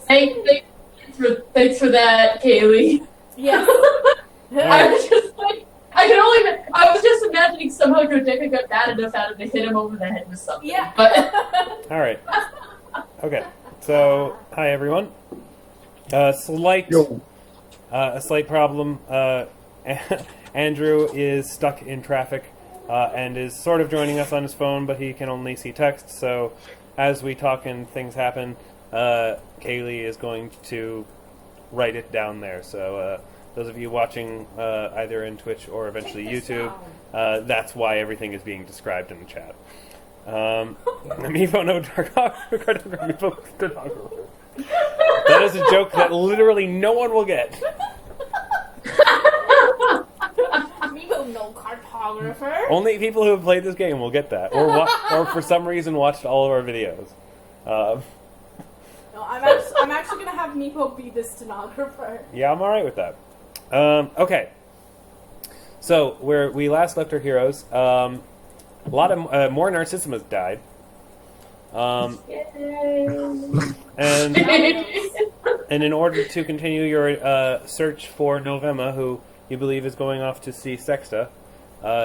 Thanks for that, Kaylie. Yes. I was just like, I was just imagining somehow Dodeka got mad enough out of to hit him over the head with something. Yeah. But Alright. Okay. So, hi everyone. A slight problem. Andrew is stuck in traffic and is sort of joining us on his phone, but he can only see text. So, as we talk and things happen, Kaylie is going to write it down there. So, those of you watching either in Twitch or eventually YouTube, that's why everything is being described in the chat. Meepo no Meepo stenographer. That is a joke that literally no one will get. Meepo no cartographer. Only people who have played this game will get that, or for some reason watched all of our videos. No, I'm actually gonna have Meepo be the stenographer. Yeah, I'm alright with that. Okay. So, where we last left our heroes, a lot of more Narcissimas died. And in order to continue your search for Novema, who you believe is going off to see Sexta,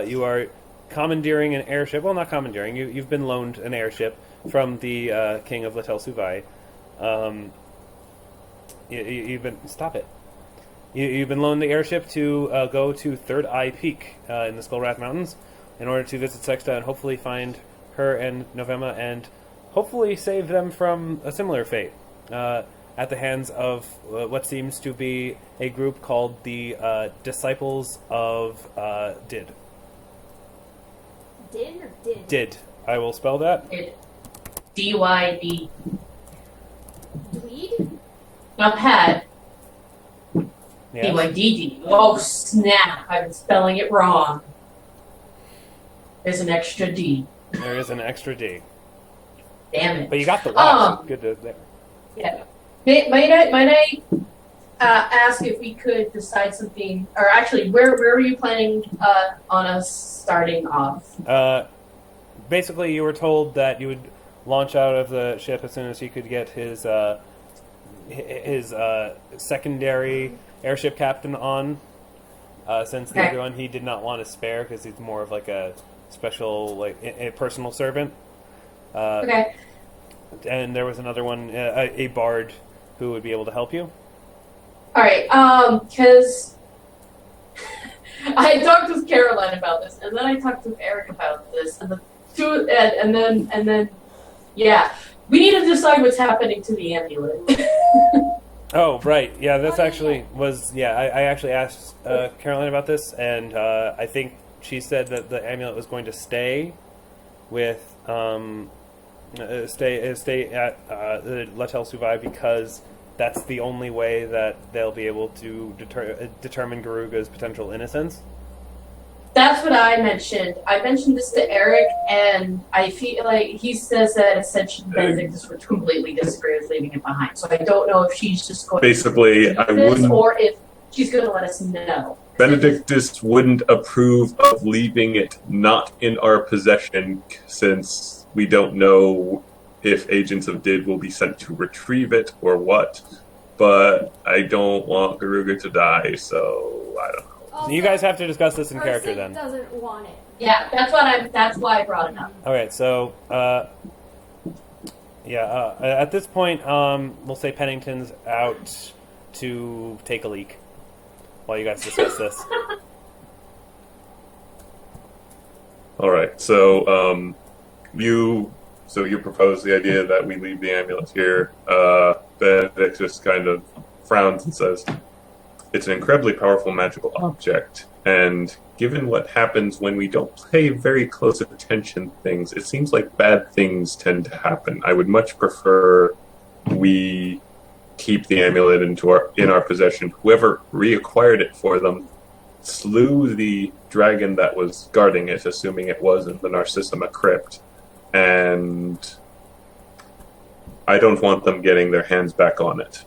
you are commandeering an airship. Well, not commandeering. You've been loaned an airship from the King of Letel Suvai. You've been... Stop it. You've been loaned the airship to go to Third Eye Peak in the Skullwrath Mountains in order to visit Sexta and hopefully find her and Novema and hopefully save them from a similar fate at the hands of what seems to be a group called the Disciples of Did. Did or did? Did. I will spell that. D-Y-D. Dweed? Now, Pat. Yes. D-Y-D-D. Oh, snap. I've been spelling it wrong. There's an extra D. There is an extra D. Damn it. But you got the Y, so good to there. Yeah. Might I ask if we could decide something, or actually, where were you planning on us starting off? Basically, you were told that you would launch out of the ship as soon as he could get his secondary airship captain on, since the other one he did not want to spare because he's more of like a special, like a personal servant. Okay. And there was another one, a bard, who would be able to help you. All right. Because I talked with Caroline about this, and then I talked with Eric about this, and then yeah, we need to decide what's happening to the amulet. Oh, right. Yeah, this actually was... Yeah, I actually asked Caroline about this, and I think she said that the amulet was going to stay with... stay at the Letel Suvai because that's the only way that they'll be able to determine Garuga's potential innocence. That's what I mentioned. I mentioned this to Eric, and I feel like he says that essentially Benedictus would completely disagree with leaving it behind. So I don't know if she's just going basically, to do this, or if she's going to let us know. Benedictus wouldn't approve of leaving it not in our possession, since we don't know if Agents of Did will be sent to retrieve it or what. But I don't want Garuga to die, so I don't know. Also, You guys have to discuss this in Ursa character then. Doesn't want it. Yeah, that's why I brought it up. Okay, so at this point, we'll say Pennington's out to take a leak while you guys discuss this. All right, so you propose the idea that we leave the amulet here. Benedictus kind of frowns and says, "It's an incredibly powerful magical object, and given what happens when we don't pay very close attention to things, it seems like bad things tend to happen. I would much prefer we keep the amulet in our possession. Whoever reacquired it for them slew the dragon that was guarding it, assuming it was in the Narcissima crypt, and I don't want them getting their hands back on it."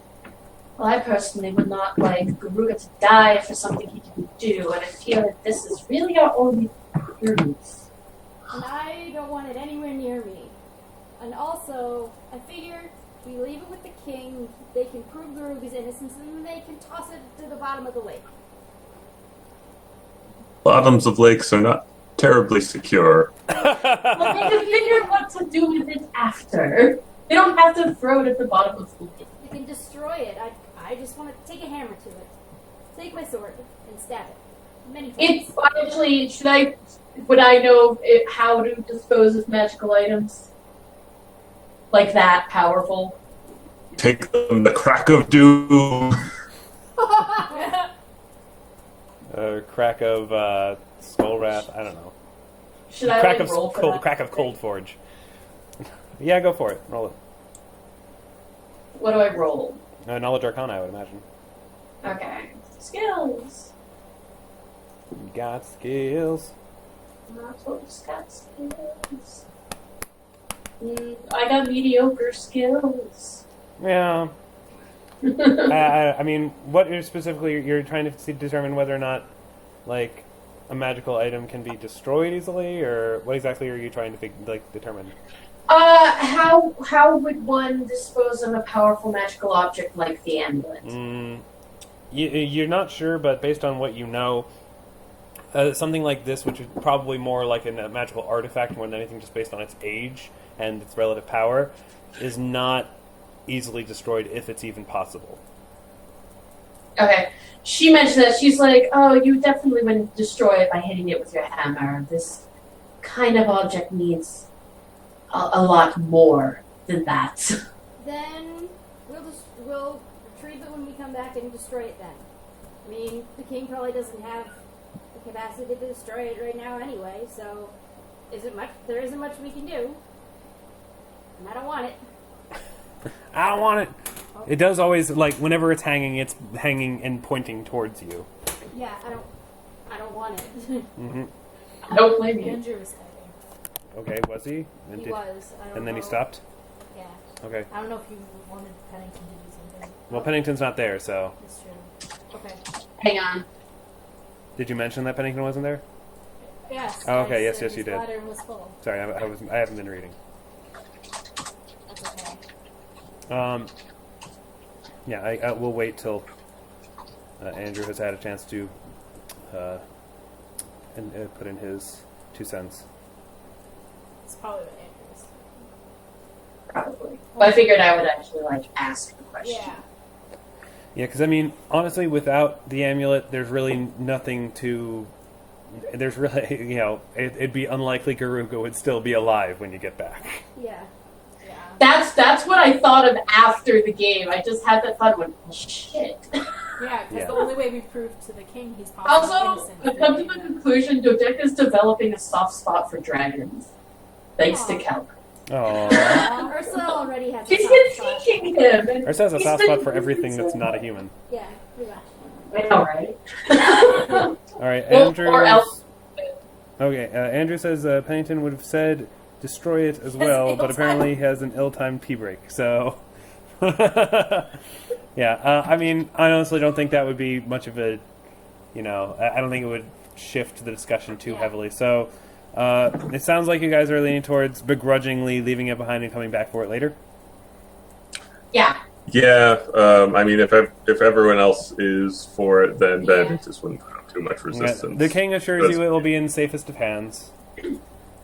Well, I personally would not like Garuga to die for something he didn't do, and I feel that this is really our only prudence. And I don't want it anywhere near me. And also, I figure we leave it with the king, they can prove the ruby's innocence, and then they can toss it to the bottom of the lake. Bottoms of lakes are not terribly secure. Well, they can figure out what to do with it after. They don't have to throw it at the bottom of the lake. You can destroy it. I just want to take a hammer to it. Take my sword and stab it. Many times. It's actually, would I know how to dispose of magical items? Like that powerful? Take them the crack of doom. Crack of Skullwrath. I don't know. Should I Crack like, of roll for cold, that? crack of Cold Forge. Yeah, go for it. Roll it. What do I roll? Knowledge Arcana, I would imagine. Okay. Skills. Got skills. Not so got skills. I got mediocre skills. Yeah. I mean, what is specifically you're trying to determine whether or not, like, a magical item can be destroyed easily, or what exactly are you trying to determine? How would one dispose of a powerful magical object like the amulet? You're not sure, but based on what you know, something like this, which is probably more like a magical artifact more than anything, just based on its age and its relative power, is not easily destroyed if it's even possible. Okay. She mentioned that. She's like, oh, you definitely wouldn't destroy it by hitting it with your hammer. This kind of object needs a lot more than that. Then we'll retrieve it when we come back and destroy it then. I mean, the king probably doesn't have the capacity to destroy it right now anyway, so there isn't much we can do. And I don't want it. I don't want it. It does always, like, whenever it's hanging and pointing towards you. Yeah, I don't want it. Mm-hmm. I don't blame you. Andrew was typing. Okay, was he? And He was. I don't and then know. he stopped? Yeah. Okay. I don't know if you wanted Pennington to do something. Well, Pennington's not there, so... That's true. Okay. Hang on. Did you mention that Pennington wasn't there? Yes. Oh, okay, I yes, said yes, you his did. bladder was full. Sorry, I haven't been reading. That's okay. Yeah, I will wait till Andrew has had a chance to put in his 2 cents. It's probably what Andrew's. Probably. But I figured I would actually, ask the question. Yeah. Yeah, because, I mean, honestly, without the amulet, there's really nothing to... There's really, it'd be unlikely Garuga would still be alive when you get back. Yeah. That's what I thought of after the game. I just had that thought and went, oh, shit. Yeah, because Yeah. the only way we prove to the king he's possibly Also, innocent. I've come to the conclusion Dodeka is developing a soft spot for dragons. Thanks to Cal. Oh. Ursula already has a She's soft been spot. teaching him. And Ursa has a he's soft been spot for everything that's using not a it. human. Yeah, pretty much. I know, right? All right, Well, Andrew... or else. Okay, Andrew says Pennington would have said destroy it as well, but apparently he has an ill-timed tea break, so... yeah, I mean, I honestly don't think that would be much of a... I don't think it would shift the discussion too heavily, so... it sounds like you guys are leaning towards begrudgingly leaving it behind and coming back for it later? Yeah. Yeah, I mean, if everyone else is for it, then Benedictus wouldn't have too much resistance. The king assures you it will be in safest of hands.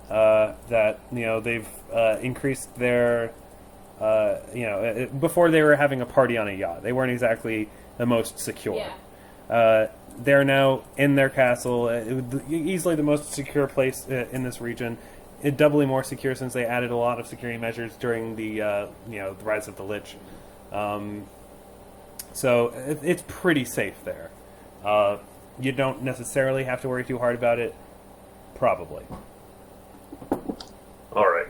That they've increased their before they were having a party on a yacht. They weren't exactly the most secure. Yeah. They're now in their castle, easily the most secure place in this region. Doubly more secure since they added a lot of security measures during the the rise of the Lich. So it's pretty safe there. You don't necessarily have to worry too hard about it. Probably. All right.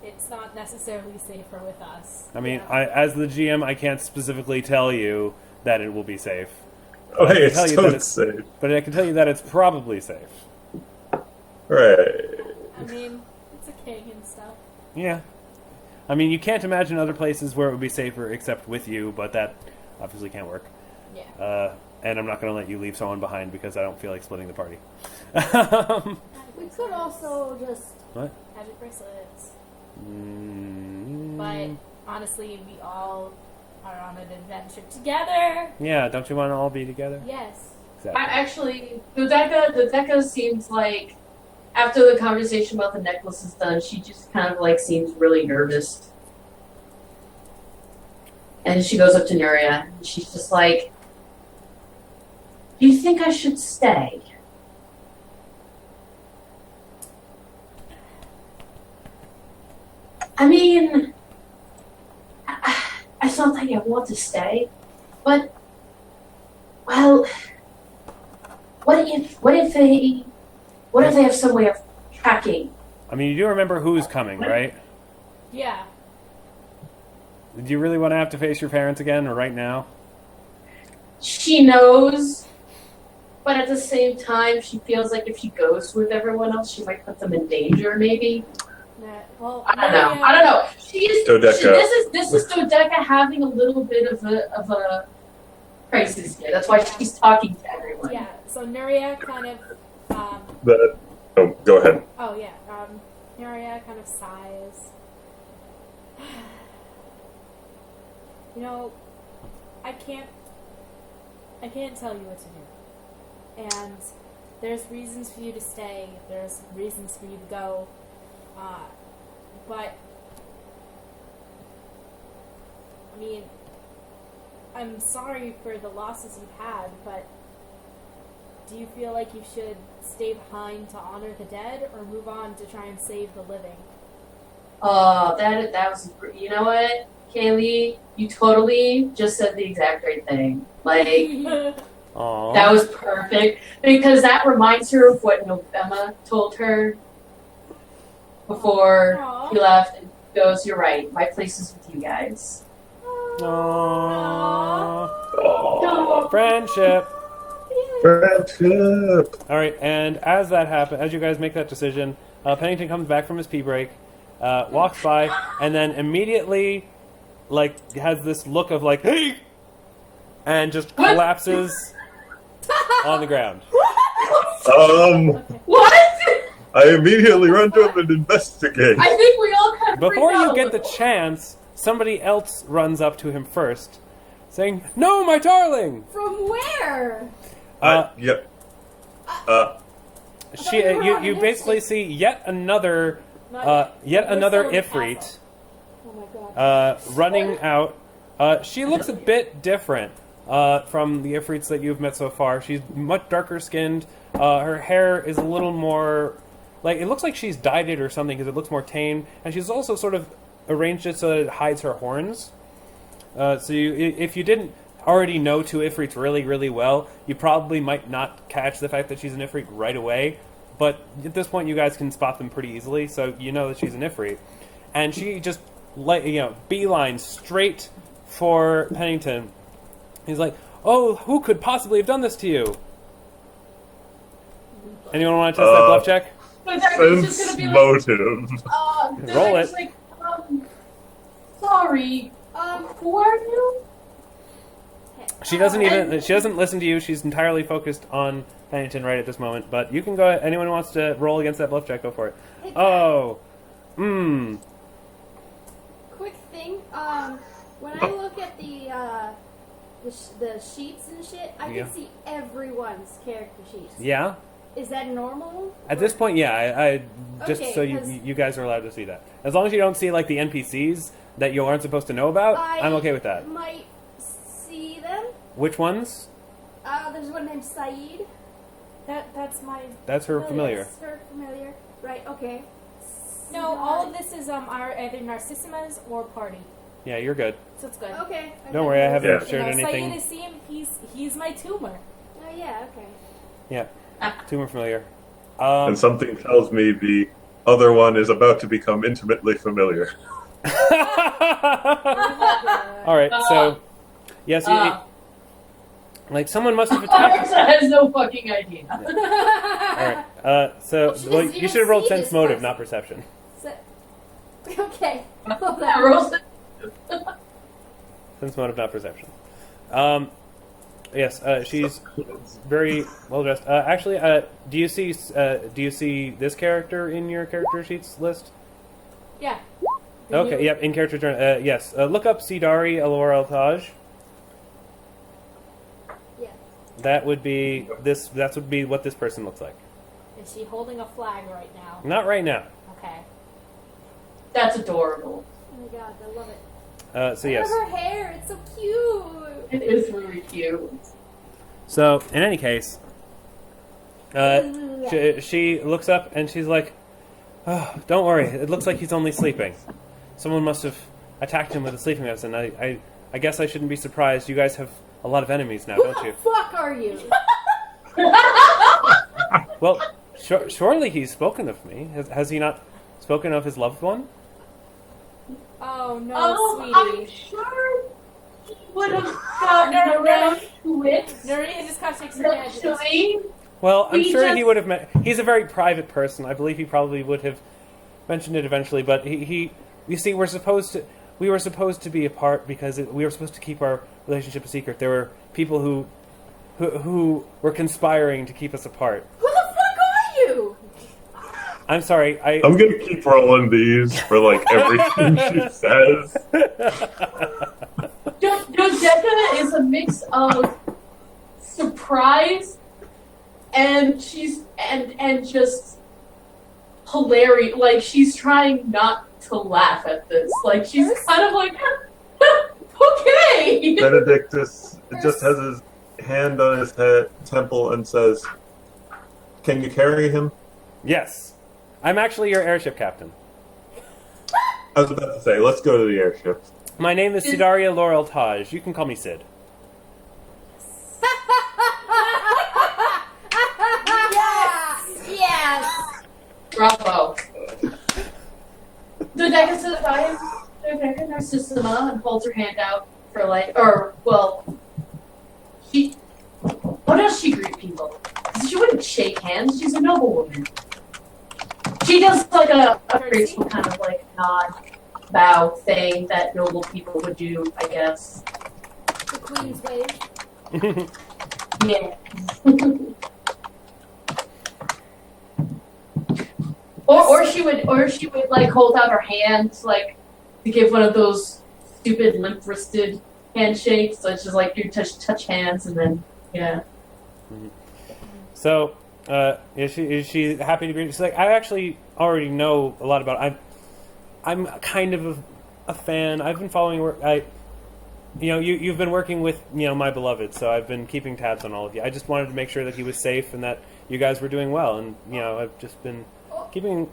It's not necessarily safer with us. I mean, as the GM, I can't specifically tell you that it will be safe. Oh, hey, it's tell you so that it's safe. But I can tell you that it's probably safe. Right. I mean, it's a king and stuff. Yeah. I mean, you can't imagine other places where it would be safer except with you, but that obviously can't work. Yeah. And I'm not going to let you leave someone behind because I don't feel like splitting the party. We could also just... What? Magic bracelets. Mm, But honestly, we all are on an adventure together. Yeah, don't you want to all be together? Yes. Exactly. Actually, Dodeka seems like, after the conversation about the necklace is done, she just kind of like seems really nervous. And she goes up to Nuria, and she's just like, "Do you think I should stay?" I mean, it's not that I want to stay, but, well, what if they have some way of tracking? I mean, you do remember who's coming, right? Yeah. Do you really want to have to face your parents again, or right now? She knows, but at the same time, she feels like if she goes with everyone else, she might put them in danger, maybe. Well, I don't know. Dodeka. This is Dodeka having a little bit of a crisis here. That's why she's talking to everyone. Yeah. So Nuria kind of. Go ahead. Oh yeah. Nuria kind of sighs. You know, I can't tell you what to do. And there's reasons for you to stay. There's reasons for you to go. But I mean, I'm sorry for the losses you've had, but do you feel like you should stay behind to honor the dead, or move on to try and save the living? Oh, that was, you know what, Kaylie, you totally just said the exact right thing. Like, Aww. that was perfect, because that reminds her of what Novema told her before Aww. he left, and goes, "You're right, my place is with you guys." Aww. Aw. Friendship. Friendship. All right, and as that happens, as you guys make that decision, Pennington comes back from his pee break, walks by, and then immediately, like, has this look of like, "Hey!" and just collapses on the ground. What? I immediately run to him and investigate. I think we all kind of Before freaked you out get a the little. chance, somebody else runs up to him first, saying, "No, my darling!" From where? Yep. You basically see yet another Ifrit Oh my god. running out. She looks a bit different from the Ifrits that you've met so far. She's much darker skinned. Her hair is a little more, like, it looks like she's dyed it or something because it looks more tame. And she's also sort of arranged it so that it hides her horns. So if you didn't already know two Ifrits really, really well, you probably might not catch the fact that she's an Ifrit right away. But at this point, you guys can spot them pretty easily, so you know that she's an Ifrit. And she just, beeline straight for Pennington. He's like, "Oh, who could possibly have done this to you?" Anyone want to test that bluff check? But it's just Sense gonna be like, motive. Roll it's it. like, sorry, who are you? She doesn't listen to you. She's entirely focused on Pennington right at this moment. But you can go. Anyone who wants to roll against that bluff check, go for it. Quick thing. When I look at the sheets and shit, I Yeah. can see everyone's character sheets. Yeah. Is that normal? At this point, yeah. I just Okay, so you 'cause- you guys are allowed to see that. As long as you don't see like the NPCs that you aren't supposed to know about, I'm okay with that. Might see them. Which ones? There's one named Saeed. That's my. That's her familiar. That's her familiar. Right. Okay. No, all of this is our either Narcissima's or party, Yeah, you're good. so it's good. Okay. Don't worry, I haven't Yeah. shared anything. Saeed is he's my tumor. Oh yeah. Okay. Yeah, tumor familiar. And something tells me the other one is about to become intimately familiar. All right, so yes, like someone must have attacked. Ursa has no fucking idea. All right, so She well, doesn't you even should have rolled see sense this motive, person. not perception. So, okay. Hold That on. rolls it. Sense motive, not perception. Yes, she's very well dressed. Actually, do you see this character in your character sheets list? Yeah. Okay, yep, in character turn. Yes, look up Sidari Aloraltaj. Yeah. That would be this. That would be what this person looks like. Is she holding a flag right now? Not right now. Okay. That's adorable. Oh my god, I love it. So I yes. love her hair. It's so cute. It is really cute. So in any case, she looks up and she's like, "Oh, don't worry. It looks like he's only sleeping. Someone must have attacked him with a sleeping medicine. I guess I shouldn't be surprised. You guys have a lot of enemies now, Who don't the you?" fuck are you? Well, surely he's spoken of me. Has he not spoken of his loved one? Oh no, I'm sweetie. sure he would have gotten around to it. Nuria just kind of shakes her head. Actually, Well, I'm We sure just- he would have met. He's a very private person. I believe he probably would have mentioned it eventually. But he you see, we were supposed to be apart because we were supposed to keep our relationship a secret. There were people who were conspiring to keep us apart. Who the fuck are you? I'm sorry. I'm gonna keep rolling these for like everything she says. Dodeka is a mix of surprise and just hilarious. Like, she's trying not to laugh at this. Like, she's kind of like, okay. Benedictus just has his hand on his head, temple and says, "Can you carry him?" Yes, I'm actually your airship captain. I was about to say, let's go to the airship. My name is Sidaria Laurel Taj. You can call me Sid. Yes. Bravo. Dodeka says, I am Dodeka Narcissima, and holds her hand out for how does she greet people? 'Cause she wouldn't shake hands, she's a noble woman. She does like a graceful kind of like nod, bow thing that noble people would do, I guess. The Queen's wave. Yeah. Or she would like hold out her hand like to give one of those stupid limp wristed handshakes. So it's just like you touch hands and then yeah. So, is she happy to be? She's like, I actually already know a lot about. I'm kind of a fan. I've been following work. You've been working with my beloved, so I've been keeping tabs on all of you. I just wanted to make sure that he was safe and that you guys were doing well. And I've just been keeping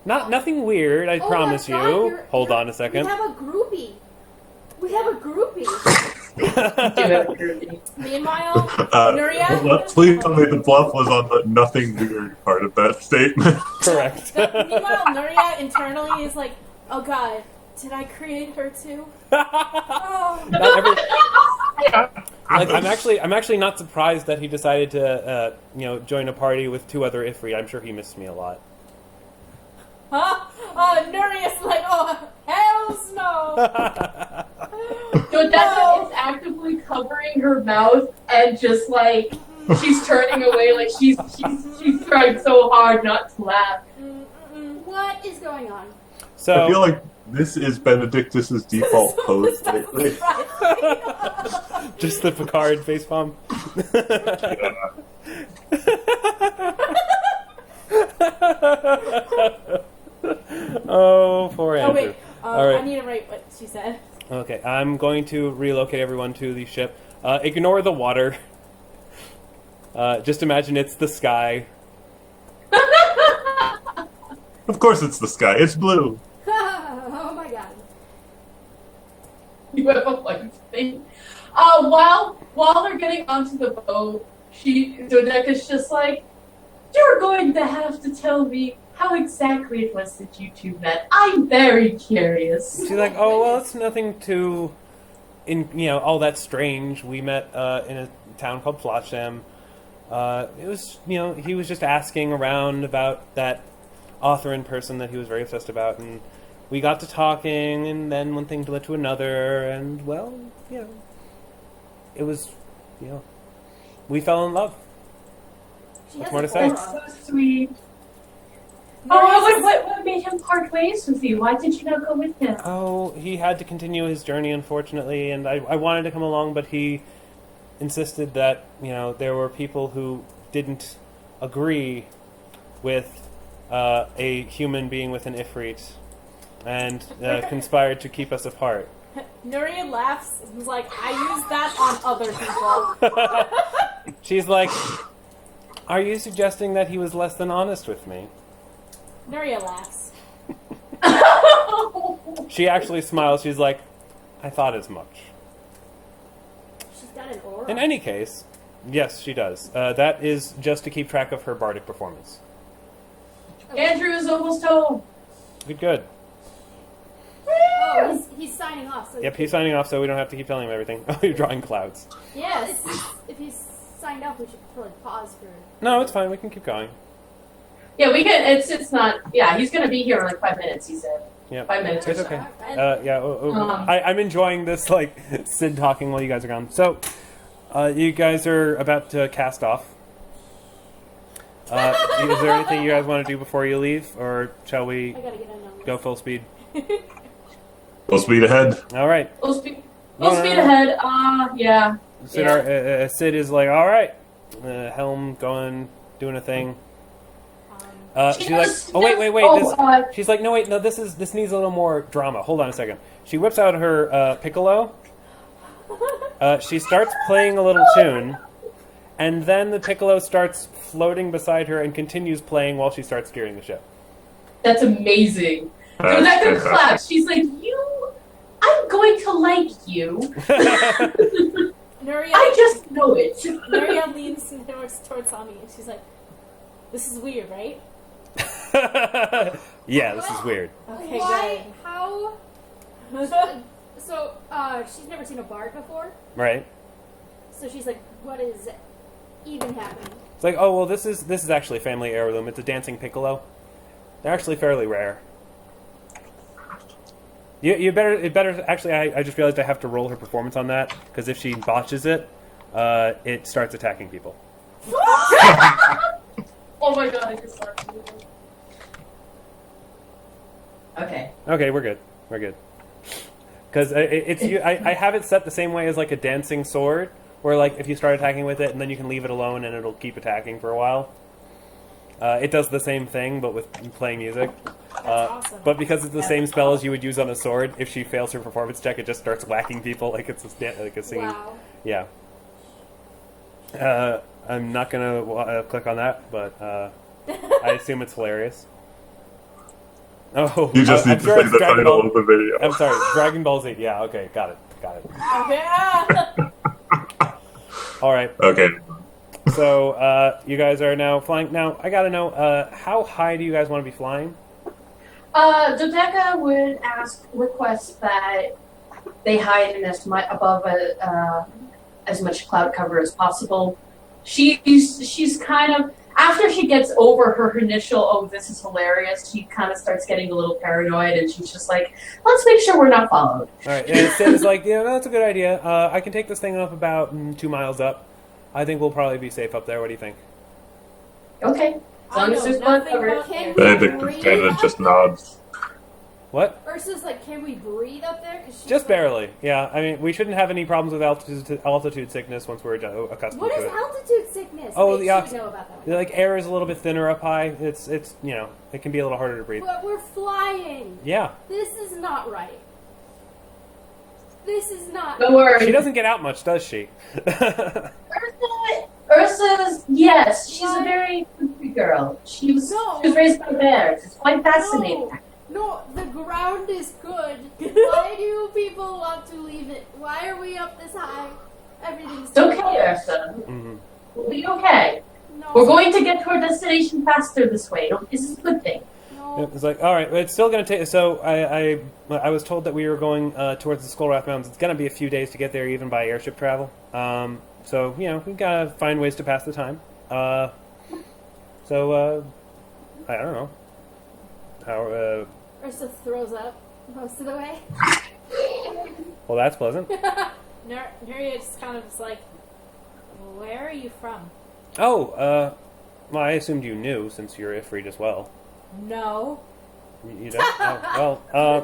nothing weird. I Oh promise my God, you. Hold on a second. We have a groupie. Meanwhile, Nuria. Please tell me the bluff was on the nothing weird part of that statement. Correct. Meanwhile, Nuria internally is like, "Oh God, did I create her too?" Oh. I'm actually not surprised that he decided to join a party with two other Ifrit. I'm sure he missed me a lot. Huh? Oh, Nuria's like, "Oh, hells no!" Dodeka is actively covering her mouth and just like she's turning away, like she's trying so hard not to laugh. What is going on? So I feel like this is Benedictus's default pose lately. just the Picard facepalm. Oh, poor Andrew. Oh wait, All right. I need to write what she said. Okay, I'm going to relocate everyone to the ship. Ignore the water. Just imagine it's the sky. Of course it's the sky. It's blue. Oh my God. You have a life thing. While they're getting onto the boat, Dodeka's just like, "You're going to have to tell me how exactly it was that you two met. I'm very curious." She's like, "Oh well, it's nothing too, all that strange. We met in a town called Flotsam. It was, he was just asking around about that author in person that he was very obsessed about, and we got to talking, and then one thing led to another, and well, it was, we fell in love." She What's has more an to say? aura. So sweet. Oh, what made him part ways with you? Why did you not go with him? Oh, he had to continue his journey, unfortunately, and I wanted to come along, but he insisted that, there were people who didn't agree with a human being with an Ifrit, and conspired to keep us apart. Nuria laughs and is like, I use that on other people. She's like, are you suggesting that he was less than honest with me? Nuria laughs. She actually smiles. She's like, I thought as much. She's got an aura. In any case, yes, she does. That is just to keep track of her bardic performance. Andrew is almost home. Good. Oh, he's signing off. So Yep, he's signing off, so we don't have to keep telling him everything. Oh, you're drawing clouds. Yes. If he's signed off, we should probably pause for. No, it's fine. We can keep going. Yeah, we can. It's not. Yeah, he's gonna be here in like 5 minutes. He said. Yeah, 5 minutes. it's or okay. so. I'm enjoying this, like, Sid talking while you guys are gone. So, you guys are about to cast off. Is there anything you guys want to do before you leave, or shall we I gotta get in on this. go full speed? Full speed ahead. All right. Full speed. No, Full no, speed no. ahead. Yeah. Sid, Yeah. Sid is like, all right. Helm going, doing a thing. She's like, oh wait. She's like, no, this needs a little more drama. Hold on a second. She whips out her piccolo. She starts playing a little tune, and then the piccolo starts floating beside her and continues playing while she starts steering the ship. That's amazing. Rebecca claps. She's like, I'm going to like you. Nuria, I just know it. Nuria leans towards Sami and she's like, this is weird, right? Yeah, this is weird. Okay, Why? good. How? So, she's never seen a bard before. Right? So she's like, what is even happening? It's like, oh well, this is actually a family heirloom. It's a dancing piccolo. They're actually fairly rare. It better actually. I just realized I have to roll her performance on that because if she botches it, it starts attacking people. Oh my god, I just saw it. Okay. Okay, we're good. We're good. Because I have it set the same way as like a dancing sword, where like if you start attacking with it and then you can leave it alone and it'll keep attacking for a while. It does the same thing, but with playing music. That's awesome. But because it's the same spell as you would use on a sword, if she fails her performance check, it just starts whacking people like it's like a singing. Wow. Yeah. I'm not gonna click on that, but I assume it's hilarious. Oh, You just need I'm to sure say it's the Dragon title Ball. of the video. I'm sorry, Dragon Ball Z. Yeah, okay, got it. Okay. All right. Okay. So you guys are now flying. Now I gotta know how high do you guys want to be flying? Dodeka would request that they hide in as much above as much cloud cover as possible. She's kind of, after she gets over her initial, oh, this is hilarious, she kind of starts getting a little paranoid, and she's just like, let's make sure we're not followed. All right. And Sid's like, yeah, that's a good idea. I can take this thing up about 2 miles up. I think we'll probably be safe up there. What do you think? Okay. As long as there's blood cover. Can Benedictus kind of just nods. What? Ursa's like, can we breathe up there? 'Cause she's Just like, barely. Yeah. I mean, we shouldn't have any problems with altitude sickness once we're accustomed What to is it. altitude sickness? Oh, Wait, the she ox- would know about that one. Like air is a little bit thinner up high. It's it can be a little harder to breathe. But we're flying. Yeah. This is not right. This is not. Don't worry. She doesn't get out much, does she? Ursa's, yes, she's Why? a very country girl. She was No. raised by bears. It's quite fascinating. No, the ground is good. Why do people want to leave it? Why are we up this high? Everything's It's okay, Ursa. Mhm. We'll be okay. No, We're going to get to our destination faster this way. This is a good thing. No. It's like, all right, but it's still going to take. So I was told that we were going towards the Skullwrath Mountains. It's going to be a few days to get there, even by airship travel. So we've got to find ways to pass the time. I don't know how. Ursa throws up most of the way. Well, that's pleasant. Nuria just kind of is like, where are you from? Oh, well, I assumed you knew since you're Ifrit as well. No. You don't? Oh, well,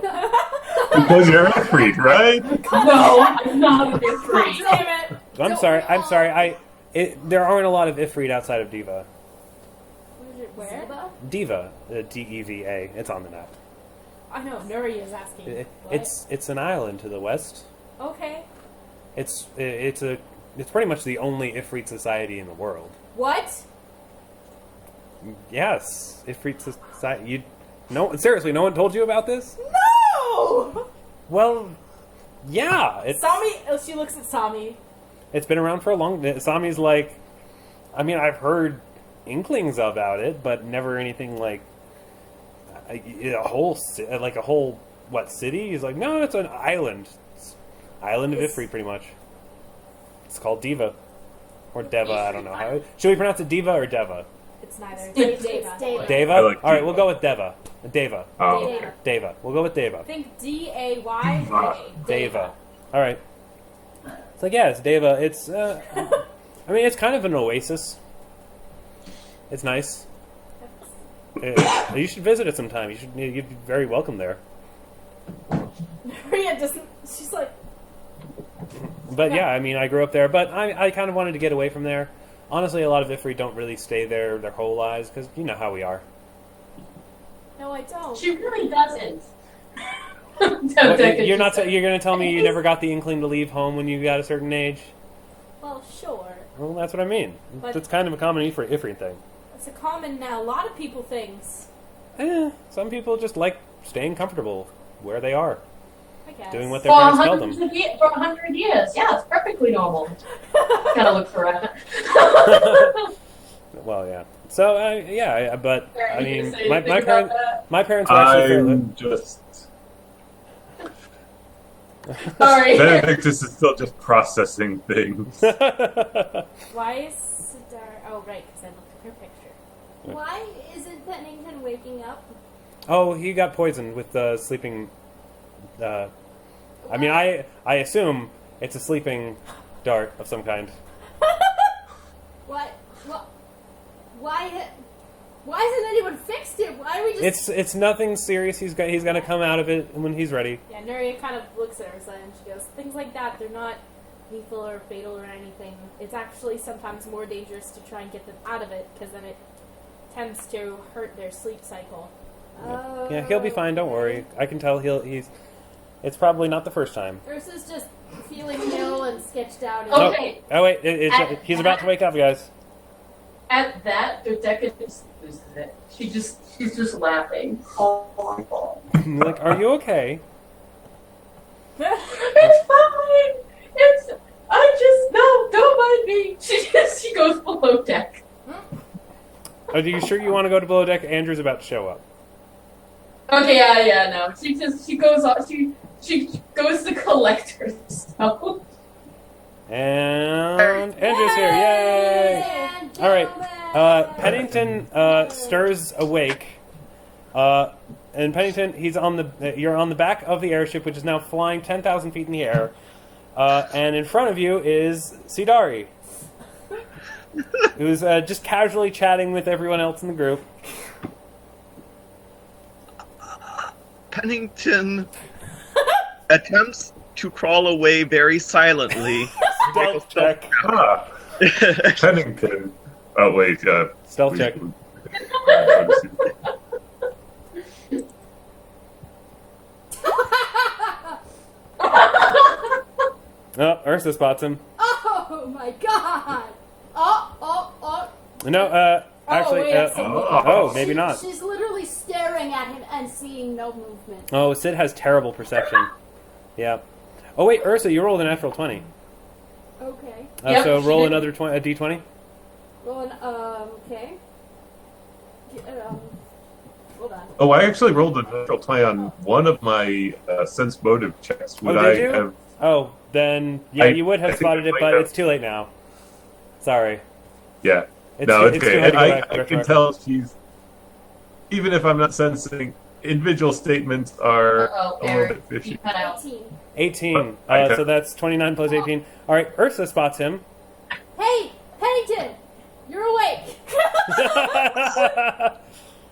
Because you're a freak, right? No, I'm not a Ifrit. Damn it! I'm sorry. There aren't a lot of Ifrit outside of Diva. Where? Ziba? Diva, D-E-V-A. It's on the map. I know, Nuria is asking. It's an island to the west. Okay. It's pretty much the only Ifrit society in the world. What? Yes, Ifrit society. Seriously, no one told you about this? No! Well, yeah. Sami, she looks at Sami. It's been around for a long time. Sami's like, I mean, I've heard inklings about it, but never anything like a whole city. He's like, no, it's an island. It's island of Ifrit, pretty much. It's called Diva or Deva. I don't know how. Should we pronounce it Diva or Deva? It's neither. It's Deva. Deva. Deva. I like All right, Deva. we'll go with Deva. Deva. Oh, Deva. okay. Deva. We'll go with Deva. Think D-A-Y. Deva. All right. It's like, yeah, it's Deva. It's, I mean, it's kind of an oasis. It's nice. You should visit it sometime. You'd be very welcome there. Nuria doesn't. She's like, But yeah, I mean, I grew up there, but I kind of wanted to get away from there. Honestly, a lot of Ifrit don't really stay there their whole lives, because you know how we are. no, I don't. She really doesn't. You're going to tell me you never got the inkling to leave home when you got a certain age? Well, sure. Well, that's what I mean. But- It's kind of a common Ifrit thing. It's a common now. A lot of people things. Some people just like staying comfortable where they are, I guess. doing what their For parents tell them. for 100 years. Yeah, it's perfectly normal. Gotta look for it. Well, yeah. So, yeah, but I You mean, say my anything about parents, that? my parents were actually fairly. I'm just... Sorry. Benedictus is still just processing things. Why is Sidar? Oh, right, because I looked at her picture. Why isn't Pennington waking up? Oh, he got poisoned with the sleeping. I mean, I assume it's a sleeping dart of some kind. What? Why hasn't anyone fixed it? Why are we just... It's nothing serious. He's gonna come out of it when he's ready. Yeah, Nuria kind of looks at Ursa and she goes, things like that, they're not lethal or fatal or anything. It's actually sometimes more dangerous to try and get them out of it, because then it tends to hurt their sleep cycle. Yeah, he'll be fine. Don't worry. I can tell he's. It's probably not the first time. Ursa's just feeling ill and sketched out. And Okay. Oh wait, he's about to wake up, guys. At that, Dodeka just loses it. She's just laughing. Oh my god. Like, are you okay? It's fine. Don't mind me. She goes below deck. Are you sure you want to go to below deck? Andrew's about to show up. Okay, yeah, no. She goes off. She goes to collect herself. And Andrew's here, yay! And All right, gentlemen. Pennington stirs awake, and Pennington, you're on the back of the airship, which is now flying 10,000 feet in the air, and in front of you is Sidari, who's just casually chatting with everyone else in the group. Pennington attempts to crawl away very silently. Stealth check. Ah, Pennington. Oh, wait. Stealth check. Oh, Ursa spots him. Oh my god! Oh! No, actually, wait, I see. maybe not. She's literally staring at him and seeing no movement. Oh, Sid has terrible perception. Yeah. Oh wait, Ursa, you rolled a natural 20. Okay. Yep, So she roll did. another a d20. Well, okay. Hold on. Oh, I actually rolled a natural 20 on one of my sense motive checks. Would Oh, I did you? have... Oh, then yeah, you would I have think spotted it, it's but late it's too late now. Sorry. Yeah. It's No, too, it's too okay. late to go I back. can tell she's... Even if I'm not sensing, individual statements are Uh-oh, a little Eric, bit you fishy. cut out. 18. 18. I So that's 29 plus 18. All right, Ursa spots him. Hey, Pennington! You're awake!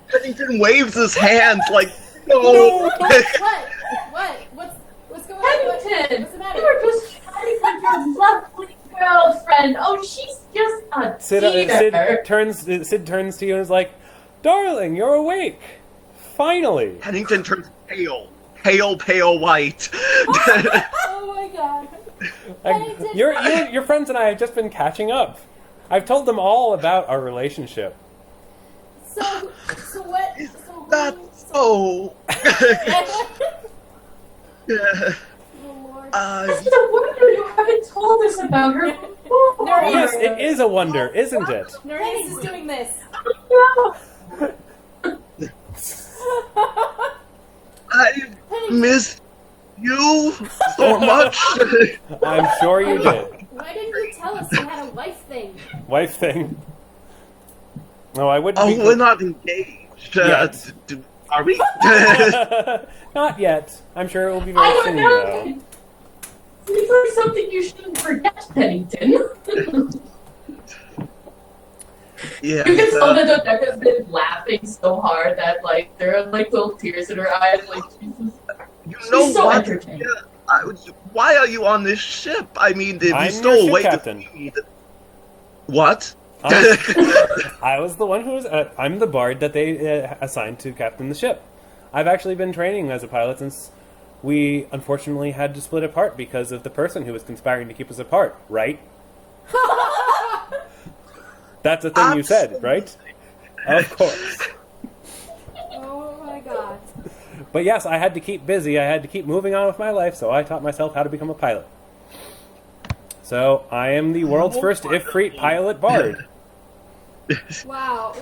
Pennington waves his hands like No! What? What's going on? Pennington, What's the you matter? were just chatting with your lovely girlfriend. Oh, she's just a cheater. Sid turns to you and is like, "Darling, you're awake. Finally." Pennington turns pale. Pale white. Oh my god. Pennington. Your friends and I have just been catching up. I've told them all about our relationship. So what? That's so. Oh Lord. It's no wonder you haven't told us about her before. Yes, it is a wonder, isn't it? Nurius is doing this. I miss you so much. I'm sure you did. Why didn't you tell us you had a wife thing? Wife thing. No, I wouldn't. Oh, we're not engaged. Yet. Are we? Not yet. I'm sure it will be very I don't soon, know. though. These are something you shouldn't forget, Pennington. Yeah. You can tell that Dodeka's been laughing so hard that there are little tears in her eyes. Jesus. You know She's so what? entertaining. Why are you on this ship? I mean, if I'm you your stole ship away captain. What? I was the one who was. I'm the bard that they assigned to captain the ship. I've actually been training as a pilot since we unfortunately had to split apart because of the person who was conspiring to keep us apart. Right? That's a thing you said, right? Of course. Oh my god. But yes, I had to keep busy. I had to keep moving on with my life, so I taught myself how to become a pilot. So I am the world's first Ifrit pilot bard. Wow.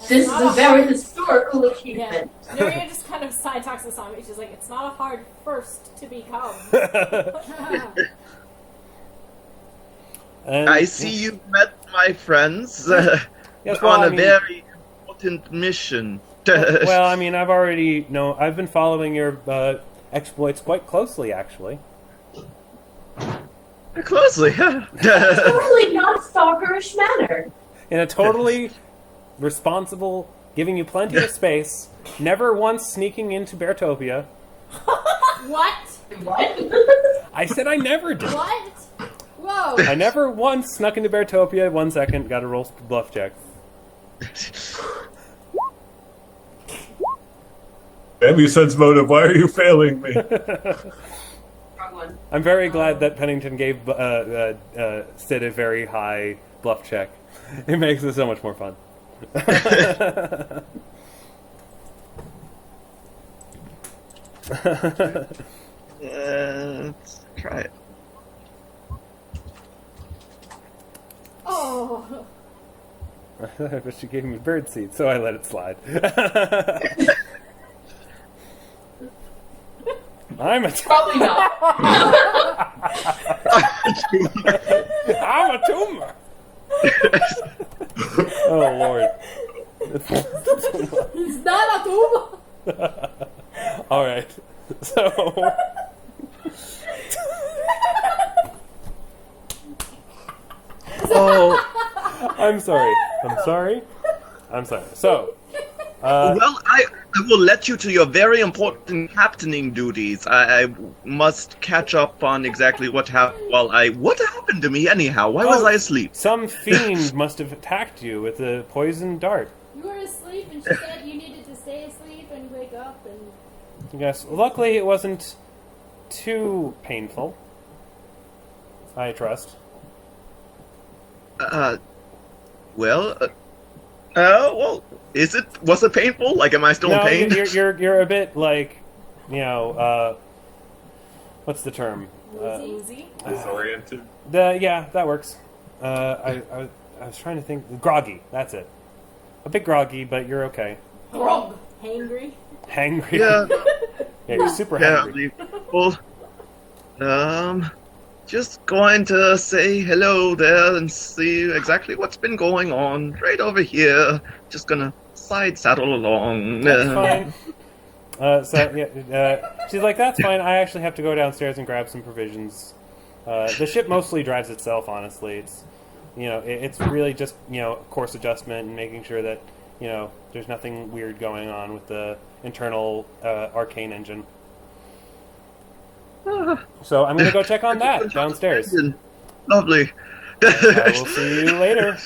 This is a very historical achievement. Yeah. Nuria just kind of side talks to Sami. She's like, it's not a hard first to become. And, I see you met my friends Yes, well, on I a mean- very important mission. well, I mean, I've been following your exploits quite closely, actually. Closely, yeah. Totally not stalkerish manner. In a totally responsible, giving you plenty of space, never once sneaking into Beartopia. What? What? I said I never did. What? Whoa. I never once snuck into Beartopia. 1 second, got to roll bluff check. Damn you, sense motive, why are you failing me? Wrong one. I'm very glad that Pennington gave Sid a very high bluff check. It makes it so much more fun. Let's try it. Oh. But she gave me bird seed, so I let it slide. I'm a Probably not. I'm a tumor. Oh Lord. He's not a tumor. All right. So. Oh, I'm sorry. So. well, I will let you to your very important captaining duties. I must catch up on exactly what happened What happened to me anyhow? Why was I asleep? Some fiend must have attacked you with a poisoned dart. You were asleep and she said you needed to stay asleep and wake up and... Yes. Luckily, it wasn't too painful. I trust. Well, was it painful? Like, am I still in No, pain? you're a bit like, what's the term? Woozy? Disoriented. That works. I was trying to think. Groggy. That's it. A bit groggy, but you're okay. Grog. Hangry? Hangry. Yeah, Yeah, you're super yeah. hungry. Well, just going to say hello there and see exactly what's been going on right over here. Just gonna side saddle along. That's fine. She's like, that's fine. I actually have to go downstairs and grab some provisions. The ship mostly drives itself, honestly. It's, it's really just, course adjustment and making sure that, there's nothing weird going on with the internal arcane engine. So I'm going to go check on that downstairs. Lovely. I will see you later.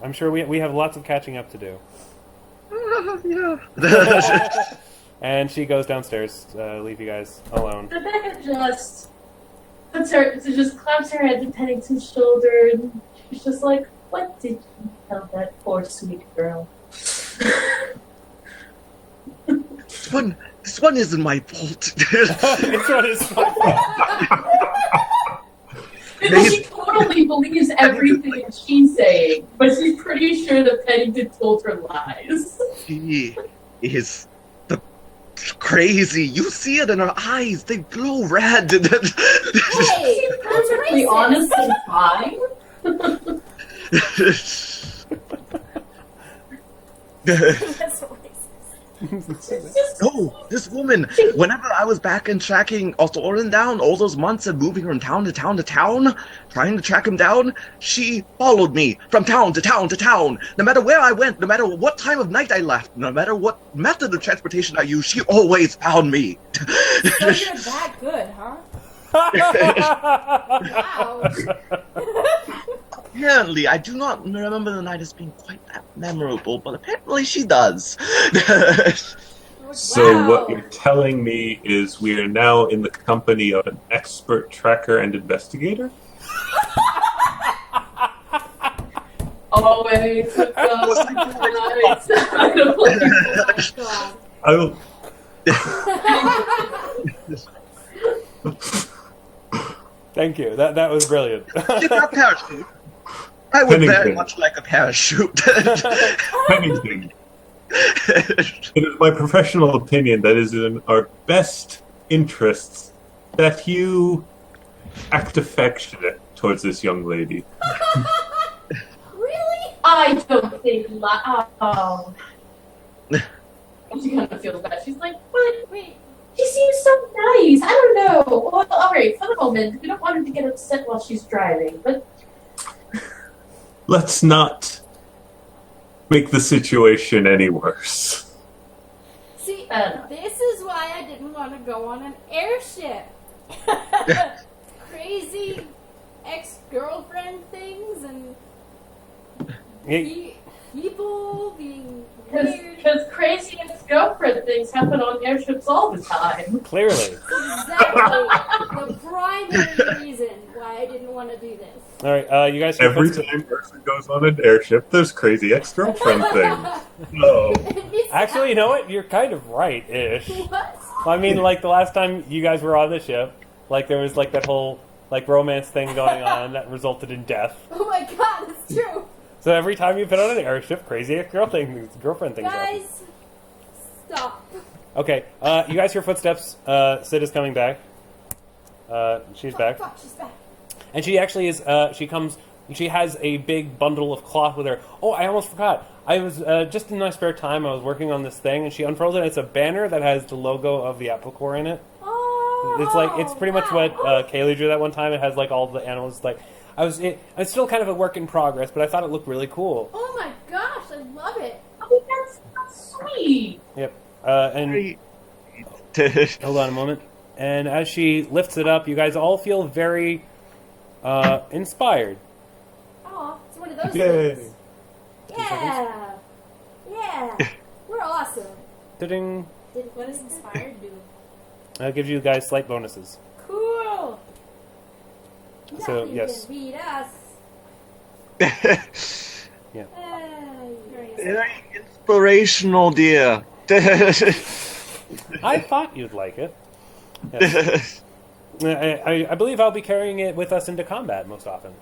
I'm sure we have lots of catching up to do. Yeah. And she goes downstairs, leave you guys alone. Rebecca just claps her head to Pennington's shoulder, and she's just like, "What did you tell that poor sweet girl?" This one isn't my fault. This one is my fault. Because she totally believes everything she's saying, but she's pretty sure that Pennington told her lies. He is crazy. You see it in her eyes. They glow red. Hey, She's perfectly racist. honest and fine. That's racist. No, this woman, whenever I was back and tracking Thorin down all those months and moving from town to town to town, trying to track him down, she followed me from town to town to town. No matter where I went, no matter what time of night I left, no matter what method of transportation I used, she always found me. So you're that good, huh? Wow. Apparently, I do not remember the night as being quite that memorable, but apparently she does. So Wow. what you're telling me is we are now in the company of an expert tracker and investigator? Always with the nice. God. I will... Thank you. That was brilliant. She got a parachute. I would very Pennington. much like a parachute. Pennington. It is my professional opinion that it is in our best interests that you act affectionate towards this young lady. Really? I don't think oh. She kind of feels bad. She's like, "What? Wait. She seems so nice. I don't know. Well, all right, for the moment, we don't want her to get upset while she's driving, but." Let's not make the situation any worse. See, Uh. this is why I didn't want to go on an airship. Crazy ex-girlfriend things and people being weird. Because crazy ex-girlfriend things happen on airships all the time. Clearly. Exactly the primary reason why I didn't want to do this. All right, you guys. Hear Every footsteps. time Ursa goes on an airship, there's crazy ex-girlfriend things. No. Actually, you know what? You're kind of right-ish. What? I mean, like the last time you guys were on the ship, like there was like that whole like romance thing going on that resulted in death. Oh my god, it's true. So every time you've been on an airship, crazy girlfriend things happen. Guys, stop. Okay, you guys hear footsteps. Sid is coming back. She's back. Fuck, she's back. And she actually is, she has a big bundle of cloth with her. Oh, I almost forgot. I was, just in my spare time, I was working on this thing, and she unfurls it, and it's a banner that has the logo of the Apple Core in it. Oh, It's pretty much what Kaylie drew that one time. It has, like, all the animals, like, it's still kind of a work in progress, but I thought it looked really cool. Oh my gosh, I love it. Oh, that's sweet. Yep. And hold on a moment. And as she lifts it up, you guys all feel very, inspired. Oh, it's one of those Yay. things. Yeah. Yeah. We're awesome. Ding. What does inspired do? Gives you guys slight bonuses. Cool. So, Nothing yes. can beat us. Yeah. Very inspirational, dear. I thought you'd like it. Yes. I believe I'll be carrying it with us into combat most often.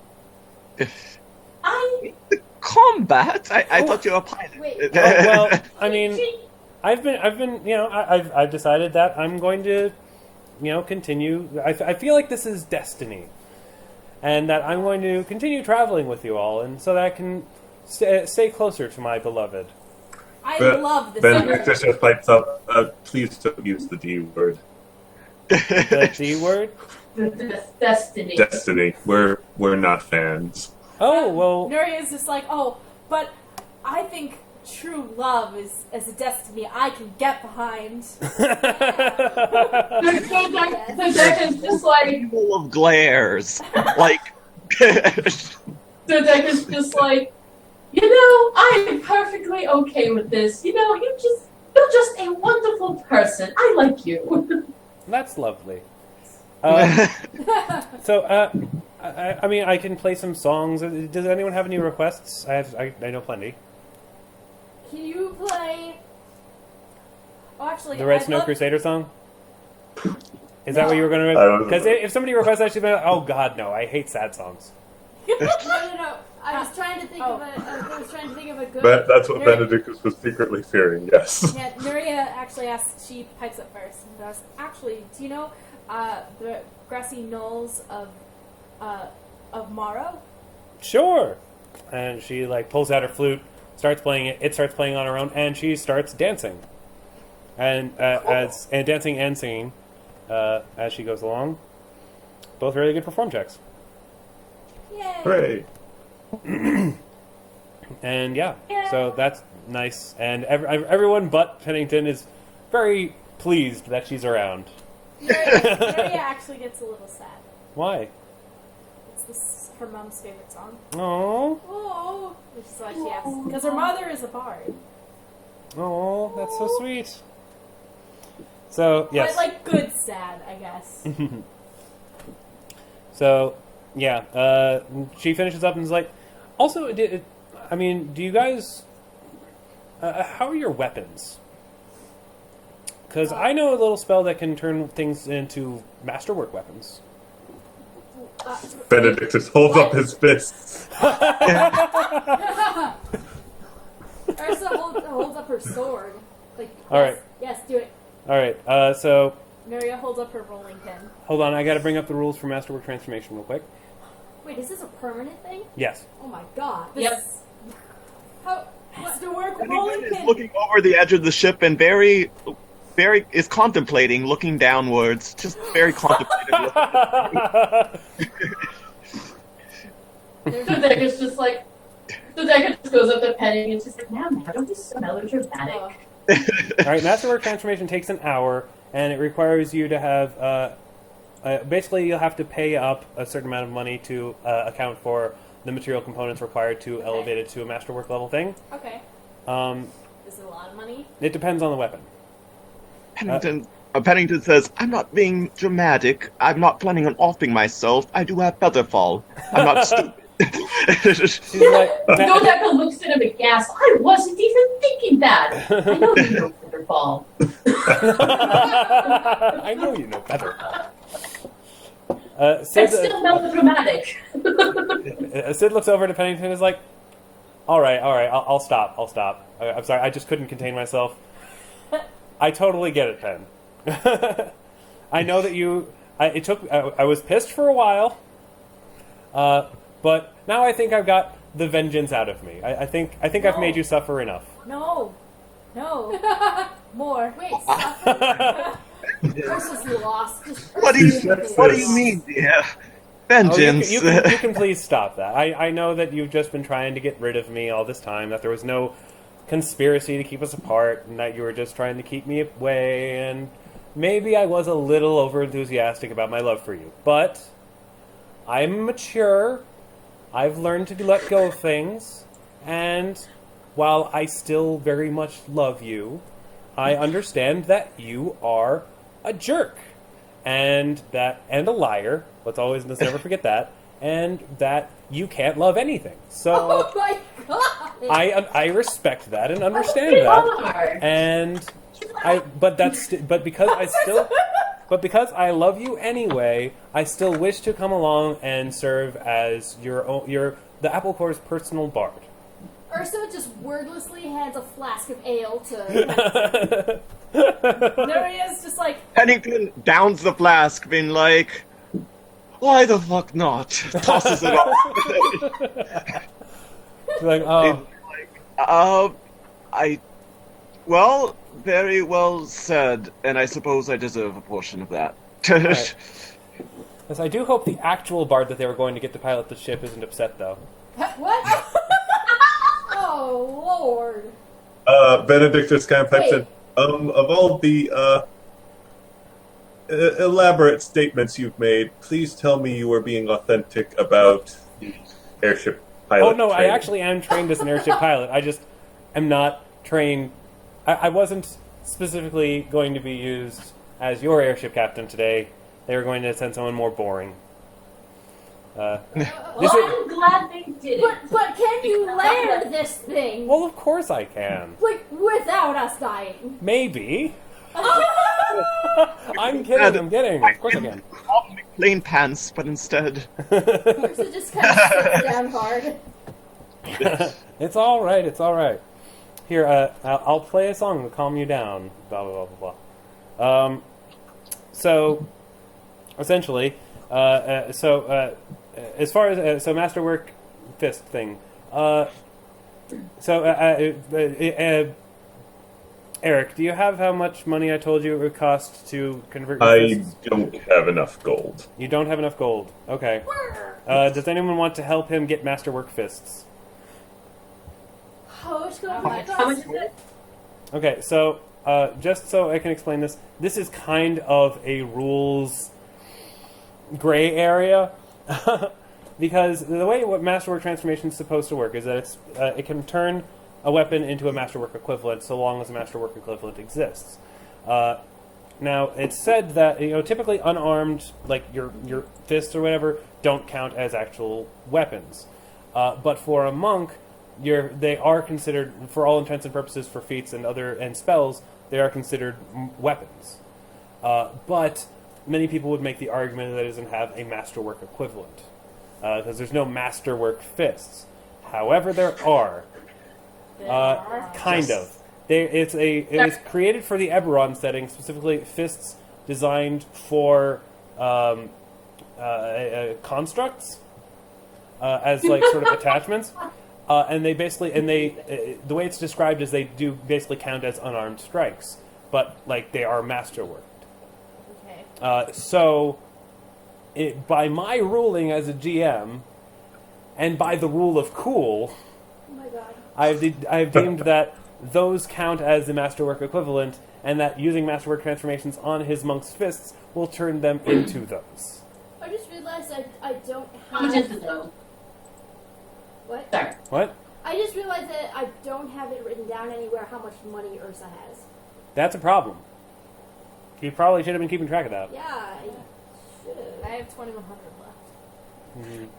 Combat? I thought you were a pilot. Wait. Well, I mean, I've been, I've decided that I'm going to, continue. I feel like this is destiny, and that I'm going to continue traveling with you all, and so that I can stay closer to my beloved. I But love this. Benedictus just pipes up, please don't use the D word. The D word? Destiny. Destiny. We're not fans. Oh, well, Nuria is just like, oh, but I think true love is as a destiny I can get behind. Dodeka's just like, Full of glares. Like. Dodeka's just like, I am perfectly okay with this. You're just a wonderful person. I like you. That's lovely. I mean, I can play some songs. Does anyone have any requests? I know plenty. Can you play? Oh, actually, The Red I'd Snow love- Crusader song? Is that what you were going I to? don't know. Because if somebody requests that, she'd be like, "Oh God, no! I hate sad songs." No. I was trying to think of a good. That's what Benedictus was secretly fearing. Yes. Yeah, Nuria actually asks. She pipes up first and goes, "Actually, do you know the grassy knolls of Morrow?" Sure. And she pulls out her flute, starts playing it. It starts playing on her own, and she starts dancing, and dancing and singing as she goes along. Both really good perform checks. Yay! Hooray. And so that's nice. And everyone but Pennington is very pleased that she's around. Nuria actually gets a little sad. Why? It's her mom's favorite song. Oh, Oh, which is why she asks. Because her mother is a bard. oh, that's so sweet. So yes. But good sad, I guess. So, she finishes up and is like, also, do you guys, how are your weapons? Because I know a little spell that can turn things into masterwork weapons. Benedictus holds up his fists. Ursa holds up her sword. All right. Yes, do it. All right, so, Nuria holds up her rolling pin. hold on, I gotta bring up the rules for masterwork transformation real quick. Wait, is this a permanent thing? Yes. Oh my god. Yep. How? Masterwork Pennington rolling is pin. looking over the edge of the ship and very is contemplating, looking downwards, just very contemplative. Dodeka's just like, Dodeka just goes up to Penny and she's like, now, don't be so melodramatic. Oh. Alright, masterwork transformation takes an hour, and it requires you to have, basically you'll have to pay up a certain amount of money to account for the material components required to elevate it to a masterwork level thing. Okay. Is it a lot of money? It depends on the weapon. Pennington says, I'm not being dramatic. I'm not planning on offing myself. I do have featherfall. I'm not stupid. She's like, Dodeka looks at him aghast. I wasn't even thinking that. I know you know Featherfall. I know you know better. It's still melodramatic. Sid looks over to Pennington and is like, all right, I'll stop. I'm sorry, I just couldn't contain myself. I totally get it, Penn. I know that I was pissed for a while, but now I think I've got the vengeance out of me. I think I've made you suffer enough. No. More. Wait, stop. Ursa's lost. What do you mean, dear? Vengeance. You can please stop that. I know that you've just been trying to get rid of me all this time, that there was no conspiracy to keep us apart, and that you were just trying to keep me away, and maybe I was a little over-enthusiastic about my love for you. But I'm mature. I've learned to let go of things, and while I still very much love you, I understand that you are a jerk, and a liar. Let's never forget that, and that you can't love anything. So Oh my god! I respect that and understand that, and because I love you anyway, I still wish to come along and serve as the Apple Core's personal bard. Ursa just wordlessly hands a flask of ale to. Nuria's just like, Pennington downs the flask, being like, why the fuck not? Tosses it off. She's like, oh, Well, very well said, and I suppose I deserve a portion of that. right. Yes, I do hope the actual bard that they were going to get to pilot the ship isn't upset, though. What? Oh lord! Benedictus kind of pipes in. Of all the elaborate statements you've made, please tell me you are being authentic about the airship pilot. Oh no, training. I actually am trained as an airship pilot. I just am not trained. I wasn't specifically going to be used as your airship captain today. They were going to send someone more boring. Well, I'm glad they did it. But can you land this thing? Well, of course I can. Like, without us dying? Maybe. I'm kidding. Of course I can. Plain pants, but instead. Ursa just kind of sits down hard. It's all right. Here, I'll play a song to calm you down. Blah blah blah blah blah. So, essentially, as far as Masterwork Fist thing, Eric, do you have how much money I told you it would cost to convert your I fists? don't have enough gold. You don't have enough gold. Okay. Does anyone want to help him get Masterwork Fists? How much How much is it? Okay, so just so I can explain this is kind of a rules gray area because the way what Masterwork Transformation is supposed to work is that it can turn a weapon into a Masterwork equivalent so long as a Masterwork equivalent exists. Now, it's said that typically unarmed, like your fists or whatever, don't count as actual weapons. But for a monk, they are considered, for all intents and purposes, for feats and spells, they are considered weapons. But many people would make the argument that it doesn't have a Masterwork equivalent because there's no Masterwork fists. However, there are. Kind of. It was created for the Eberron setting, specifically fists designed for constructs as like sort of attachments. And they basically, the way it's described is they do basically count as unarmed strikes, but like they are masterworked. Okay. So, by my ruling as a GM, and by the rule of cool, Oh my god. I've deemed that those count as the masterwork equivalent, and that using masterwork transformations on his monk's fists will turn them into those. I just realized I don't have... How much is it though? What? Sorry. What? I just realized that I don't have it written down anywhere how much money Ursa has. That's a problem. You probably should have been keeping track of that. Yeah, I should I have. have 2,100 left.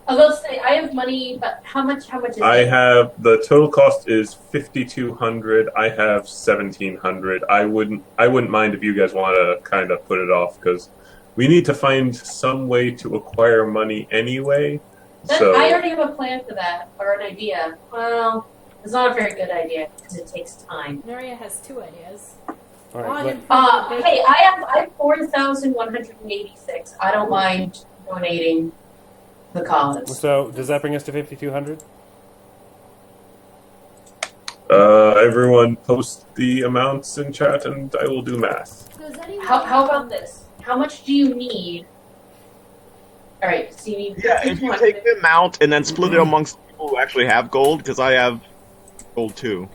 I was going to say I have money, but how much is I it? have the total cost is 5,200. I have 1,700. I wouldn't mind if you guys want to kind of put it off because we need to find some way to acquire money anyway. So I already have a plan for that, or an idea. Well, it's not a very good idea because it takes time. Nuria has 2 ideas. All One right, improvement Hey, I have 4,186. I don't mind donating the cause. so does that bring us to 5,200? everyone post the amounts in chat and I will do math. Does anyone... How about this? How much do you need? All right, so you need. Yeah, if you take the amount and then split it amongst people who actually have gold, because I have gold too.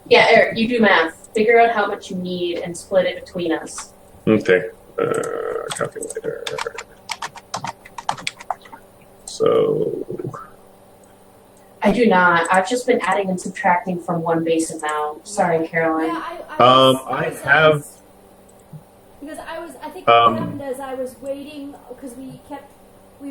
Yeah, Eric, you do math. Figure out how much you need and split it between us. Okay. Calculator. So I do not. I've just been adding and subtracting from one base amount. Sorry, Caroline. Yeah, I have. Because I think what happened is I was waiting because we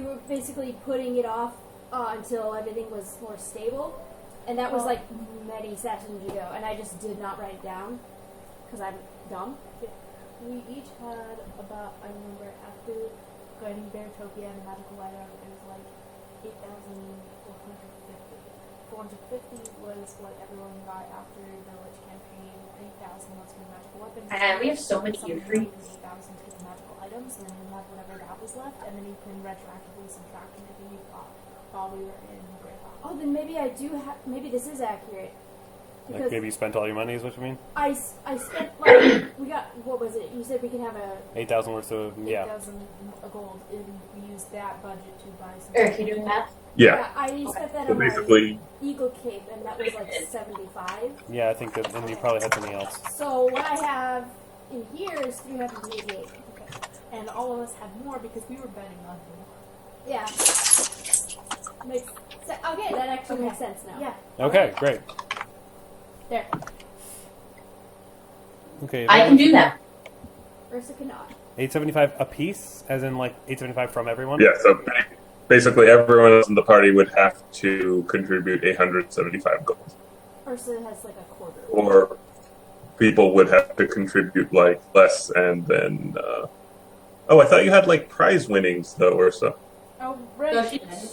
were basically putting it off until everything was more stable, and that was like many sessions ago, and I just did not write it down because I'm dumb. We each had about, I remember after going to Beartopia and Magical Item, it was like 8,450. 450 was what everyone got after the Lich campaign. 8,000 was for magical weapons. And we have so many Some gear of free. it was 8,000 to the magical items, and then you have whatever that was left, and then you can retroactively subtract anything you got while we were in Great Hawk. Oh, then maybe I do have. Maybe this is accurate. Like Because maybe you spent all your money, is what you mean? I spent like we got what was it? You said we can have a 8,000 worth of 8,000 gold, and we used that budget to buy some. Eric, you doing math? Yeah. I spent that So on my basically, Eagle Cape, and that was like 75. Yeah, I think that, and you probably had something else. So what I have in here is 388. Okay. And all of us had more because we were betting on him. Yeah. Makes okay, that actually makes sense now. Yeah. Okay, great. There. Okay, I can do that. Ursa cannot. 875 a piece, as in like 875 from everyone. yeah, so basically everyone else in the party would have to contribute 875 gold. Ursa has like a quarter. Or people would have to contribute like less and then oh, I thought you had like prize winnings though, Ursa. Oh, No, right. she didn't.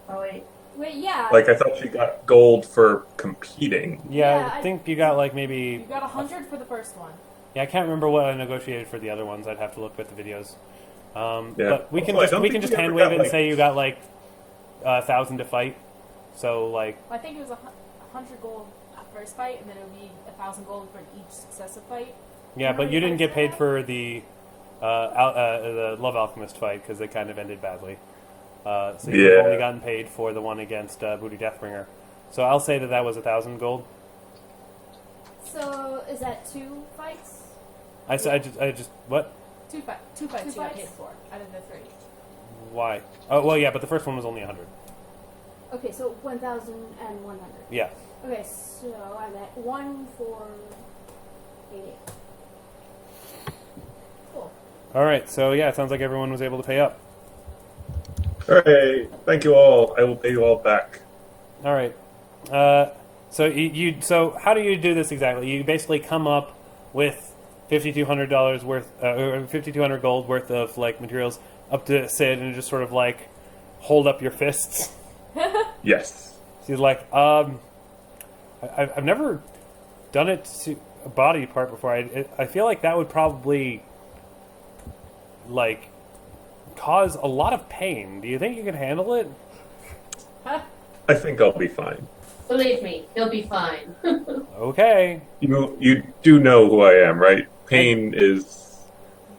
Oh, wait. Wait, yeah. Like I thought she got gold for competing. Yeah, Yeah, I think you got like maybe. You got 100 for the first one. Yeah, I can't remember what I negotiated for the other ones. I'd have to look at the videos. Yeah. But we can Also, I just don't we think can just we ever hand wave got, it and like- say you got like 1,000 to fight. So like I think it was 100 gold first fight, and then it would be 1,000 gold for each successive fight. yeah, but you didn't get paid for the Love Alchemist fight because it kind of ended badly. So you've Yeah. only gotten paid for the one against Booty Deathbringer. So I'll say that was 1,000 gold. So is that 2 fights? I just what? Two fights Two you got fights? paid for out of the 3. Why? Oh well, yeah, but the first one was only 100. Okay, so 1,100. Yeah. Okay, so I'm at 1,488. Cool. All right. So yeah, it sounds like everyone was able to pay up. Hooray! Thank you all. I will pay you all back. All right. So how do you do this exactly? You basically come up with $5,200 worth, or 5,200 gold worth of like materials up to Sid, and just sort of like hold up your fists. Yes. She's like, I've never done it to a body part before. I feel like that would probably like cause a lot of pain. Do you think you can handle it? I think I'll be fine. Believe me, he'll be fine. Okay. You do know who I am, right? Pain is...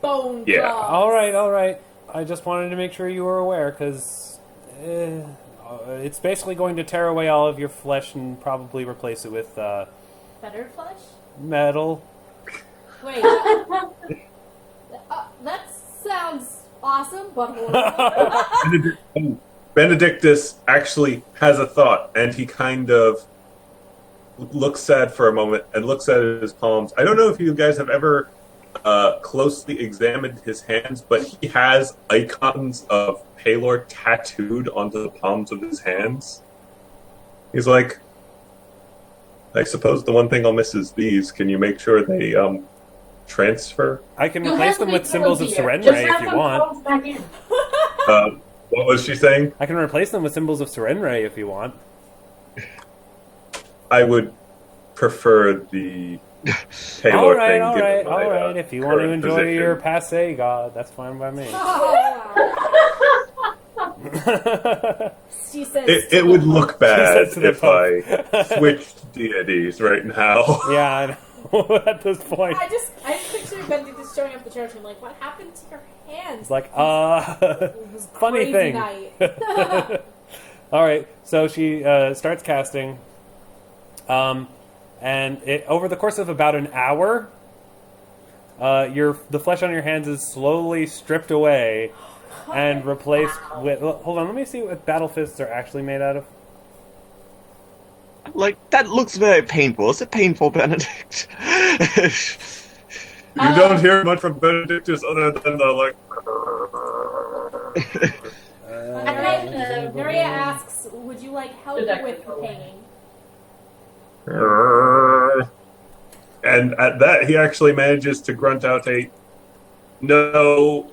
Bone Yeah. claws. All right. I just wanted to make sure you were aware, because it's basically going to tear away all of your flesh and probably replace it with Better flesh? metal. Wait. That sounds awesome, but horrible. Benedictus actually has a thought, and he kind of looks sad for a moment and looks at his palms. I don't know if you guys have ever closely examined his hands, but he has icons of Palor tattooed onto the palms of his hands. He's like, I suppose the one thing I'll miss is these. Can you make sure they transfer? I can You replace have to them be with symbols of here. Serenray Just if have you them want. close back in. What was she saying? I can replace them with symbols of Serenray if you want. I would prefer the Palor All right, thing. all given right. my, If you want to current enjoy position. your passe god, that's fine by me. She says It would look bad said to the if I switched deities right now. Yeah, I know. At this point, I just picture Benedictus showing up at the church and like, what happened to your hands? it's like, It was funny crazy thing. night. All right, so she starts casting, and over the course of about an hour, the flesh on your hands is slowly stripped away and replaced with. Hold on, let me see what battle fists are actually made out of. Like, that looks very painful. Is it painful, Benedict? You don't hear much from Benedictus other than the like. Nuria asks, would you like help with the painting? And at that, he actually manages to grunt out a no.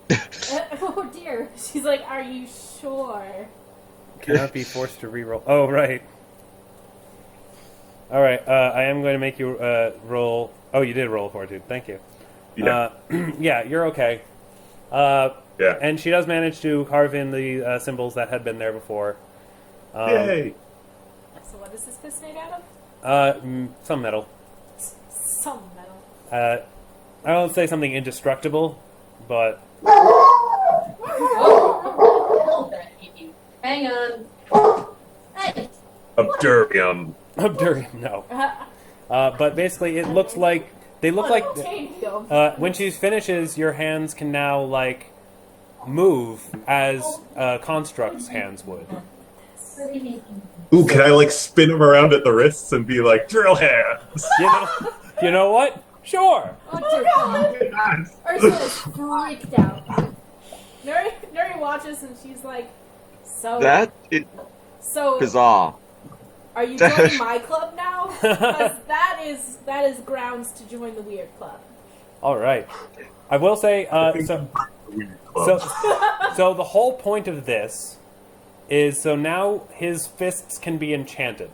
Oh dear. She's like, are you sure? Cannot be forced to reroll. Oh, right. All right, I am going to make you roll. Oh, you did roll a fortitude. Thank you. Yeah. Yeah, you're okay. Yeah. And she does manage to carve in the symbols that had been there before. Yay. So what is this fist made out of? Some metal. Some metal. I don't say something indestructible, but Oh, that hit you. hang on. Hey, Obdurium. Obdurium, no. But basically, it looks like they look like when she finishes, your hands can now like move as construct's hands would. Ooh, can I like spin them around at the wrists and be like drill hands? You know what? Sure. Oh dear God. Ursa is freaked out. Nuria watches and she's like, so That is bizarre. are you joining my club now? Because that is grounds to join the weird club. All right. I will say so the whole point of this is so now his fists can be enchanted.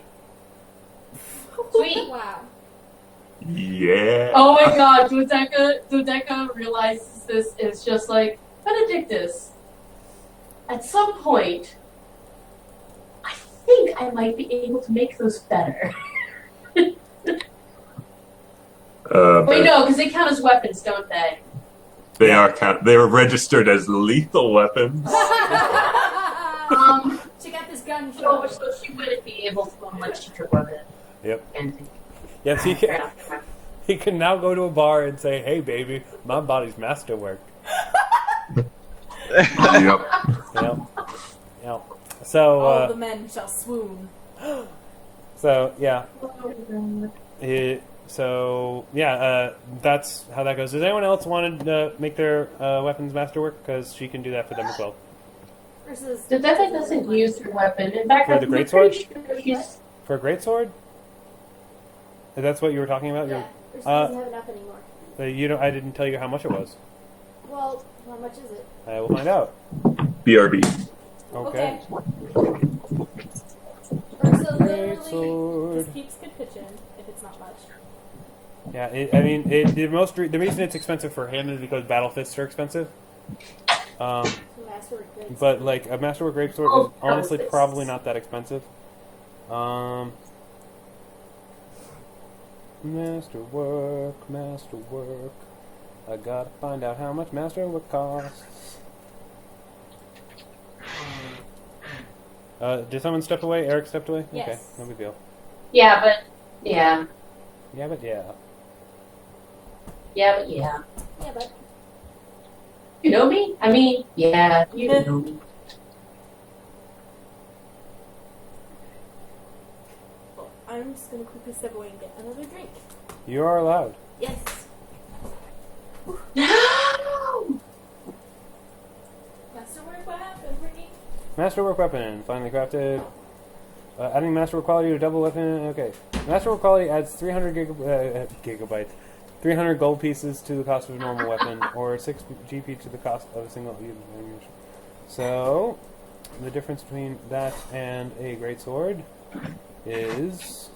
sweet. Wow. Yeah. Oh my god, Dodeka realizes this is just like, Benedictus, at some point, I think I might be able to make those better. Wait, no, because they count as weapons, don't they? They are registered as lethal weapons. Check out this gun So show. she wouldn't be able to unless she took weapon. Yep. And Yes, he can now go to a bar and say, "Hey, baby, my body's masterwork." Yep. Yep. Yep. So, All the men shall swoon. so yeah. That's how that goes. Does anyone else want to make their weapons masterwork? Because she can do that for them as well. Dodeka doesn't use her weapon. In fact, For the I'm greatsword? pretty sure she's... For a greatsword? That's what you were talking about? Yeah, Ursa doesn't have enough anymore. I didn't tell you how much it was. Well, how much is it? I will find out. BRB. Okay. Ursa literally Greatsword. just keeps good pitching if it's not much. Yeah, the reason it's expensive for him is because battle fists are expensive. Masterwork great. But like a masterwork greatsword is honestly probably not that expensive. Masterwork. I gotta find out how much masterwork costs. Did someone step away? Eric stepped away? Yes. Okay, no big deal. Yeah, but... Yeah. Yeah, but yeah. Yeah, but yeah. Yeah, but You know me? I mean, yeah, you know me. Well, I'm just gonna quickly step away and get another drink. You are allowed. Yes. No! Masterwork, what happened, Brittany? Masterwork weapon, finally crafted. Adding masterwork quality to double weapon. Okay. Masterwork quality adds 300 gigabytes. 300 gold pieces to the cost of a normal weapon, or 6 GP to the cost of a single ammunition. So, the difference between that and a greatsword is...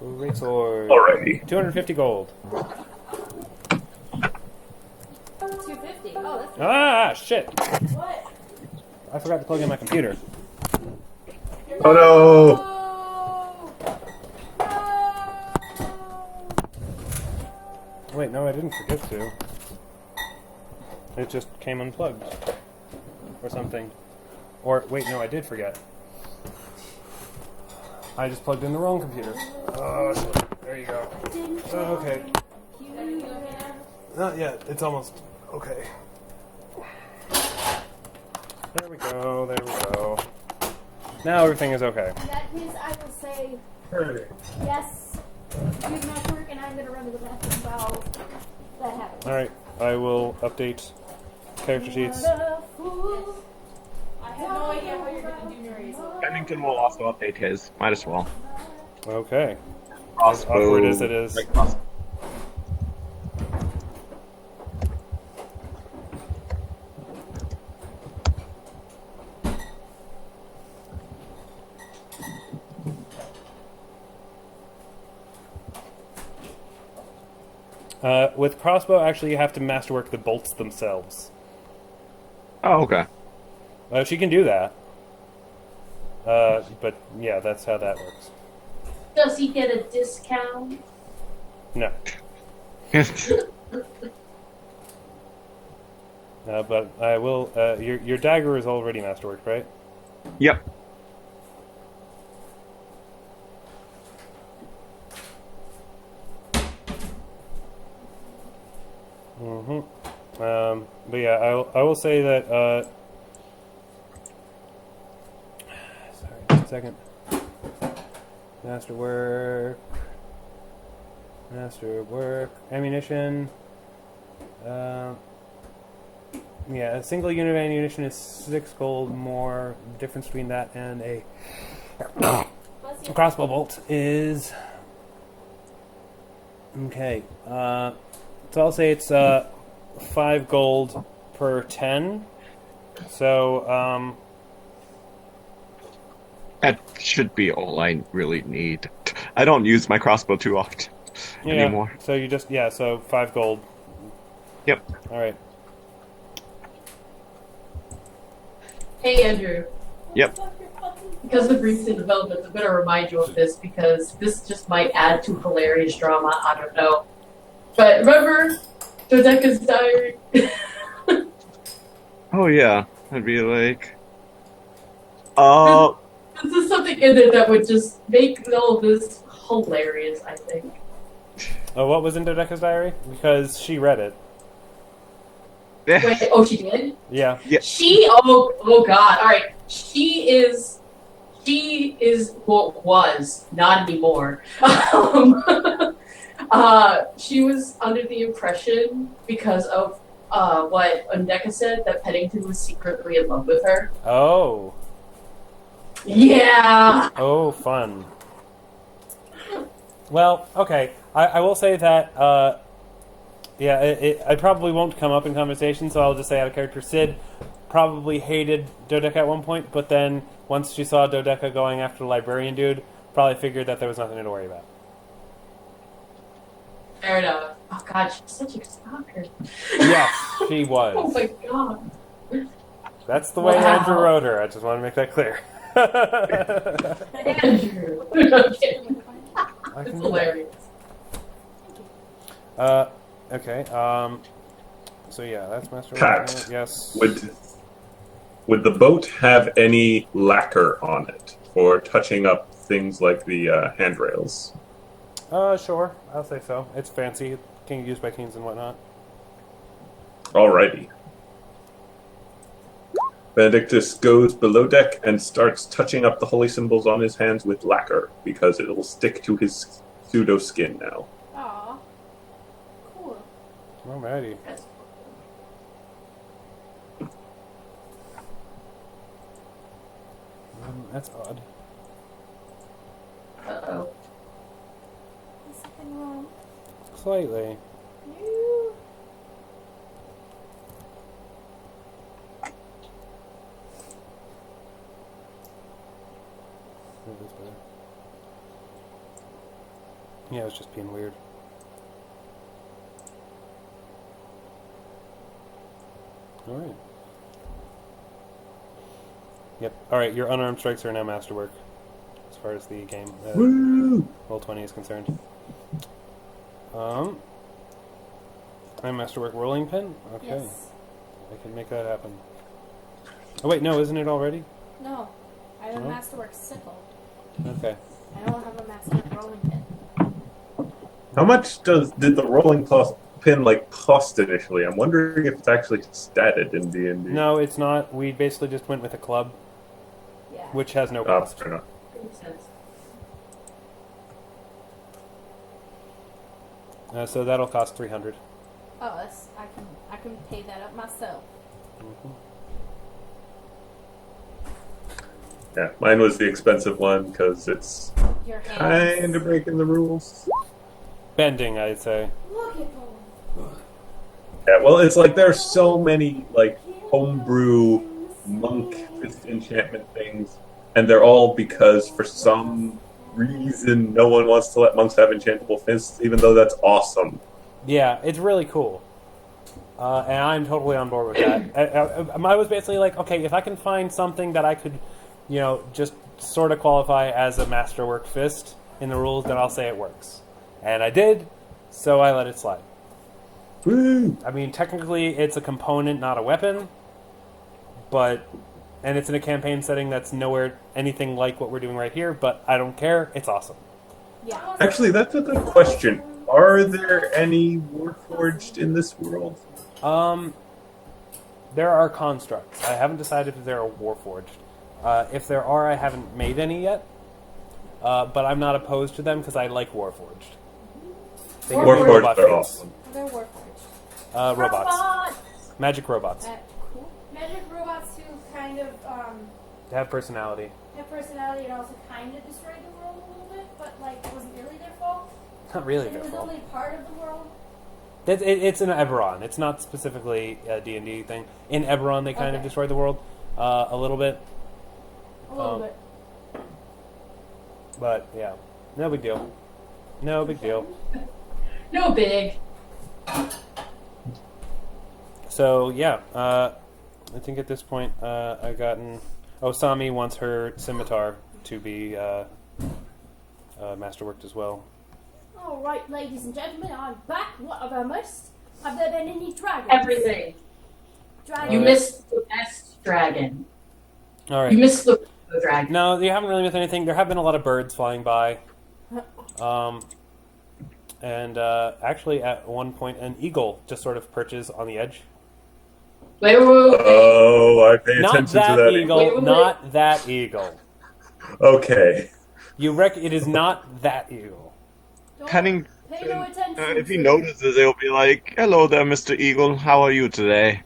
Greatsword. Alrighty. 250 gold. 250. Oh, that's Ah, shit! What? I forgot to plug in my computer. Oh no! No! Wait, no, I didn't forget to. It just came unplugged. Or something. Or, wait, no, I did forget. I just plugged in the wrong computer. Oh, shit. There you go. Okay. Not yet. It's almost okay. There we go, there we go. Now everything is okay. In that case, I will say yes. Use masterwork, and I'm gonna run to the bathroom while that happens. Alright, I will update character sheets. I have no idea how you're gonna do Nuri's. Pennington will also update his. Might as well. Okay. As awkward as it is. With crossbow, actually, you have to masterwork the bolts themselves. Oh, okay. She can do that. But yeah, that's how that works. Does he get a discount? No. But I will. Your dagger is already masterwork, right? Yep. Mm-hmm. But yeah, I will say that. Sorry, just a second. Masterwork, ammunition. Yeah, a single unit of ammunition is 6 gold more. The difference between that and a crossbow bolt is okay. So I'll say it's 5 gold per 10. So That should be all I really need. I don't use my crossbow too often anymore. So you just so 5 gold. Yep. All right. Hey, Andrew. Yep. Because of recent developments, I'm going to remind you of this because this just might add to hilarious drama. I don't know. But remember Dodeka's diary? Oh yeah, I'd be like, This is something in there that would just make all of this hilarious, I think. Oh, what was in Dodeka's diary? Because she read it. Wait, oh, she did? Yeah. Oh god, alright. She is what was, not anymore. She was under the impression, because of what Dodeka said, that Pennington was secretly in love with her. Oh. Yeah! Oh, fun. Well, okay. I will say that, I probably won't come up in conversation, so I'll just say out of character, Sid probably hated Dodeka at one point, but then once she saw Dodeka going after the librarian dude, probably figured that there was nothing to worry about. Fair enough. Oh god, she's such a stalker. Yes, she was. Oh my god. That's the way Wow. Andrew wrote her. I just want to make that clear. Andrew. I'm kidding. I It's can do hilarious. that. Okay. So yeah, that's Master. Pat. Yes. Would the boat have any lacquer on it for touching up things like the handrails? Sure. I'll say so. It's fancy. Can be used by kings and whatnot. Alrighty. Benedictus goes below deck and starts touching up the holy symbols on his hands with lacquer because it will stick to his pseudo skin now. Aw. Cool. Alrighty. That's odd. Uh-oh. Is something wrong? Slightly. You. Yeah, it was just being weird. Alright. Yep. Alright, your unarmed strikes are now masterwork. As far as the game roll 20 is concerned. I'm masterwork rolling pin? Okay. Yes. I can make that happen. Oh wait, no, isn't it already? No. I have a No? masterwork sickle. Okay. I don't have a masterwork rolling pin. How much did the rolling pin cost initially? I'm wondering if it's actually statted in D&D. No, it's not. We basically just went with a club, Yeah. which has no Oh, cost. fair enough. Makes sense. So that'll cost 300. Oh, that's I can pay that up myself. Yeah, mine was the expensive one because it's Your hands. kind of breaking the rules. Bending, I'd say. Look at them. Yeah, well, it's like there's so many homebrew monk fist enchantment things, and they're all because for some reason no one wants to let monks have enchantable fists, even though that's awesome. Yeah, it's really cool. And I'm totally on board with that. I was basically like, okay, if I can find something that I could, just sort of qualify as a masterwork fist in the rules, then I'll say it works. And I did, so I let it slide. Woo! I mean, technically, it's a component, not a weapon, and it's in a campaign setting that's nowhere anything like what we're doing right here. But I don't care. It's awesome. Yeah. Actually, that's a good question. Are there any Warforged in this world? There are constructs. I haven't decided if there are Warforged. If there are, I haven't made any yet. But I'm not opposed to them because I like Warforged. They give me Warforged robot are face. awesome. They're Warforged. Robots. Magic robots. Cool. Magic robots who kind of They have personality. have personality and also kind of destroyed the world a little bit, but like it wasn't really their fault. Not really It their was fault. only part of the world. It's in Eberron. It's not specifically a D&D thing. In Eberron, they kind of Okay. destroyed the world a little bit. A little bit. But, yeah. No big deal. No big deal. No big. So, yeah. I think at this point, I've gotten... Oh, Sami wants her scimitar to be masterworked as well. All right, ladies and gentlemen, I'm back. What have I missed? Have there been any dragons? Everything. Dragons. You missed the best dragon. All right. You missed the dragon. No, you haven't really missed anything. There have been a lot of birds flying by. And actually, at one point, an eagle just sort of perches on the edge. Wait. Oh, I pay Not attention that to that. eagle. Wait. Not that eagle. Okay. It is not that eagle. Don't Pennington, pay no attention. if he to- notices, he'll be like, "Hello there, Mr. Eagle. How are you today?"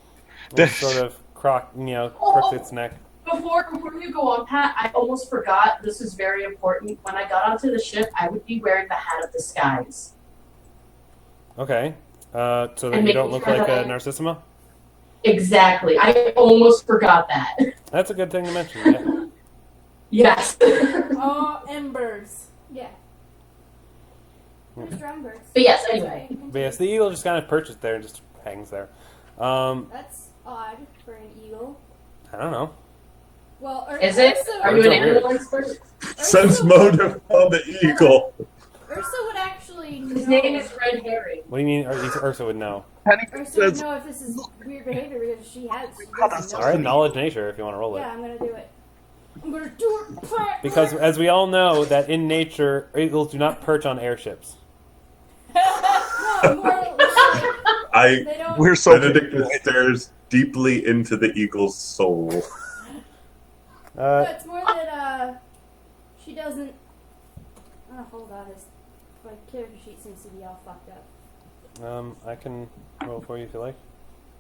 Just sort of crooks its neck. Before you go on, Pat, I almost forgot. This is very important. When I got onto the ship, I would be wearing the Hat of Disguise. Okay. So that And you don't making look sure like a that Narcissima? Exactly. I almost forgot that. That's a good thing to mention. Yeah. Yes. Oh, embers. Yeah. There's drum birds. But yes, anyway. But yes, the eagle just kind of perches there and just hangs there. That's odd for an eagle. I don't know. Well, Is it? Are you an Ursa animal expert? Sense motive on the eagle. Ursa would actually know. His name is Red Herring. What do you mean? Ursa would know. Ursa would know if this is weird behavior because she doesn't know. All right, knowledge nature if you want to roll it. Yeah, I'm gonna do it. I'm gonna do it. Because as we all know, that in nature, eagles do not perch on airships. No, more like, I they don't. We're so Benedictus stares deeply into the eagle's soul. No, it's more that she doesn't. Oh, hold on, my character sheet seems to be all fucked up. I can roll for you if you like.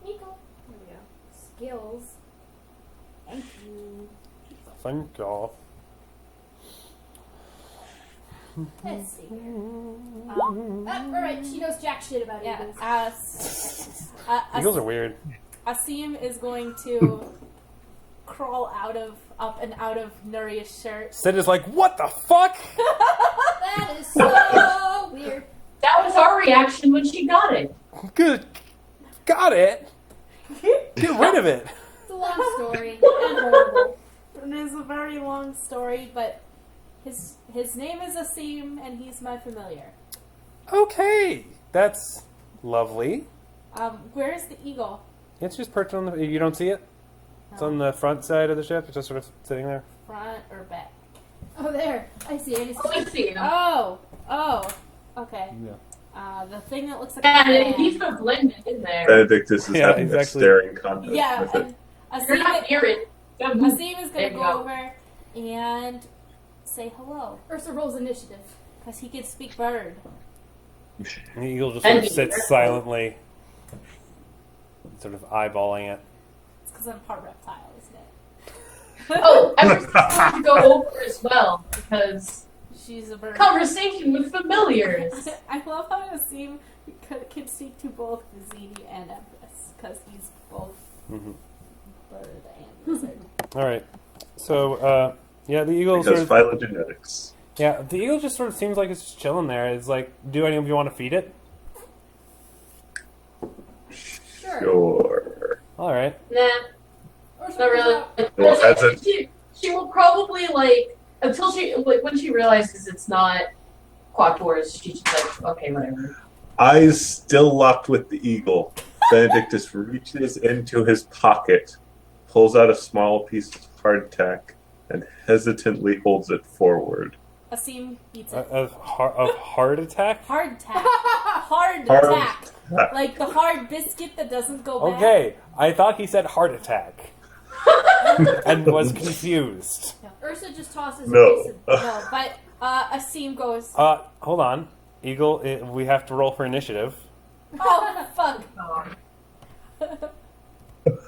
Nico. There we go. Skills. Thank you. Thank you. Let's see here. Alright, she knows jack shit about Yeah. eagles. Eagles are weird. Asim is going to crawl up and out of Nuria's shirt. Sid is like, what the fuck? That is so weird. That was our reaction when she got it. Good. Got it. Get rid of it. It's a long story and horrible. It is a very long story, but his name is Asim, and he's my familiar. Okay. That's lovely. Where's the eagle? It's just perched on the... You don't see it? It's on the front side of the ship. It's just sort of sitting there. Front or back? Oh, there. I see it. Oh, I see him. Oh, okay. Yeah. The thing that looks like Yeah, a fan. he's so blended in there. Benedictus is Yeah, having he's a actually- staring contest Yeah, with it. and You're not near it. Asim is There gonna you go go. over and say hello, Ursa rolls initiative. because he can speak bird. And the eagle just sort of And sits he- silently, sort of eyeballing it. It's because I'm part reptile, isn't it? Oh, everyone's going to go over as well because She's a bird. conversation with familiars. I love how Asim can speak to both Vizini and Empress, because he's both Mhm. bird and lizard. All right. So, yeah, the eagle sort Because of... phylogenetics. Yeah, the eagle just sort of seems like it's just chilling there. It's like, do any of you want to feed it? Sure. Sure. All right. Nah, Ursa not really. Well, as a- She will probably until she when she realizes it's not Quator's, she's just like, okay, whatever. Eyes still locked with the eagle, Benedictus reaches into his pocket, pulls out a small piece of hardtack, and hesitantly holds it forward. Asim eats it. Of heart attack? Hard tack. Hard Hard tack. tack. Like the hard biscuit that doesn't go bad. Okay, I thought he said heart attack. And was confused. Ursa just tosses No. a piece of... No, but Asim goes, Hold on. Eagle, we have to roll for initiative. oh, fuck.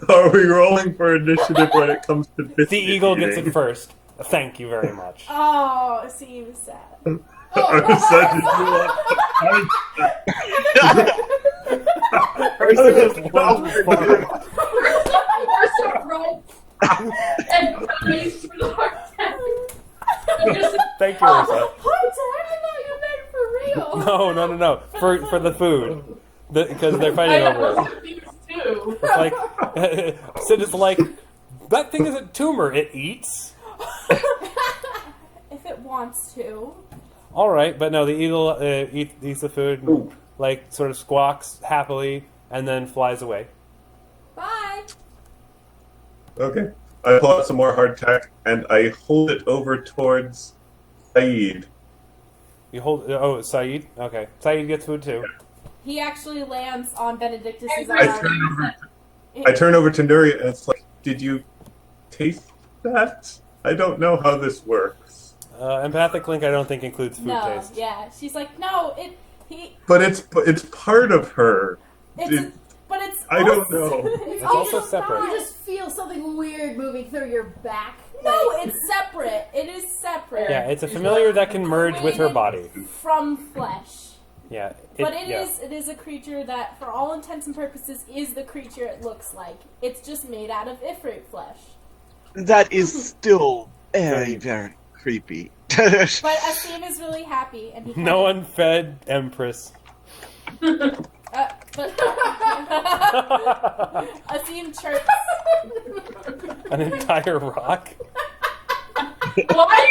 Are we rolling for initiative when it comes to biscuit The eagle gets eating? it first. Thank you very much. Oh, Asim is sad. Ursa, did you want... Ursa runs and pays for the hard tack. Thank you, Ursa. Hard tack? I thought you meant for real. No. For the food. Because they're fighting over it. Too. It's like, Sid is like, that thing is a tumor. It eats. If it wants to. All right, but no, the eagle eats the food, and, Ooh. like sort of squawks happily, and then flies away. Bye! Okay. I pull out some more hardtack, and I hold it over towards Saeed. You hold. Saeed. Okay, Saeed gets food too. He actually lands on Benedictus' I arm. turn over to Nuria, and it's like, did you taste that? I don't know how this works. Empathic link, I don't think includes food No, taste. yeah. She's like, no, But it's part of her. it's but it's I don't know. It's also also separate. You just feel something weird moving through your back. No, it's separate. It is separate Yeah, it's a familiar that can merge with her body. from flesh. Yeah, But it is a creature that, for all intents and purposes, is the creature it looks like. It's just made out of Ifrit flesh. That is still very, very creepy. But Asim is really happy, and he No unfed empress. but Asim chirps. An entire rock. Why are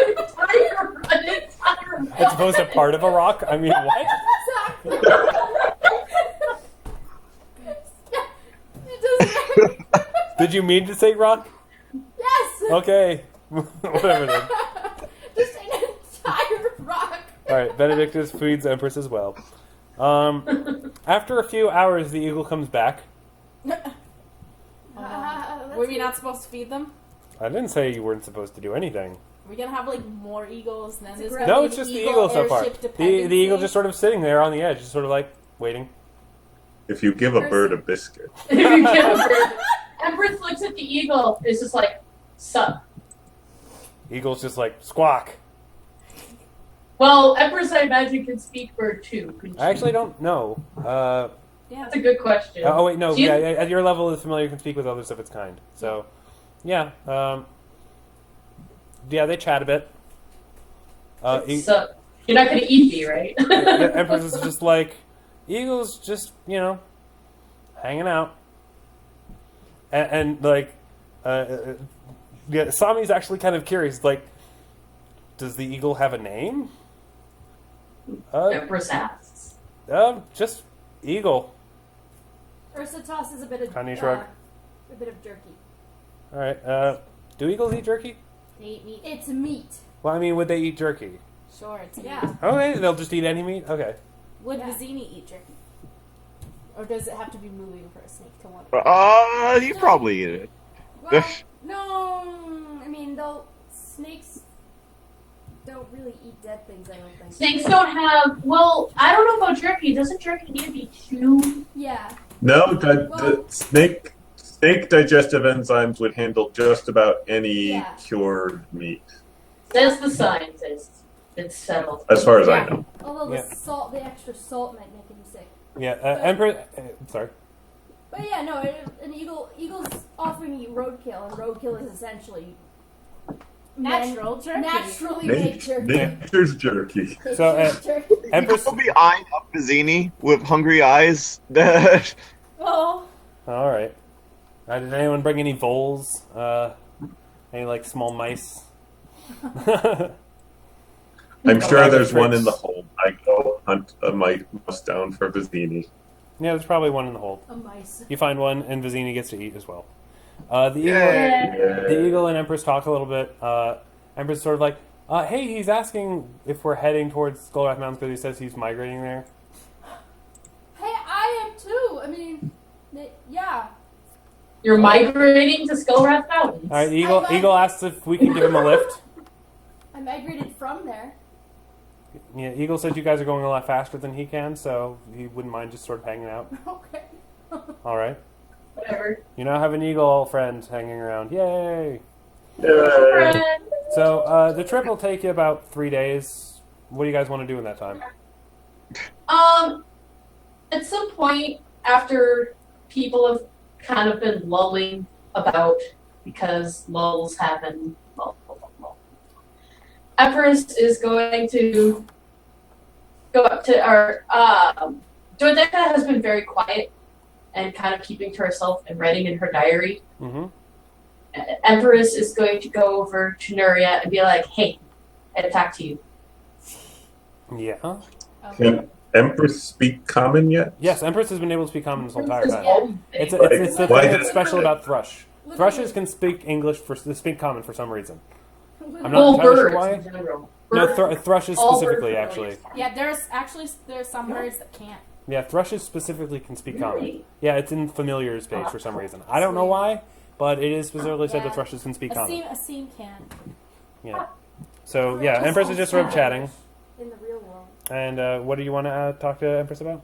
you throwing an entire It's supposed to be part of a rock. I mean, what? Did you mean to say rock? Yes! Okay, whatever then. Just an entire rock. All right, Benedictus feeds Empress as well. After a few hours, the eagle comes back. Were we not supposed to feed them? I didn't say you weren't supposed to do anything. Are we gonna have like more eagles and then there's No, gonna No, be it's an just the eagle so far. airship The dependency? eagle just sort of sitting there on the edge, just sort of like waiting. If you give a bird a biscuit. If you get a bird. Empress looks at the eagle. It's just like, sup. Eagle's just like squawk. Well, Empress, I imagine, can speak bird too. Couldn't I she? actually don't know. Yeah. That's a good question. Oh wait, no. She- Yeah, at your level, the familiar can speak with others of its kind. So, yeah. Yeah, they chat a bit. Sup. You're not going to eat me, right? The Empress is just like, Eagle's just, hanging out. And like, yeah, Sami's actually kind of curious. Like, does the eagle have a name? Empress asks. Just Eagle. Ursa tosses a bit of Tiny shrug. a bit of jerky. All right. Do eagles eat jerky? They eat meat. It's meat. Well, I mean, would they eat jerky? Sure, it's meat. Yeah. Okay, they'll just eat any meat. Okay. Would Yeah. Vizini eat jerky? Or does it have to be moving for a snake to want it? You probably eat it. Well, no. I mean, snakes don't really eat dead things. I don't think. Snakes don't have. Well, I don't know about jerky. Doesn't jerky need to be chewed? Yeah. No, the snake digestive enzymes would handle just about any Yeah. cured meat, Says the scientist. It's settled. as far as I Yeah. know. Although Yeah. the extra salt might make him sick. Yeah. Empress. Sorry. But yeah, no, an eagle's offering you roadkill, and roadkill is essentially Natural jerky. naturally made jerky. Nature's jerky. So, Nature's jerky. Empress. You'll be eyeing up Vizzini with hungry eyes. Oh. All right. Did anyone bring any voles? Any like small mice? I'm sure Bag of there's one tricks. in the hold. I go, hunt a mouse down for Vizini. Yeah, there's probably one in the hold. A mice. You find one, and Vizini gets to eat as well. The eagle and Empress talk a little bit. Empress is sort of like, hey, he's asking if we're heading towards Skullwrath Mountains because he says he's migrating there. Hey, I am too. I mean, yeah. You're migrating to Skullwrath Mountains. All right, the eagle asks if we can give him a lift. I migrated from there. Yeah, Eagle says you guys are going a lot faster than he can, so he wouldn't mind just sort of hanging out. Okay. All right. Whatever. You now have an eagle friend hanging around. Yay! Friend. So the trip will take you about 3 days. What do you guys want to do in that time? At some point after people have kind of been lulling about because lulls happen. Empress is going to go up to our Dodeka has been very quiet and kind of keeping to herself and writing in her diary. Mm-hmm. Empress is going to go over to Nuria and be like, "Hey, I had to talk to you." Yeah. Can Empress speak common yet? Yes, Empress has been able to speak common this whole entire Empress time. is always It's able- the Why thing did- that's special about Thrush. Literally. Thrushes can speak English speak common for some reason. I'm not Well, entirely sure birds why. in general. No, Birds- thrushes all specifically, birds are actually. really- Yeah, there's some birds that can't. Yeah, thrushes specifically can speak common. Really? Yeah, it's in familiars page for some reason. I don't know why, but it is specifically said Yeah. that thrushes can speak common. A seam can. Yeah. So yeah, Empress is just sort of chatting. In the real world. And what do you want to talk to Empress about?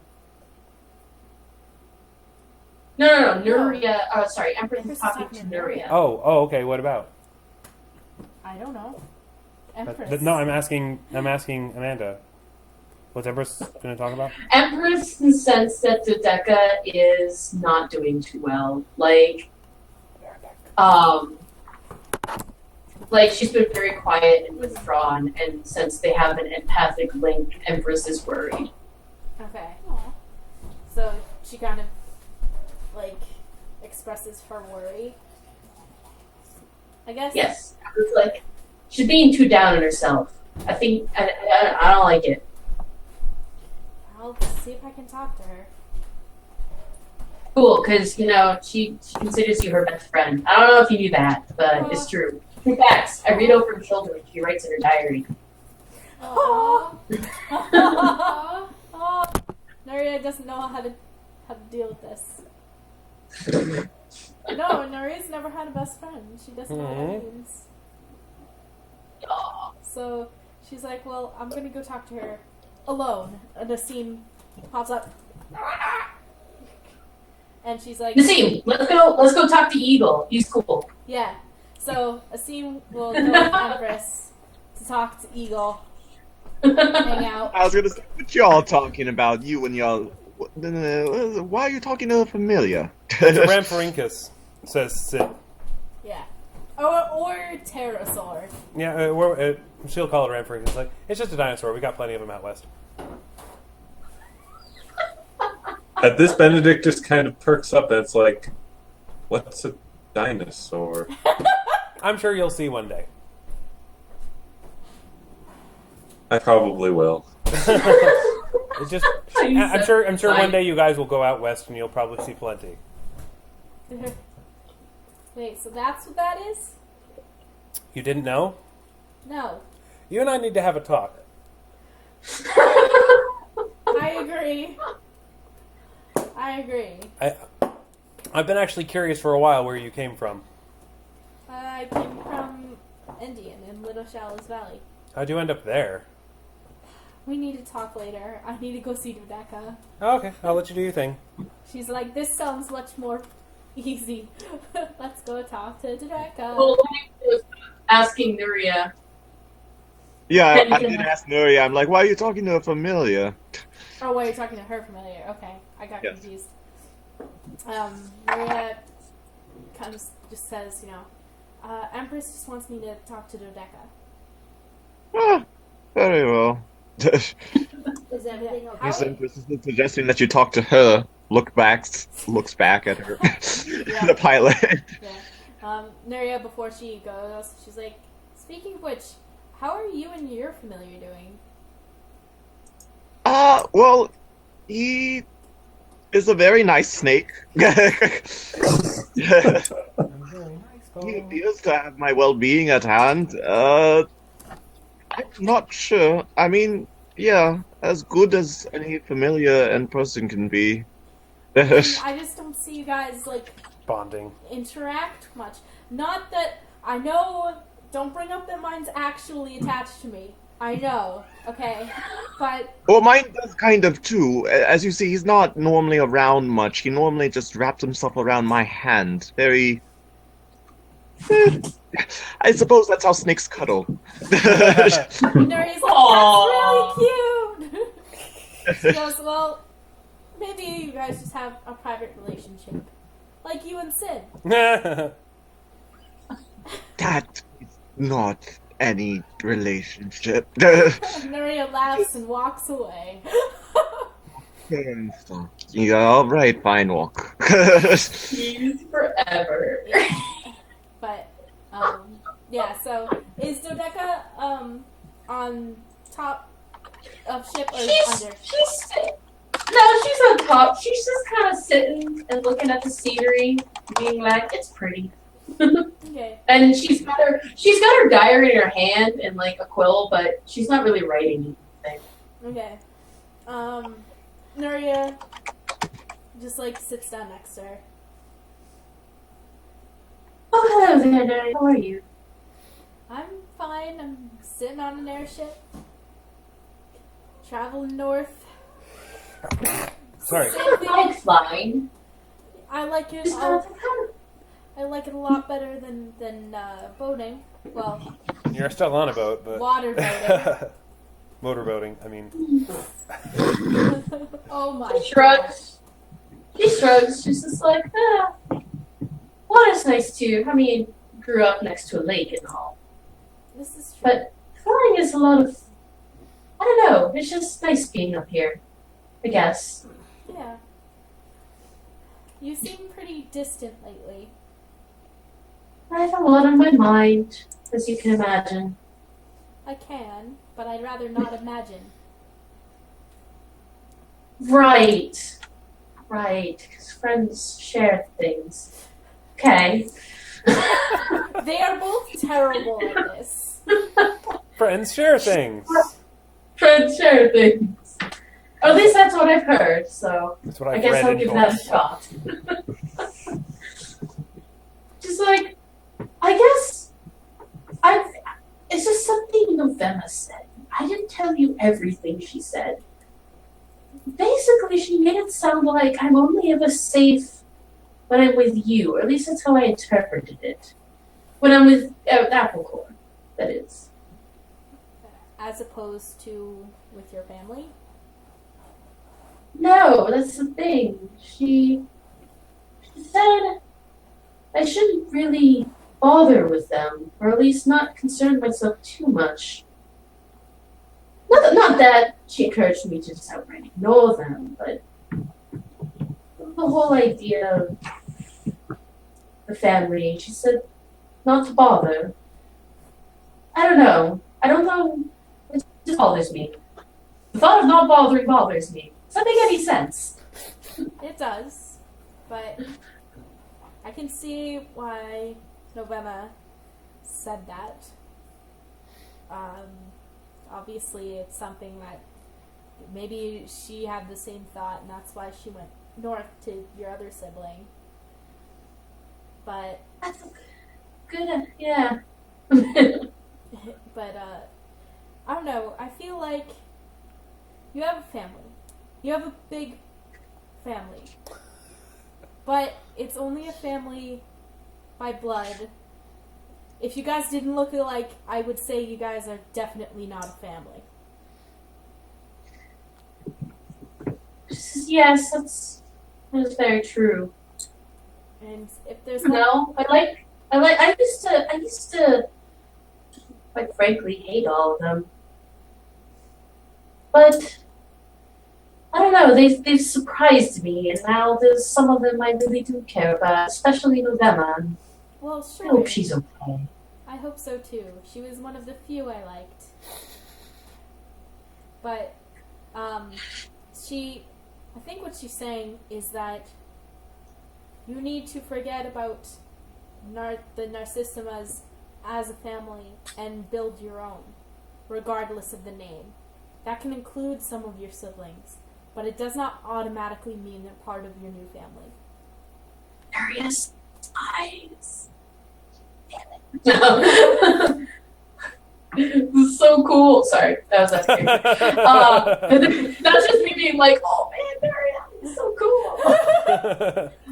No. Nuria. Oh, sorry. Empress is Empress is talking talking to to Nuria. Oh, okay. What about? I don't know. Empress. No, I'm asking Amanda. What's Empress going to talk about? Empress can sense that Dodeka is not doing too well. Like she's been very quiet and withdrawn, and since they have an empathic link, Empress is worried. Okay. So she kind of expresses her worry. I guess. Yes, it's like she's being too down on herself. I think I don't like it. I'll see if I can talk to her. Cool, because she considers you her best friend. I don't know if you knew that, but it's true. In fact, I read over her shoulder when she writes in her diary. Aww. Nuria doesn't know how to deal with this. No, Nuria's never had a best friend. She doesn't know what that means. So she's like, well, I'm gonna go talk to her alone. And Nassim pops up. And she's like, Nassim, let's go talk to Eagle. He's cool. yeah. So Nassim will go with Empress to talk to Eagle, hang out. I was gonna say, what y'all talking about? You and y'all. Why are you talking to a familiar? It's a Rampharinkus, says Sid. Yeah. Or pterosaur. Yeah, she'll call it Rampharinkus. It's like, it's just a dinosaur. We got plenty of them out west. At this, Benedictus kind of perks up. That's like, what's a dinosaur? I'm sure you'll see one day. I probably will. It's just, I'm sure one day you guys will go out west and you'll probably see plenty. Wait, so that's what that is? You didn't know? No. You and I need to have a talk. I agree. I've been actually curious for a while where you came from. I came from Indian in Little Shallows Valley. How'd you end up there? We need to talk later. I need to go see Dodeka. Oh, okay, I'll let you do your thing. She's like, this sounds much more easy. Let's go talk to Dodeka. Well, I was asking Nuria. Yeah, I did ask Nuria. I'm like, why are you talking to a familiar? Oh, wait, you're talking to her familiar. Okay, I got Yes. confused. Nuria kind of just says, Empress just wants me to talk to Dodeka. Ah, very well. Is everything okay? Miss Empress is suggesting that you talk to her. Looks back at her. The pilot. Yeah. Nuria, before she goes, she's like, speaking of which, how are you and your familiar doing? Well, he is a very nice snake. He appears to have my well-being at hand. I'm not sure. I mean, yeah, as good as any familiar and person can be. I just don't see you guys, like, Bonding. interact much. Not that I know. Don't bring up that mine's actually attached to me. I know, okay, but Well, mine does kind of too. As you see, he's not normally around much. He normally just wraps himself around my hand. Very. I suppose that's how snakes cuddle. Nuri's like, Aww. that's really cute. She goes, well, maybe you guys just have a private relationship, like you and Sid. That is not any relationship. Nuria laughs and walks away. Yeah, all right, fine, walk. Cheese forever. But, yeah, so is Dodeka, on top of ship or under? She's on top. She's just kind of sitting and looking at the scenery, being like, it's pretty. Okay. And she's got her diary in her hand and like a quill, but she's not really writing anything. Okay. Nuria just, like, sits down next to her. Oh, hello there, Daddy. How are you? I'm fine. I'm sitting on an airship. Traveling north. Sorry. Same I'm thing. fine. I like it. Just I like it a lot better than boating. Well, You're still on a boat, but water boating. motorboating. I mean, Oh my She god. shrugs. She shrugs. She's just like, water's nice too. I mean, grew up next to a lake and all. This is true. But flying is a lot of, I don't know, it's just nice being up here, I guess. Yeah. You seem pretty distant lately. I have a lot on my mind, as you can imagine. I can, but I'd rather not imagine. Right. Right, because friends share things. Okay. They are both terrible at this. friends share things. Friends share things. Or at least that's what I've heard, so That's what I I've guess read I'll in give that a books. shot. Just like, I guess, it's just something Novema said. I didn't tell you everything she said. Basically, she made it sound like I'm only ever safe when I'm with you, or at least that's how I interpreted it. When I'm with Applecorn, that is. As opposed to with your family? No, that's the thing. She said I shouldn't really bother with them, or at least not concern myself too much. Not that she encouraged me to just outright ignore them, but the whole idea of the family, she said not to bother. I don't know. It just bothers me. The thought of not bothering bothers me. Does that make any sense? It does, but I can see why Novema said that. Obviously, it's something that maybe she had the same thought, and that's why she went north to your other sibling. But, That's good, yeah. but I don't know. I feel like you have a family. You have a big family. But it's only a family by blood. If you guys didn't look alike, I would say you guys are definitely not a family. Yes, that is very true. And if there's No, I used to, quite frankly, hate all of them. But, I don't know, they've surprised me, and now there's some of them I really do care about, especially Novema, and well, I sure. hope she's okay. I hope so too. She was one of the few I liked. But I think what she's saying is that you need to forget about the Narcissimas as a family and build your own, regardless of the name. That can include some of your siblings, but it does not automatically mean they're part of your new family. Various eyes. No. This is so cool. Sorry, that was escaping. That's just me being like, oh man, Marianne is so cool.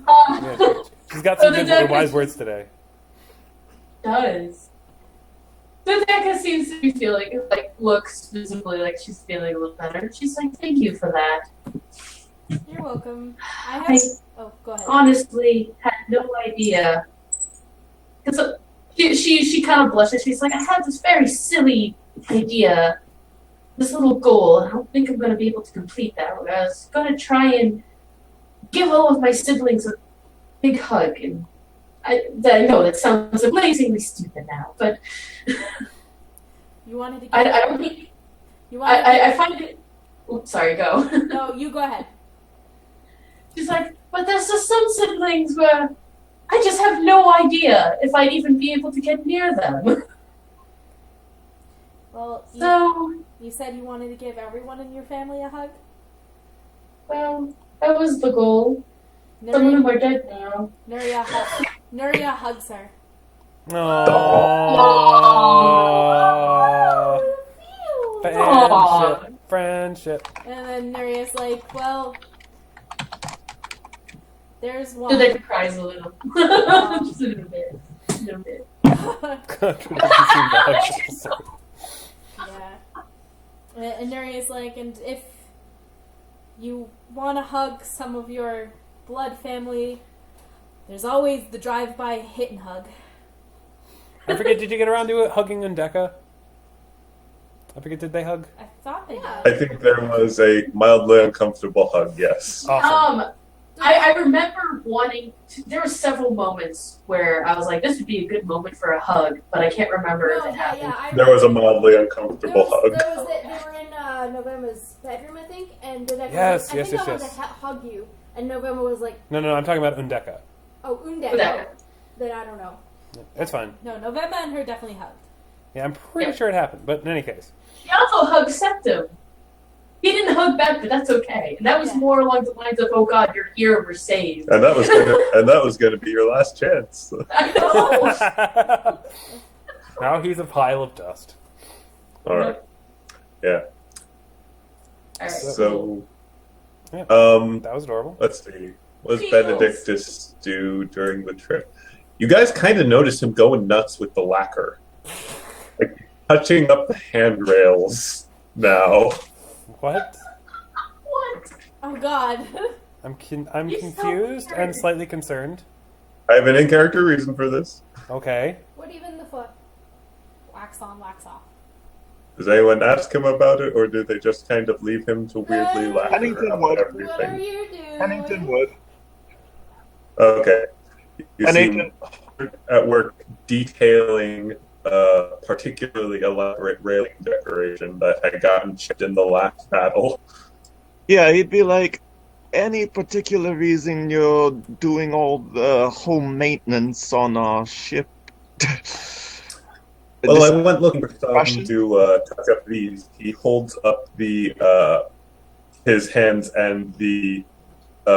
Yeah, she's got some So good wise words today. Does. Dodeka seems to be feeling, like, looks visibly like she's feeling a little better. She's like, thank you for that. You're welcome. Oh, go ahead. Honestly had no idea. Because she kind of blushes. She's like, I had this very silly idea, this little goal. I don't think I'm going to be able to complete that. I was going to try and give all of my siblings a big hug. And I know that sounds amazingly stupid now, but You wanted to give... I don't think... You wanted to I find it... Oops, sorry, go. No, you go ahead. She's like, but there's just some siblings where I just have no idea if I'd even be able to get near them. Well, So, you said you wanted to give everyone in your family a hug? well, that was the goal. Some of them are dead now. Nuria hugs her. Aww. Friendship. And then Nuria's like, well, there's one. Dodeka cries a little. Just a little bit. A little bit. Yeah. And Nuria's like, and if you want to hug some of your blood family, there's always the drive-by hit and hug. I forget, did you get around to it, hugging Dodeka? I forget, did they hug? I thought they Yeah. did. I think there was a mildly uncomfortable hug, yes. Awesome. I remember wanting to, there were several moments where I was like, this would be a good moment for a hug, but I can't remember if it happened. There was a mildly uncomfortable hug. They were in Novema's bedroom, I think, and Dodeka Yes, was like, I yes. want to hug you, and Novema was like, No, I'm talking about Dodeka. oh, Undeka. Dodeka. Then I don't know. It's fine. No, Novema and her definitely hugged. Yeah, I'm pretty sure it happened, but in any case. He also hugged Septim. He didn't hug back, but that's okay. And that was more along the lines of, oh god, you're here, we're saved. And that was gonna be your last chance. I know! Now he's a pile of dust. Alright. Yeah. Alright. So Yeah. That was adorable. let's see. What does Feels. Benedictus do during the trip? You guys kind of notice him going nuts with the lacquer. Like, touching up the handrails now. What? What? Oh god. I'm He's so confused weird. and slightly concerned. I have an in-character reason for this. Okay. What even the fuck? Wax on, wax off. Does anyone ask him about it, or do they just kind of leave him to weirdly laugh Pennington about would. everything? What are you doing? Pennington would. Okay. You Pennington. seem hard at work detailing a particularly elaborate railing decoration that had gotten chipped in the last battle. Yeah, he'd be like, any particular reason you're doing all the home maintenance on our ship? Well, I went looking for something Question? to touch up these. He holds up the his hands, and the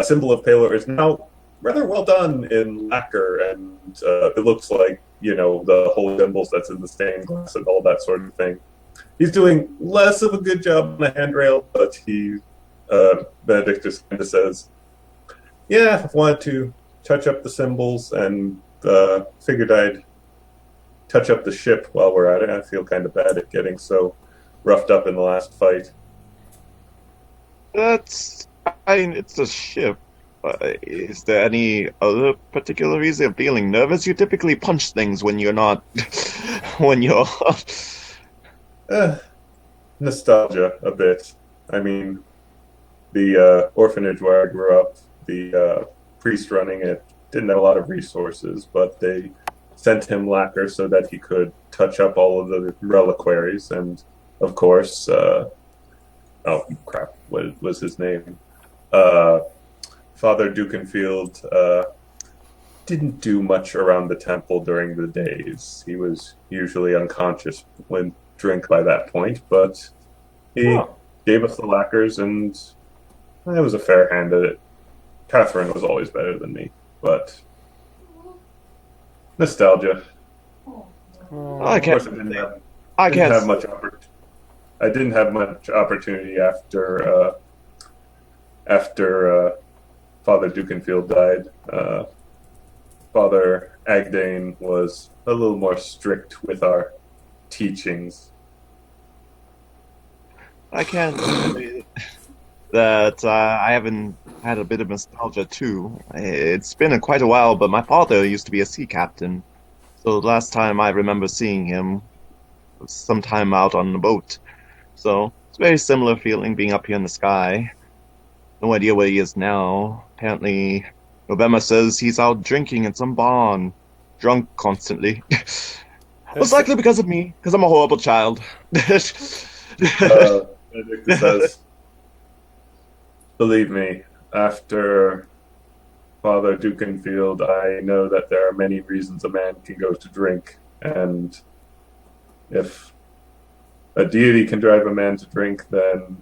symbol of Palor is now rather well done in lacquer, and it looks like, you know, the whole symbols that's in the stained glass and all that sort of thing. He's doing less of a good job on the handrail, but he, Benedictus kind of says, yeah, I wanted to touch up the symbols and figured I'd touch up the ship while we're at it. I feel kind of bad at getting so roughed up in the last fight. It's a ship. Is there any other particular reason of feeling nervous? You typically punch things when you're not... when you're... Nostalgia, a bit. I mean, the orphanage where I grew up, the priest running it didn't have a lot of resources, but they sent him lacquer so that he could touch up all of the reliquaries, and of course, oh crap, what was his name? Father Dukenfield didn't do much around the temple during the days. He was usually unconscious when drink by that point, but he gave us the lacquers, and I was a fair hand at it. Catherine was always better than me, but nostalgia. I Of course, can't. I didn't have much I didn't have much opportunity after Father Dukenfield died. Father Agdane was a little more strict with our teachings. I can't say that I haven't had a bit of nostalgia too. It's been quite a while, but my father used to be a sea captain. So the last time I remember seeing him was sometime out on the boat. So it's a very similar feeling being up here in the sky. No idea where he is now. Apparently, Novema says he's out drinking in some barn, drunk constantly. Most likely because of me, because I'm a horrible child. Benedictus says, believe me, after Father Dukenfield, I know that there are many reasons a man can go to drink, and if a deity can drive a man to drink, then,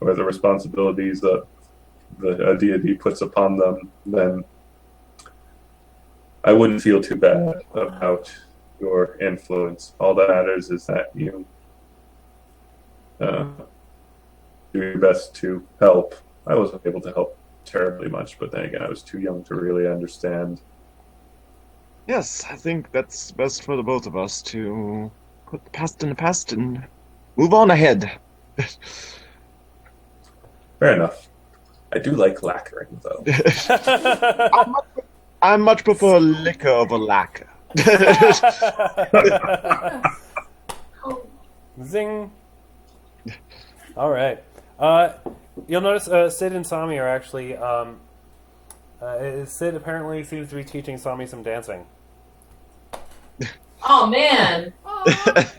or the responsibilities that a deity puts upon them, then I wouldn't feel too bad about your influence. All that matters is that you do your best to help. I wasn't able to help terribly much, but then again, I was too young to really understand. Yes, I think that's best for the both of us to put the past in the past and move on ahead. Fair enough. I do like lacquering, though. I much prefer liquor over lacquer. Zing. All right. You'll notice Sid and Sami are actually. Sid apparently seems to be teaching Sami some dancing. Oh man! Aw,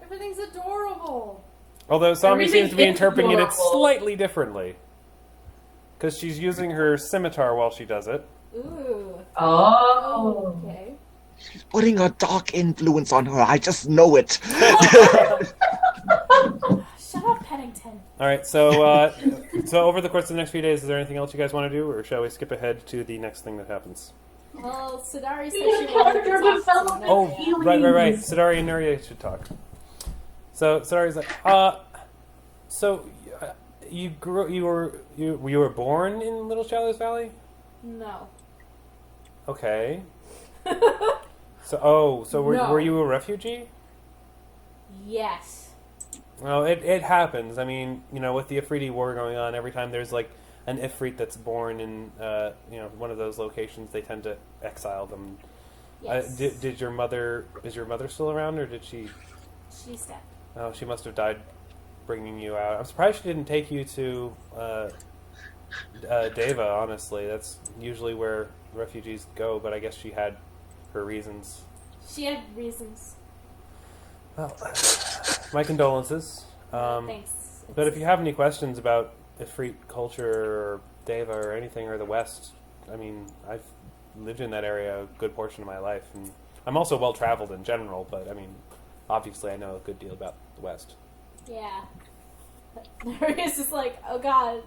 everything's adorable. Although Sami Everything seems to be is interpreting it adorable. slightly differently. Because she's using her scimitar while she does it. Ooh. Oh. Okay. She's putting a dark influence on her. I just know it. Shut up, Pennington. All right, so so over the course of the next few days, is there anything else you guys want to do, or shall we skip ahead to the next thing that happens? Well, Sidari said We she have wanted to character talk to development. someone. Oh, right. Sidari and Nuria should talk. So Sidari's like, so you were born in Little Shallows Valley? No. Okay. So were No. were you a refugee? Yes. Well, it happens. I mean, with the Ifriti war going on, every time there's like an Ifrit that's born in one of those locations, they tend to exile them. Yes. Is your mother still around, or did she? She's dead. Oh, she must have died bringing you out. I'm surprised she didn't take you to Deva, honestly. That's usually where refugees go, but I guess she had her reasons. She had reasons. Well, my condolences. Thanks. But if you have any questions about Ifrit culture or Deva or anything or the West, I mean, I've lived in that area a good portion of my life, and I'm also well traveled in general. But I mean, obviously, I know a good deal about the West. Yeah. Marius is like, oh god,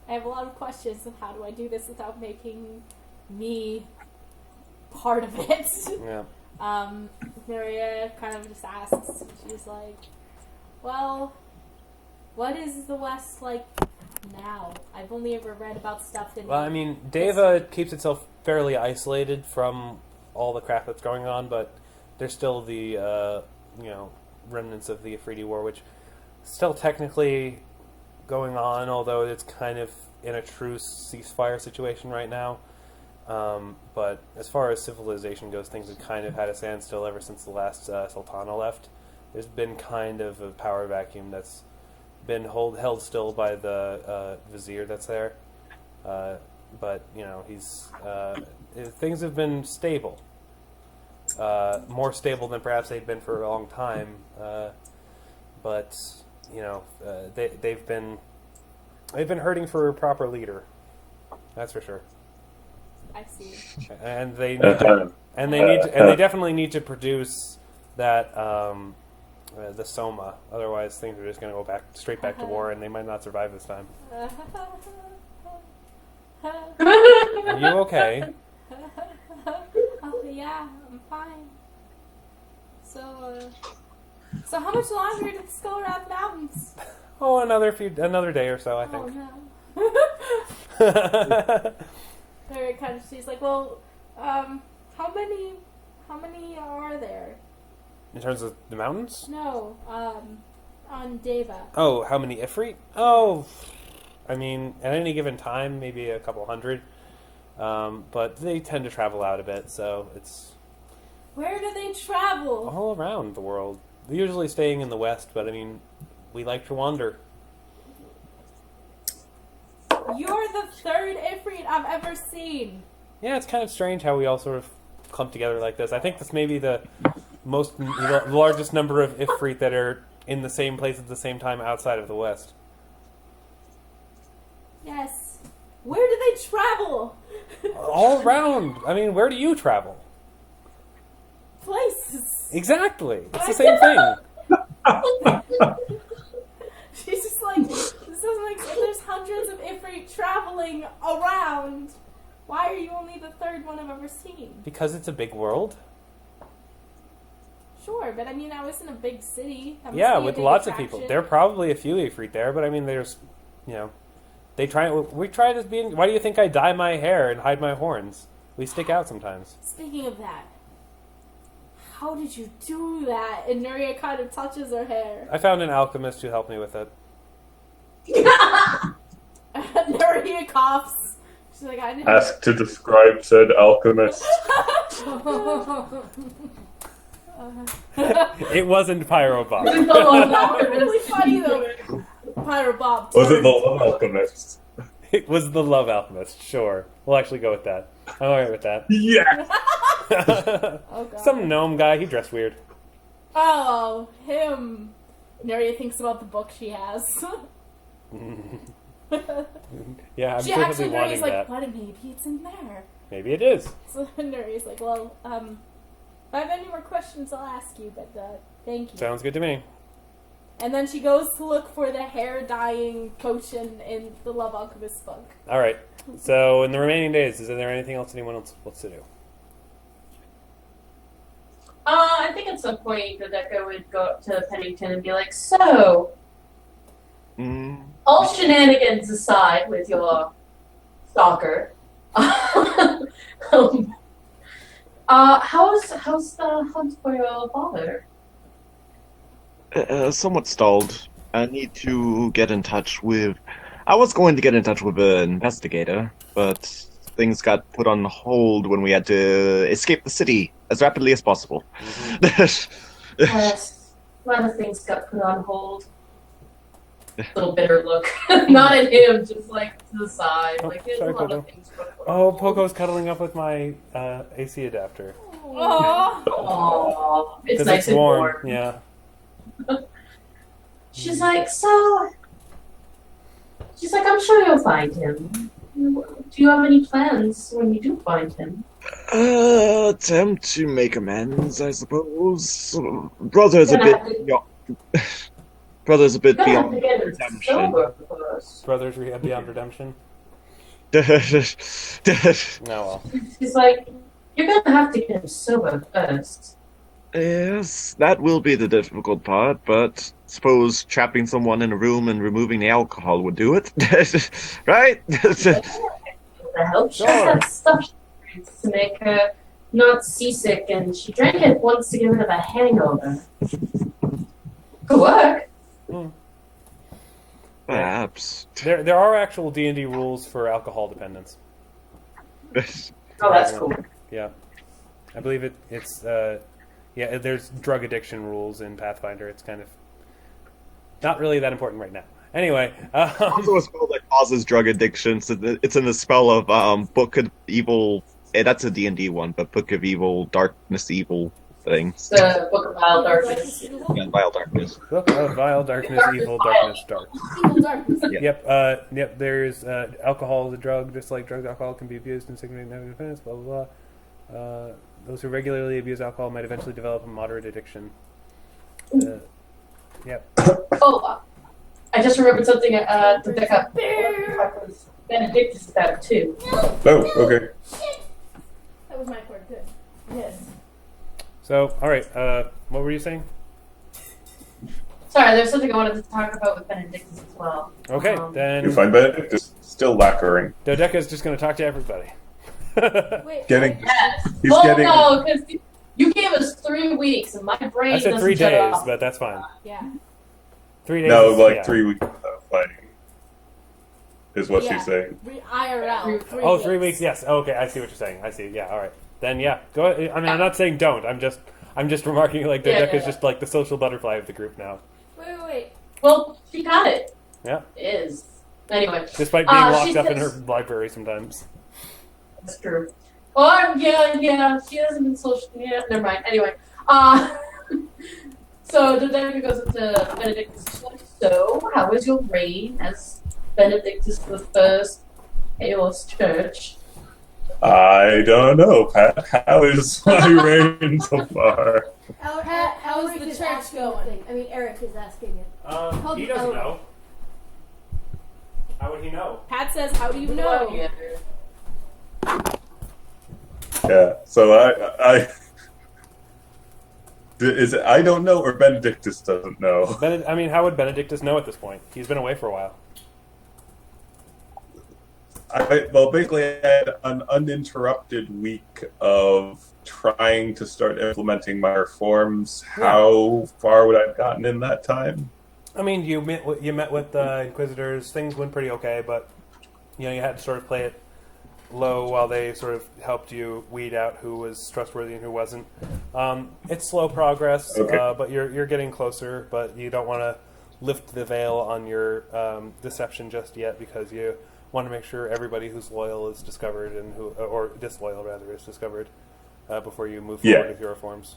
I have a lot of questions of how do I do this without making me part of it. Yeah. Nuria kind of just asks, she's like, well, what is the West like now? I've only ever read about stuff in... Well, I mean, Deva keeps itself fairly isolated from all the crap that's going on, but there's still the, remnants of the Afridi War, which is still technically going on, although it's kind of in a truce ceasefire situation right now. But as far as civilization goes, things have kind of had a standstill ever since the last Sultana left. There's been kind of a power vacuum that's been held still by the vizier that's there. But, he's things have been stable. More stable than perhaps they've been for a long time. But, they've been hurting for a proper leader. That's for sure. I see. And they definitely need to produce that the Soma. Otherwise, things are just going to go straight back to war, and they might not survive this time. Are you okay? Oh, yeah, I'm fine. So how much longer to the Skullwrath Mountains? Oh, another day or so, I think. Oh no. Very kind of. She's like, well, how many are there? In terms of the mountains? No, on Deva. Oh, how many Ifrit? Oh, I mean, at any given time, maybe a couple hundred. But they tend to travel out a bit, so it's Where do they travel? all around the world. They're usually staying in the west, but I mean, we like to wander. You're the third Ifrit I've ever seen. Yeah, it's kind of strange how we all sort of clump together like this. I think this may be the largest number of Ifrit that are in the same place at the same time outside of the west. Yes. Where do they travel? All around. I mean, where do you travel? Places. Exactly. It's the same thing. She's just like, this doesn't make sense. There's hundreds of Ifrit traveling around. Why are you only the third one I've ever seen? Because it's a big world. Sure, but I mean, I was in a big city. That must Yeah, be a with big lots of attraction. people. There are probably a few Ifrit there, but I mean, there's, we try to be. Why do you think I dye my hair and hide my horns? We stick out sometimes. Speaking of that, how did you do that? And Nuria kind of touches her hair. I found an alchemist who helped me with it. Nuria coughs. She's like, I didn't. Ask to describe said alchemist. It wasn't Pyro Bob. That would be really funny though. Pyro Bob. Was it the love alchemist? It was the love alchemist, sure. We'll actually go with that. I'm alright with that. Yeah. Oh, God. Some gnome guy, he dressed weird. Oh, him. Nuria thinks about the book she has. Yeah, I'm She sure he'll actually, be wanting Nuria's like, that. but maybe it's in there. Maybe it is. So Nuria's like, well, if I have any more questions, I'll ask you, but thank you. Sounds good to me. And then she goes to look for the hair dyeing potion in the Love Alchemist book. Alright. So, in the remaining days, is there anything else anyone else wants to do? I think at some point Dodeka would go up to Pennington and be like, so, all shenanigans aside with your stalker, how's the hunt for your father? Somewhat stalled. I need to get in touch with... I was going to get in touch with an investigator, but things got put on hold when we had to escape the city as rapidly as possible. Yes, a lot of things got put on hold. Little bitter look. Not at him, just like to the side. Like, there's sorry, a lot Poco. of things got put Oh, on hold. Poco's cuddling up with my AC adapter. Aww. Aww, it's Because nice it's and warm. warm. Yeah. She's like, I'm sure you'll find him. Do you have any plans when you do find him? Attempt to make amends, I suppose. Brother's a bit beyond You're gonna have to get him redemption. sober first. Brothers Rehab Beyond Redemption. No, well. She's like, you're gonna have to get him sober first. Yes, that will be the difficult part, but suppose trapping someone in a room and removing the alcohol would do it. Right? The help. She has that stuff she drinks to make her not seasick, and she drank it once to get rid of a hangover. Good work. Perhaps. There are actual D&D rules for alcohol dependence. Oh, that's cool. Yeah. I believe it's there's drug addiction rules in Pathfinder. It's kind of not really that important right now. Anyway, Also a spell that causes drug addiction. So it's in the spell of Book of Evil. That's a D&D one, but Book of Evil, Darkness Evil. thing. It's the Book of Vile Darkness. Yeah, Vile Darkness. Book of Vile Darkness, Evil Darkness, Dark. Evil darkness. Yep. There's alcohol is a drug, just like drugs. Alcohol can be abused in significant negative defense. Blah blah blah. Those who regularly abuse alcohol might eventually develop a moderate addiction. Yep. Oh, I just remembered something. Dodeka. Benedictus is about it too. Oh, okay. That was my word. Good. Yes. So, all right. What were you saying? Sorry, there's something I wanted to talk about with Benedictus as well. Okay, You then find Benedictus still lacquering. Dodeka is just going to talk to everybody. Wait. Getting. Yes. He's Well, getting. no, because you gave us 3 weeks, and my brain I said doesn't 3 shut days, off. but that's fine. Yeah. 3 days. No, is- like yeah. 3 weeks of playing. Is what Yeah. she's saying. IRL. 3 Oh, 3 weeks. Yes. Okay, I see what you're saying. I see. Yeah. All right. Then yeah. Go. I mean, I'm not saying don't. I'm just remarking like Dodeka is just like the social butterfly of the group now. Wait. Well, she got it. Yeah. Is. Anyway. Despite being she locked up in her says- library sometimes. That's true. Oh, yeah, she hasn't been social. Yeah, never mind. Anyway. So Dodeka goes up to Benedictus. She's like, so, how was your reign as Benedictus the First Chaos Church? I don't know, Pat. How is my reign so far? How's Eric the is church asking going? the thing. I mean, Eric is asking it. He doesn't know. How would he know? Pat says, "How do you know?" Yeah. So I is it I don't know or Benedictus doesn't know. I mean, how would Benedictus know at this point? He's been away for a while. Well, basically, I had an uninterrupted week of trying to start implementing my reforms. How far would I have gotten in that time? I mean, you met with the Inquisitors. Things went pretty okay, but you had to sort of play it low while they sort of helped you weed out who was trustworthy and who wasn't. It's slow progress, Okay. but you're getting closer. But you don't want to lift the veil on your deception just yet because you want to make sure everybody who's loyal is discovered and who or disloyal rather is discovered before you move forward with your reforms.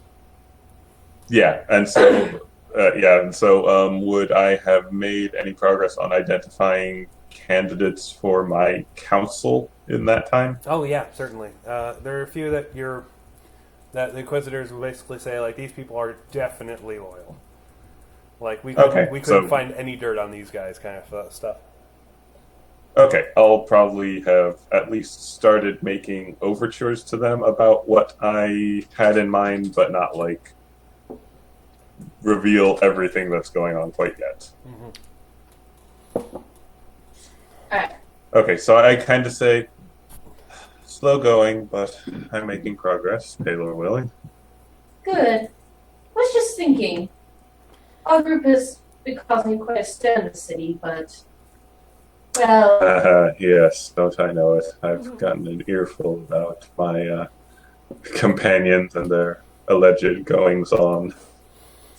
Yeah, and so would I have made any progress on identifying candidates for my council in that time? Oh yeah, certainly. There are a few that the Inquisitors will basically say like these people are definitely loyal. Like we couldn't find any dirt on these guys, kind of stuff. Okay, I'll probably have at least started making overtures to them about what I had in mind, but not like reveal everything that's going on quite yet. Mm-hmm. Alright. Okay, so I kind of say, slow going, but I'm making progress, Taylor willing. Good. I was just thinking, our group has been causing quite a stir in the city, but, well, Yes, don't I know it. I've gotten an earful about my companions and their alleged goings-on.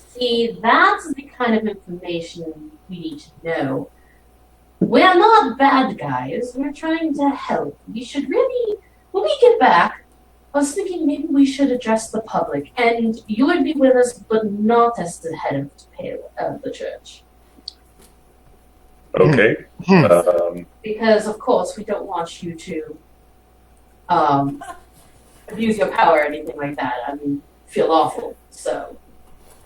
see, that's the kind of information we need to know. We're not bad guys. We're trying to help. We should really, when we get back, I was thinking maybe we should address the public, and you would be with us, but not as the head of the church. Okay. Because, of course, we don't want you to abuse your power or anything like that. I mean, feel awful. So,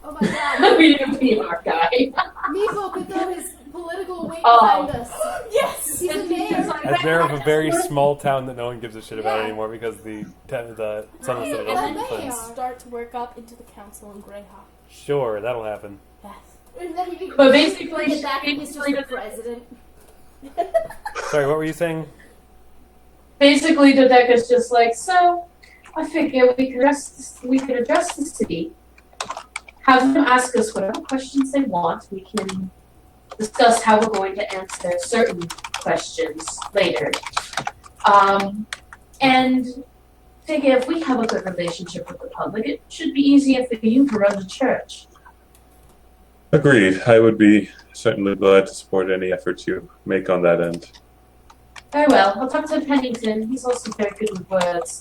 Oh my god. we need a PR guy. Miko could throw his political weight Oh. behind us. Yes. He's a mayor. As mayor of a very small town that no one gives a shit about anymore because the son of the citadel And is then Flint. start to work up into the council in Greyhawk. Sure, that'll happen. Yes. And then he But basically, get back and he's just the president. Sorry, what were you saying? basically, Dodeka's just like, so, I figure we could address the city. Have them ask us whatever questions they want. We can discuss how we're going to answer certain questions later. And figure if we have a good relationship with the public, it should be easier for you to run the church. Agreed. I would be certainly glad to support any efforts you make on that end. Very well. I'll talk to Pennington. He's also very good with words.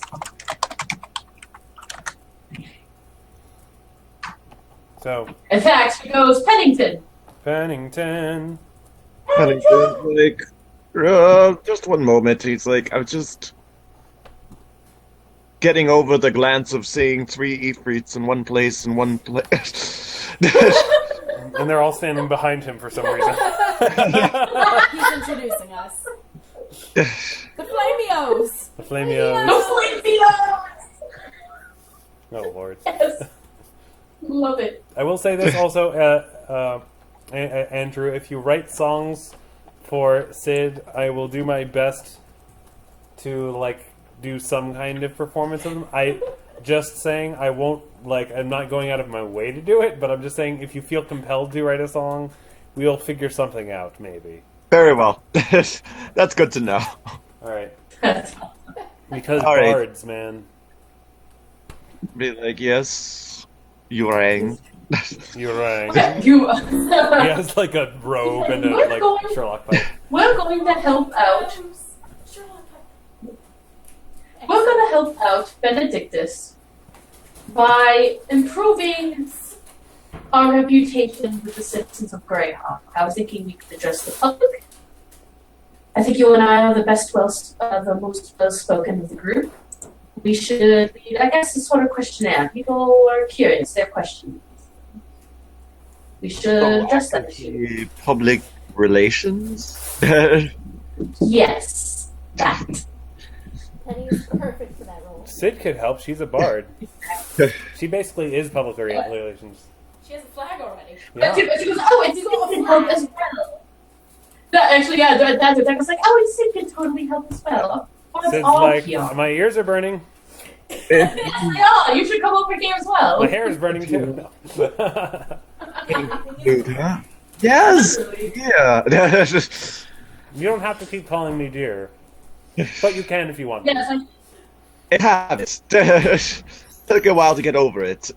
So, In fact, she goes, Pennington. Pennington. Pennington, like, just one moment. He's like, I was just getting over the glance of seeing 3 Ifrits in one place and one place. And they're all standing behind him for some reason. He's introducing us. The Flamios! The Flamios. No Flavios! Oh, Lord. Yes. Love it. I will say this also, Andrew, if you write songs for Sid, I will do my best to, like, do some kind of performance of them. I won't, like, I'm not going out of my way to do it, but I'm just saying if you feel compelled to write a song, we'll figure something out, maybe. Very well. That's good to know. Alright. Because All right. bards, man. Be like, yes, you rang. You're right. Okay, you. He has, like, a robe and a, like, Sherlock pipe. We're going to help out. We're going to help out Benedictus by improving our reputation with the citizens of Greyhawk. I was thinking we could address the public. I think you and I are the most well-spoken of the group. We should lead, I guess, a sort of questionnaire. People are curious, they're questioning. We should address that issue. Public relations? Yes, that. Penny is perfect for that role. Sid could help. She's a bard. She basically is public relations. She has a flag already. Yeah. But she goes, oh, and Sid can help as well. That, actually, yeah, Dodeka was like, oh, and Sid can totally help as well. Sid's all like, here. my ears are burning. Yes, they are. You should come over here as well. My hair is burning too. Yes! Yeah. You don't have to keep calling me dear. But you can if you want. Yes, It happens. Took a while to get over it.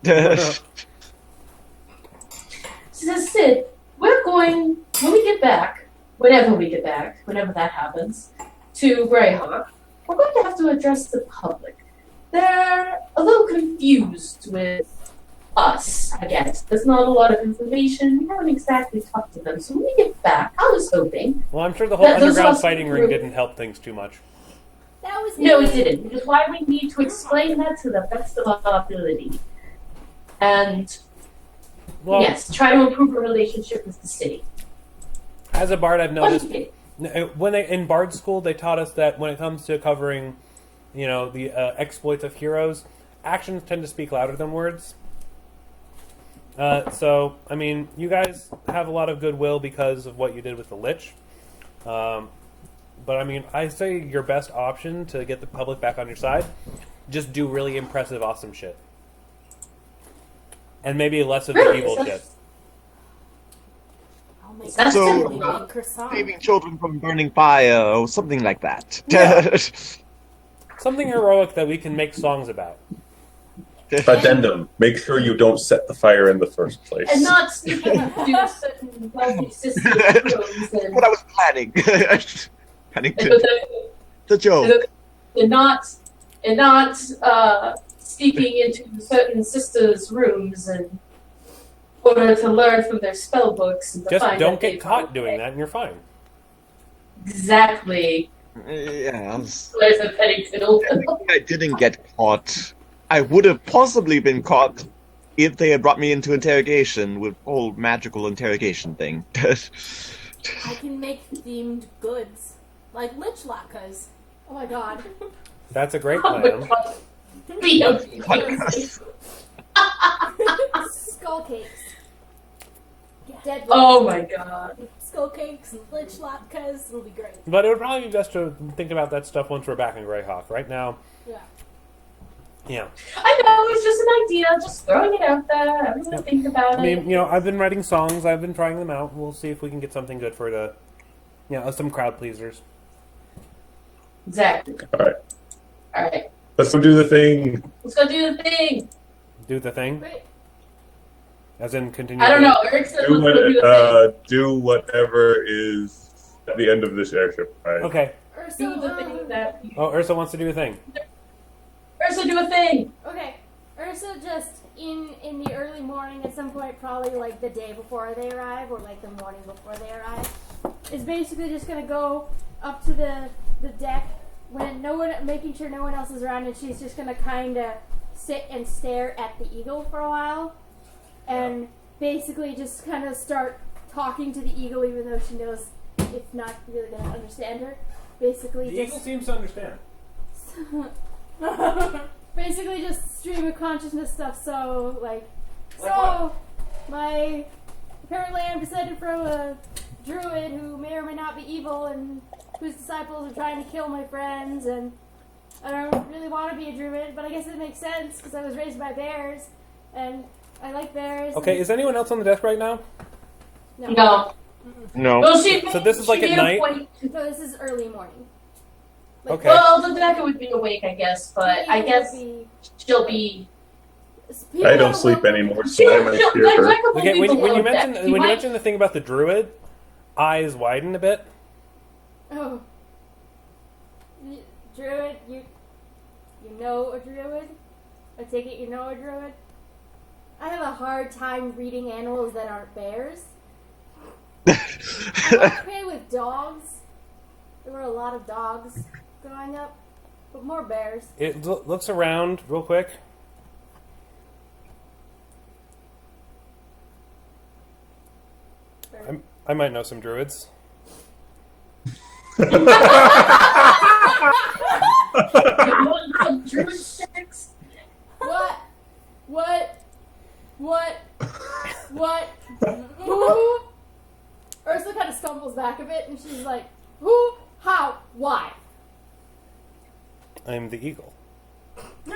says Sid, we're going, when we get back, whenever that happens, to Greyhawk, we're going to have to address the public. They're a little confused with us, I guess. There's not a lot of information. We haven't exactly talked to them. So when we get back, I was hoping... Well, I'm sure the whole underground fighting ring didn't help things too much. That was No, it didn't. Which is why we need to explain that to the best of our ability. And, Well, yes, try to improve our relationship with the city. as a bard, I've noticed... What do you think? When in bard school, they taught us that when it comes to covering, the exploits of heroes, actions tend to speak louder than words. So, I mean, you guys have a lot of goodwill because of what you did with the Lich. But, I mean, I say your best option to get the public back on your side, just do really impressive, awesome shit. And maybe less of the evil shit. I'll make That's So, a croissant. saving children from burning fire or something like that. Yeah. Something heroic that we can make songs about. Addendum: make sure you don't set the fire in the first place. And not sneaking into certain wealthy sisters' rooms and, What I was planning. Pennington. The joke. and not sneaking into certain sisters' rooms in order to learn from their spell books. And to Just find don't that they get caught found doing it. that and you're fine. Exactly. Yeah, There's a Pennington open. I didn't get caught. I would have possibly been caught if they had brought me into interrogation with whole magical interrogation thing. I can make themed goods. Like lich latkes. Oh my god. That's a great Oh my plan. God. Skull cakes. Dead Oh my god. Skull cakes and lich latkes. It'll be great. But it would probably be best to think about that stuff once we're back in Greyhawk. Right now, Yeah. yeah. I know, it's just an idea, just throwing it out there. I'm gonna think about I it. mean, I've been writing songs. I've been trying them out. We'll see if we can get something good for the, some crowd pleasers. Exactly. Alright. Let's go do the thing. Let's go do the thing. Do the thing, Great. as in continue. I don't know. Eric said Do, let's go do the do whatever is at the end of this airship ride. Okay. Ursa, thing. Do the thing that Oh, Ursa wants to do a thing. Ursa, do a thing. Okay. Ursa just in the early morning, at some point, probably like the day before they arrive, or like the morning before they arrive, is basically just gonna go up to the deck when making sure no one else is around, and she's just gonna kind of sit and stare at the eagle for a while, and basically just kind of start talking to the eagle, even though she knows it's not really gonna understand her. Basically, The eagle seems to understand. basically just stream of consciousness stuff. So apparently I'm descended from a druid who may or may not be evil, and whose disciples are trying to kill my friends, and I don't really want to be a druid, but I guess it makes sense because I was raised by bears, and I like bears. Okay, is anyone else on the desk right now? No. No. Well, So this is like at night? So this is early morning. Okay. Well, the Dodeka would be awake, I guess, but I guess she'll be. I don't sleep anymore, so I might hear her. Okay, when you mentioned the thing about the druid, eyes widen a bit. Oh. Druid, you know a druid? I take it you know a druid? I have a hard time reading animals that aren't bears. I'm okay with dogs. There were a lot of dogs growing up, but more bears. It looks around real quick. I might know some druids. Druid sex? What? Who? Ursa kind of stumbles back a bit, and she's like, who? How? Why? I'm the eagle. No.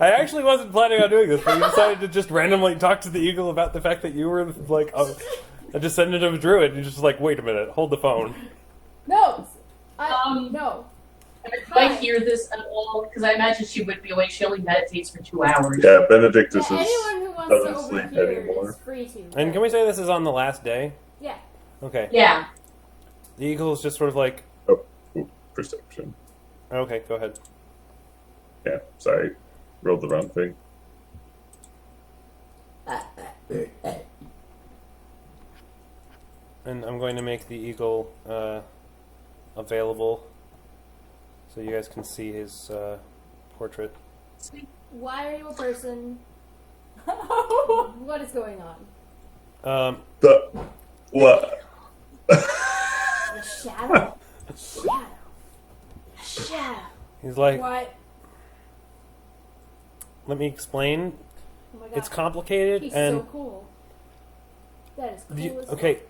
I actually wasn't planning on doing this, but you decided to just randomly talk to the eagle about the fact that you were like a descendant of a druid. You're just like, wait a minute, hold the phone. No. No. I hear this at all, because I imagine she would be awake. She only meditates for 2 hours. Yeah, Benedictus Anyone who wants to doesn't sleep overhear anymore. is free to. And can we say this is on the last day? Yeah. Okay. Yeah. The eagle is just sort of like, Perception. okay, go ahead. Yeah, sorry. Rolled the wrong thing. And I'm going to make the eagle available so you guys can see his portrait. Why are you a person? What is going on? What? The shadow. He's like, What? let me explain. Oh my god. It's complicated He's and so cool. That is cool as okay.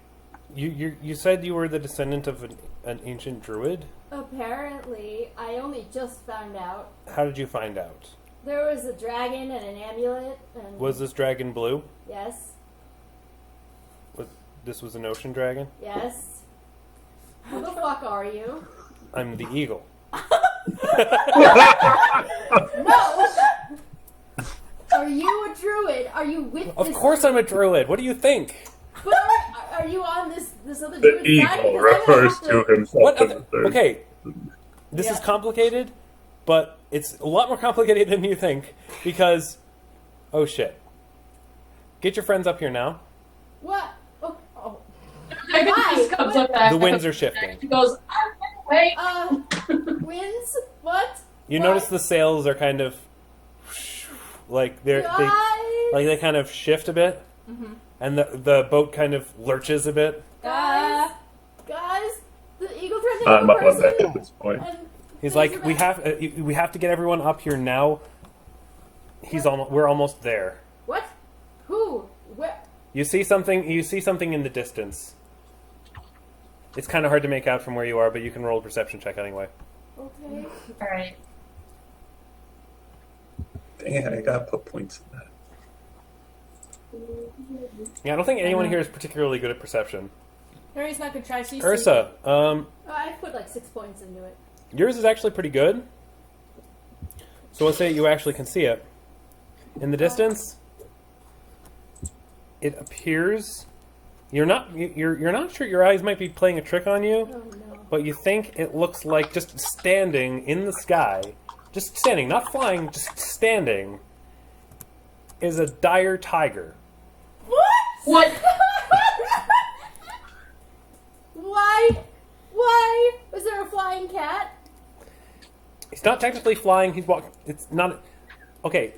You said you were the descendant of an ancient druid? Apparently, I only just found out. How did you find out? There was a dragon and an amulet. And Was this dragon blue? Yes. This was an ocean dragon? Yes. Who the fuck are you? I'm the eagle. No! Are you a druid? Are you with Of this? course I'm a druid. What do you think? But are you on this other The druid side? eagle Because I'm gonna refers have to himself What as other, a third. okay, this is Yeah. complicated, but it's a lot more complicated than you think because, oh shit. Get your friends up here now. What? Oh. Just comes up back. The winds are shifting. She goes, wait. Winds? What? You What? notice the sails are kind of like they kind of shift a bit, and the boat kind of lurches a bit. Guys, the eagle turns into I'm a up on person. that at this point. And He's things like, are we have to get everyone up here now. We're almost there. What? Who? Where? You see something in the distance. It's kind of hard to make out from where you are, but you can roll a perception check anyway. Okay. Alright. Dang, I gotta put points in that. Yeah, I don't think anyone here is particularly good at perception. Harry's not gonna try. She's Ursa, I put like 6 points into it. yours is actually pretty good. So let's say you actually can see it. In the distance, it appears You're not sure. Your eyes might be playing a trick on you, Oh no. but you think it looks like just standing in the sky, just standing, not flying, just standing, is a dire tiger. What? Why? Was there a flying cat? He's not technically flying. He's walking. It's not. Okay.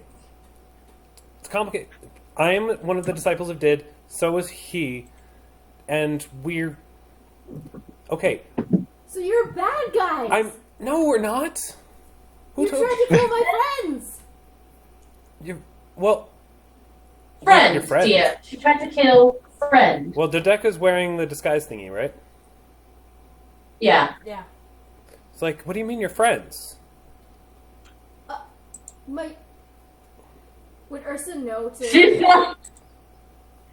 It's complicated. I am one of the disciples of Did. So is he. And we're... Okay. So you're bad guys. No, we're not. Who You told tried to kill my friends. Well... Friend, Your friend. dear. She tried to kill friend. Well, Dodeka's wearing the disguise thingy, right? Yeah. Yeah. It's like, what do you mean you're friends? Would Ursa know to? She's not.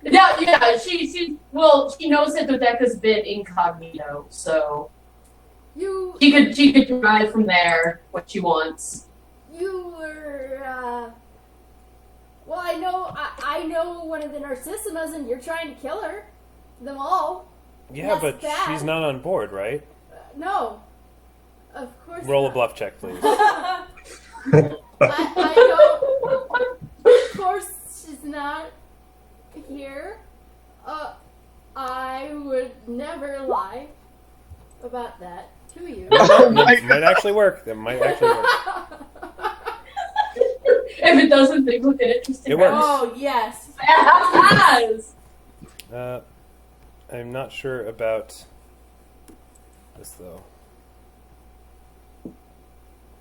Yeah. She knows that Dodeka's been incognito, so she could derive from there what she wants. You were. Well, I know one of the Narcissimas, and you're trying to kill her. Them all. Yeah, That's but bad. she's not on board, right? No. Of course. Roll a not. bluff check, please. I know. Of course, she's not here. I would never lie about that to you. That might actually work. That might actually work. If it doesn't, things will get interesting. It works. Oh, yes. Yes. I'm not sure about this, though.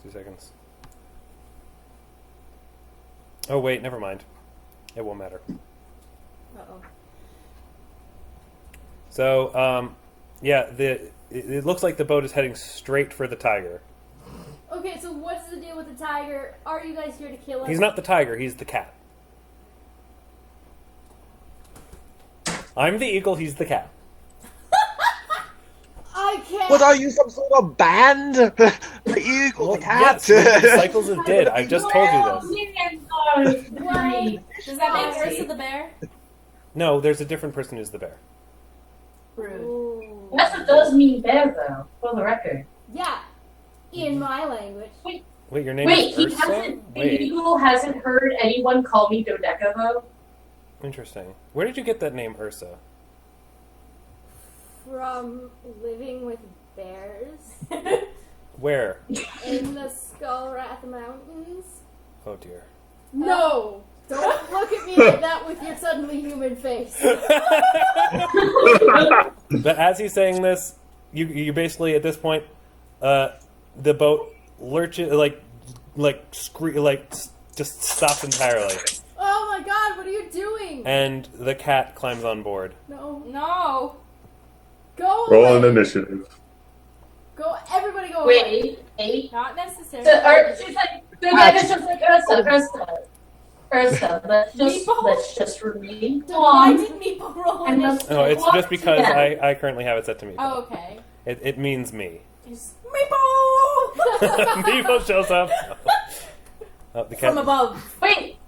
2 seconds. Oh, wait, never mind. It won't matter. Uh-oh. So, yeah, it looks like the boat is heading straight for the tiger. Okay, so what's the deal with the tiger? Are you guys here to kill us? He's not the tiger, he's the cat. I'm the eagle, he's the cat. I can't. What are you, some sort of band? The eagle, the cat. Yes, we're the disciples of Did. I've just told you this. Why? Does that make Sorry. Ursa the bear? No, there's a different person who's the bear. Rude. Ooh. Yes, it does mean bear, though, for the record. Yeah, in my language. Wait, your name Wait, is Ursa? the eagle hasn't heard anyone call me Dodeka, though? Interesting. Where did you get that name, Ursa? From living with bears Where? in the Skullwrath Mountains. Oh, dear. No! Don't look at me like that with your suddenly human face. But as he's saying this, you basically, at this point, the boat lurches, just stops entirely. Oh my god, what are you doing? And the cat climbs on board. No. No. Go Roll away. an initiative. Go, everybody go away. Wait, eight? Not necessary. She's like, Dodeka's just like, Ursa, let's just remain Why calm. did Meeple roll And initiative? No, it's just because Yeah. I currently have it set to me. Oh, okay. It means me. Just Meeple! Meeple shows up. Oh, the cat. From above. Wait,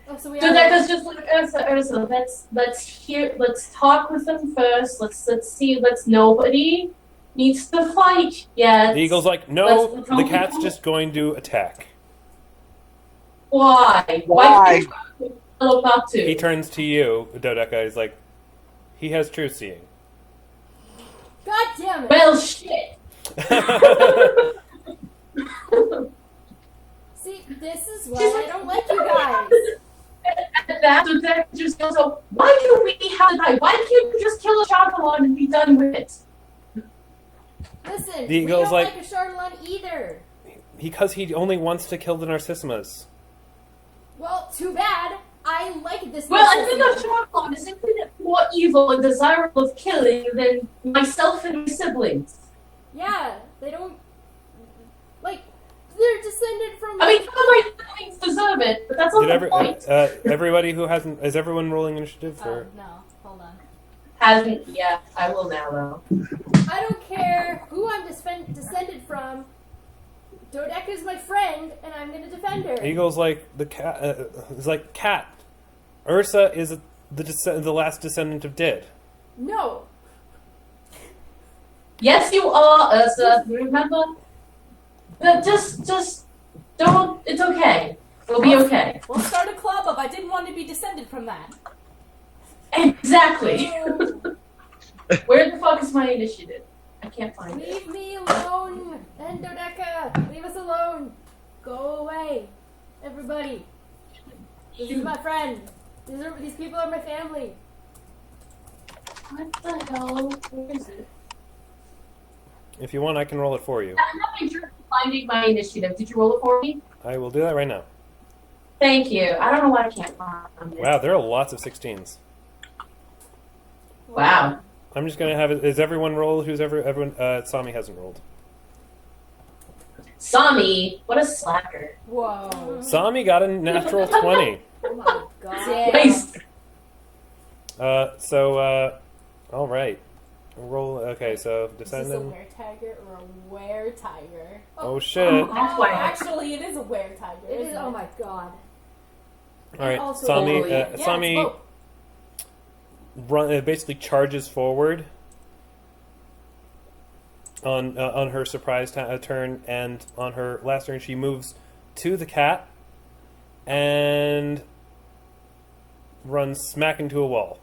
Oh, so we Dodeka's just like, Ursa, let's talk with them first, nobody needs to fight yet. The eagle's like, no, the cat's just going to attack. Why? Why? Can't you look up to? He turns to you, Dodeka. He's like, he has true seeing. God damn it. Well, shit. See, this is why I don't like you guys. And that Dodeka just goes, oh, why do we have to die? Why can't you just kill a Chardalon and be done with it? Listen, The we eagle's don't like- like a Chardalon either. Because he only wants to kill the Narcissimas. Well, too bad. I like this. Well, I think Narcissus. a Chardalon is infinitely more evil and desirable of killing than myself and my siblings. Yeah, they don't. Like, they're descended from. I mean, some of my siblings deserve it, but that's not Did the point. everybody who hasn't... Is everyone rolling initiative? Oh, Or? no. Hold on. Hasn't, yeah, I will now, though. I don't care who I'm descended from. Dodeka's my friend, and I'm gonna defend her. Eagle's like, the cat... he's like, cat. Ursa is the last descendant of dead. No. Yes, you are, Ursa. Remember? But just don't. It's okay. We'll be okay. We'll start a club of I didn't want to be descended from that. Exactly. Where the fuck is my initiative? I can't find it. Leave me alone, and Dodeka. Leave us alone. Go away, everybody. This is my friend. These people are my family. What the hell? Where is it? If you want, I can roll it for you. I'm having trouble finding my initiative. Did you roll it for me? I will do that right now. Thank you. I don't know why I can't find it. Wow, there are lots of 16s. Wow. I'm just gonna have it. Is everyone rolled? Everyone? Sami hasn't rolled. Sami, what a slacker. Whoa. Sami got a natural 20. Oh my god. Nice. All right. Roll. Okay, so Is this a descendant. were-tiger or a were-tiger? Oh shit! That's why I- Actually, it is a were-tiger. It is. isn't Oh my god. All right, Also- Sami. Oh, yeah. Yeah, Sami it's both. basically charges forward on her surprise turn, and on her last turn she moves to the cat and runs smack into a wall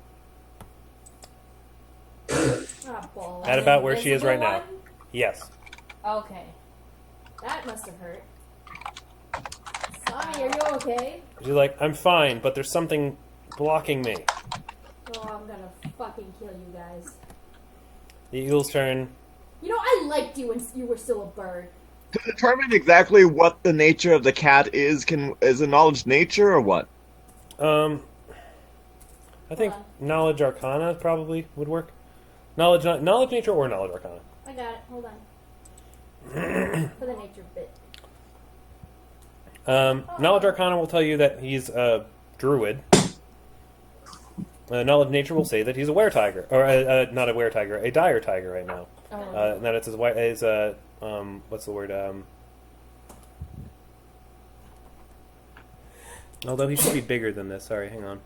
Ah, balls. at about where she is right Invisible now. Yes. one? Okay. That must have hurt. Sami, are you okay? She's like, I'm fine, but there's something blocking me. Oh, I'm gonna fucking kill you guys. The eagle's turn. You know, I liked you when you were still a bird. To determine exactly what the nature of the cat is a knowledge nature or what? I think knowledge arcana probably would work. Knowledge nature or knowledge arcana. I got it. Hold on. For the nature bit. Knowledge arcana will tell you that he's a druid. Knowledge nature will say that he's a were-tiger, or not a were-tiger, a dire tiger right now. Oh. And that it's his white is what's the word although he should be bigger than this. Sorry, hang on.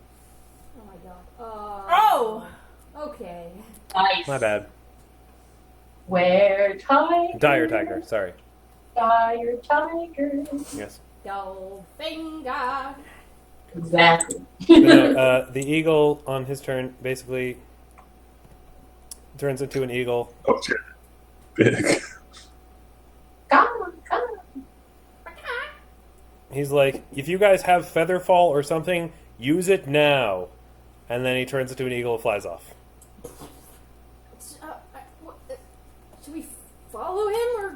Oh my god. Oh! Okay. Nice. My bad. Where tiger? Dire tiger. Sorry. Dire tiger. Yes. Go finger. Exactly. But no, the eagle on his turn basically turns into an eagle. Oh shit. Big. Come on, come on. He's like, if you guys have feather fall or something, use it now. And then he turns into an eagle and flies off. Should we follow him or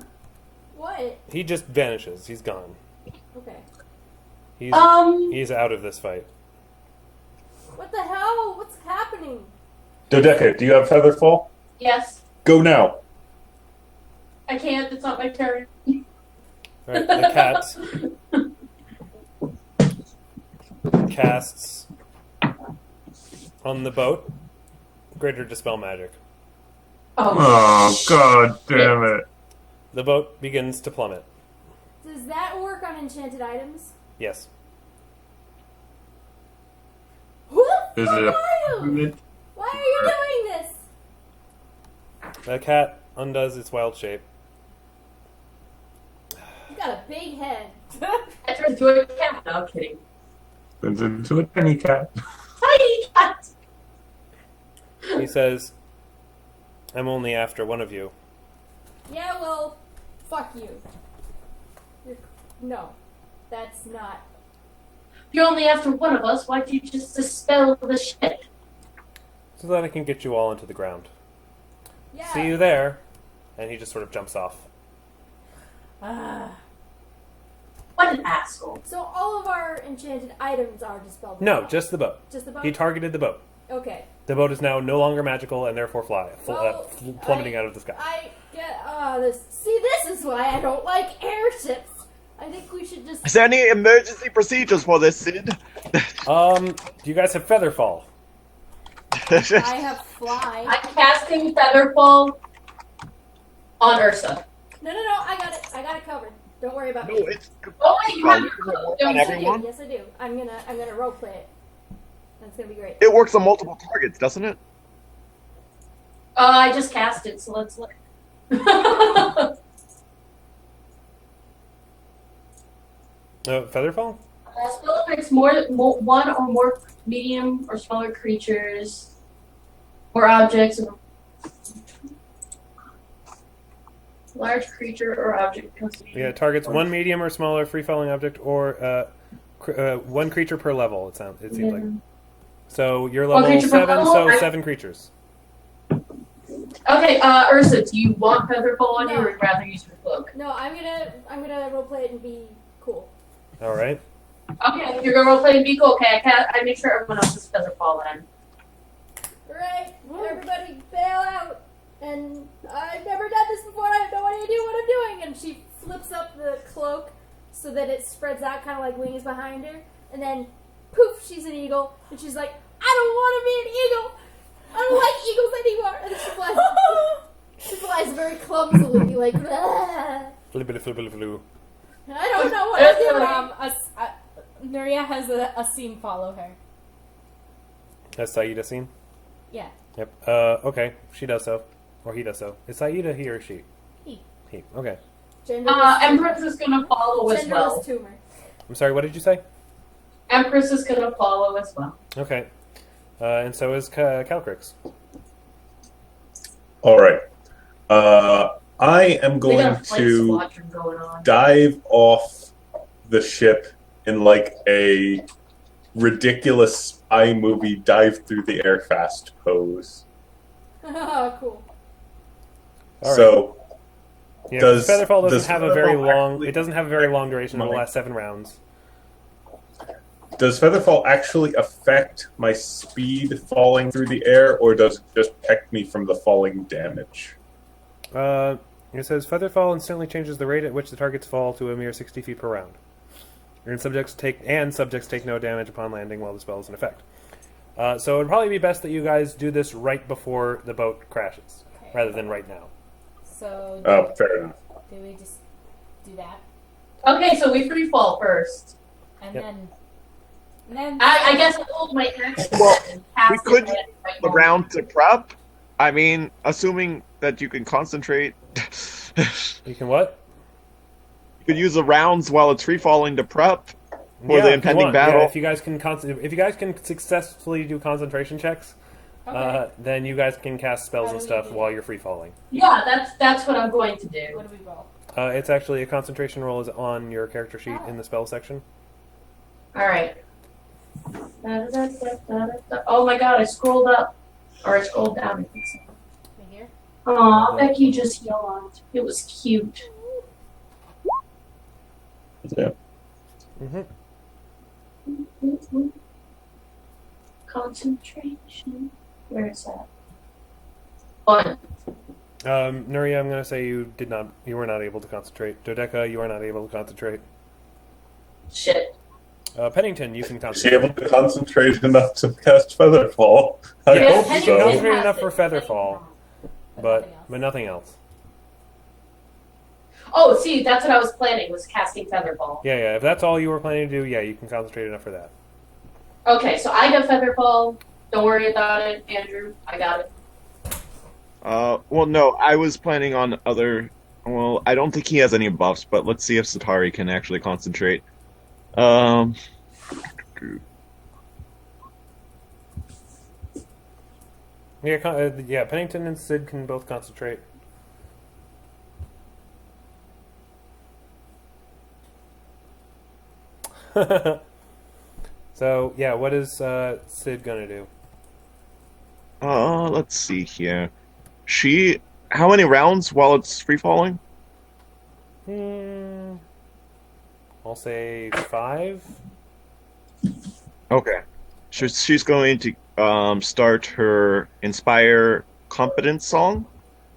what? He just vanishes. He's gone. Okay. He's out of this fight. What the hell? What's happening? Dodeka, do you have Featherfall? Yes. Go now. I can't. It's not my turn. Alright, the cat casts on the boat greater dispel magic. Oh, god damn it. The boat begins to plummet. Does that work on enchanted items? Yes. Who the Is fuck it a are you? Why are you doing this? The cat undoes its wild shape. You got a big head. I turned into a cat. No, I'm kidding. Turns into a tiny cat. Tiny cat. He says, I'm only after one of you. Yeah, well, fuck you. No, that's not. You're only after one of us. Why'd you just dispel the shit? So that I can get you all into the ground. Yeah. See you there. And he just sort of jumps off. What an asshole. So all of our enchanted items are dispelled. No, just the boat. Just the boat? He targeted the boat. Okay. The boat is now no longer magical and therefore plummeting out of the sky. I get this. See, this is why I don't like airships. I think we should just. Is there any emergency procedures for this, Sid? Do you guys have Featherfall? I have fly. I'm casting Featherfall on Ursa. No, I got it. I got it covered. Don't worry about No, me. it's Oh, wait, you have your on don't Yes, I you? everyone. do. Yes, I do. I'm gonna roleplay it. That's gonna be great. It works on multiple targets, doesn't it? I just cast it, so let's look. Featherfall? Spell affects one or more medium or smaller creatures or objects. Large creature or object. Yeah, targets one medium or smaller free-falling object or one creature per level, it seems like. So you're One level creature per 7, level? so 7 creatures. Okay, Ursa, do you want Featherfall on you, or would you rather use your cloak? No, I'm gonna roleplay it and be cool. Alright. Okay, if you're gonna roleplay and be cool, okay, I make sure everyone else has Featherfall on. Alright, everybody bail out. And I've never done this before, I have no idea what I'm doing. And she flips up the cloak so that it spreads out kind of like wings behind her. And then, poof, she's an eagle. And she's like, I don't want to be an eagle. I don't like eagles anymore. And then she flies very clumsily, like, ah. Flippity flippity flu. I don't know what I'm doing. Nuria has a scene follow her. Has Saida seen? Yeah. Yep. Okay, she does so. Or he does so. Is Saida he or she? He. He. Okay. Empress is gonna follow as well. Genderless tumor. I'm sorry, what did you say? Empress is gonna follow as well. Okay. And so is Calcrix. All right. I am They got going a flight to squadron going on. dive off the ship in like a ridiculous spy movie dive through the air fast pose. Oh, cool. All right. So Yeah, does- Featherfall doesn't does have a very Featherfall long. actually- It doesn't have a very long duration. It'll Money. last 7 rounds. does Featherfall actually affect my speed falling through the air, or does it just protect me from the falling damage? It says Featherfall instantly changes the rate at which the targets fall to a mere 60 feet per round. And subjects take no damage upon landing while the spell is in effect. So it would probably be best that you guys do this right before the boat crashes, Okay. rather than right now. So Oh, fair enough. do we just do that? Okay, so we free fall first. And Yep. then I guess I'll hold my action Well, and cast we could it right The moment. round to prep. I mean, assuming that you can concentrate, You can what? you could use the rounds while it's free falling to prep for Yeah, the if you impending want. battle. Yeah, if you guys can successfully do concentration checks, then you guys can cast spells How and do we stuff do while that? you're free falling. Yeah, that's what I'm going to do. what do we roll? It's actually a concentration roll is on your character sheet in the spell section. All right. Oh my god, I scrolled up. Or I scrolled down, I think so. Right here? Aw, Becky just yawned. It was cute. Yeah. Mm-hmm. Concentration. Where is that? 1. Nuria, I'm going to say you were not able to concentrate. Dodeka, you are not able to concentrate. Shit. Pennington, you can Is she concentrate. able to concentrate enough to cast Featherfall? I Yeah, hope Pennington so. Concentrate has enough it. for Featherfall, But but nothing else. Oh, see, that's what I was planning, was casting Featherball. Yeah. If that's all you were planning to do, yeah, you can concentrate enough for that. Okay, so I got Featherball. Don't worry about it, Andrew. I got it. Well, no, I was planning on other. Well, I don't think he has any buffs, but let's see if Satari can actually concentrate. Yeah, Pennington and Sid can both concentrate. So, yeah, what is Sid gonna do? Let's see here. How many rounds while it's free falling? I'll say 5. Okay. She's going to start her Inspire Competence song.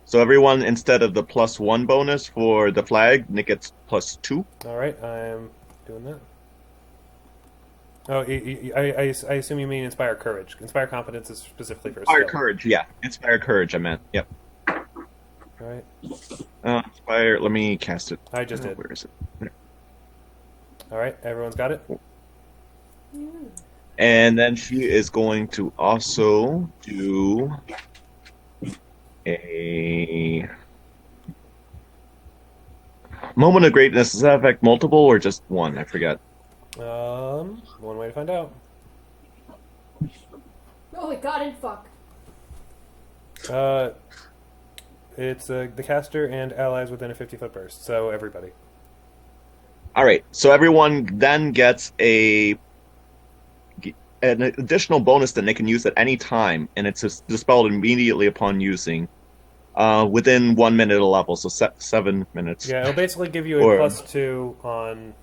So everyone, instead of the +1 bonus for the flag, Nick gets +2. Alright, I'm doing that. Oh, I assume you mean Inspire Courage. Inspire Competence is specifically for Inspire skill. Courage, yeah. Inspire Courage, I meant. Yep. Alright, Inspire, let me cast it. I just did. Where is it? There. Alright, everyone's got it? And then she is going to also do a moment of greatness. Does that affect multiple or just one? I forget. One way to find out. Oh my god, and fuck. It's the caster and allies within a 50-foot burst, so everybody. All right, so everyone then gets an additional bonus that they can use at any time, and it's just dispelled immediately upon using, within 1 minute a level, so 7 minutes. Yeah, it'll basically give you a +2 on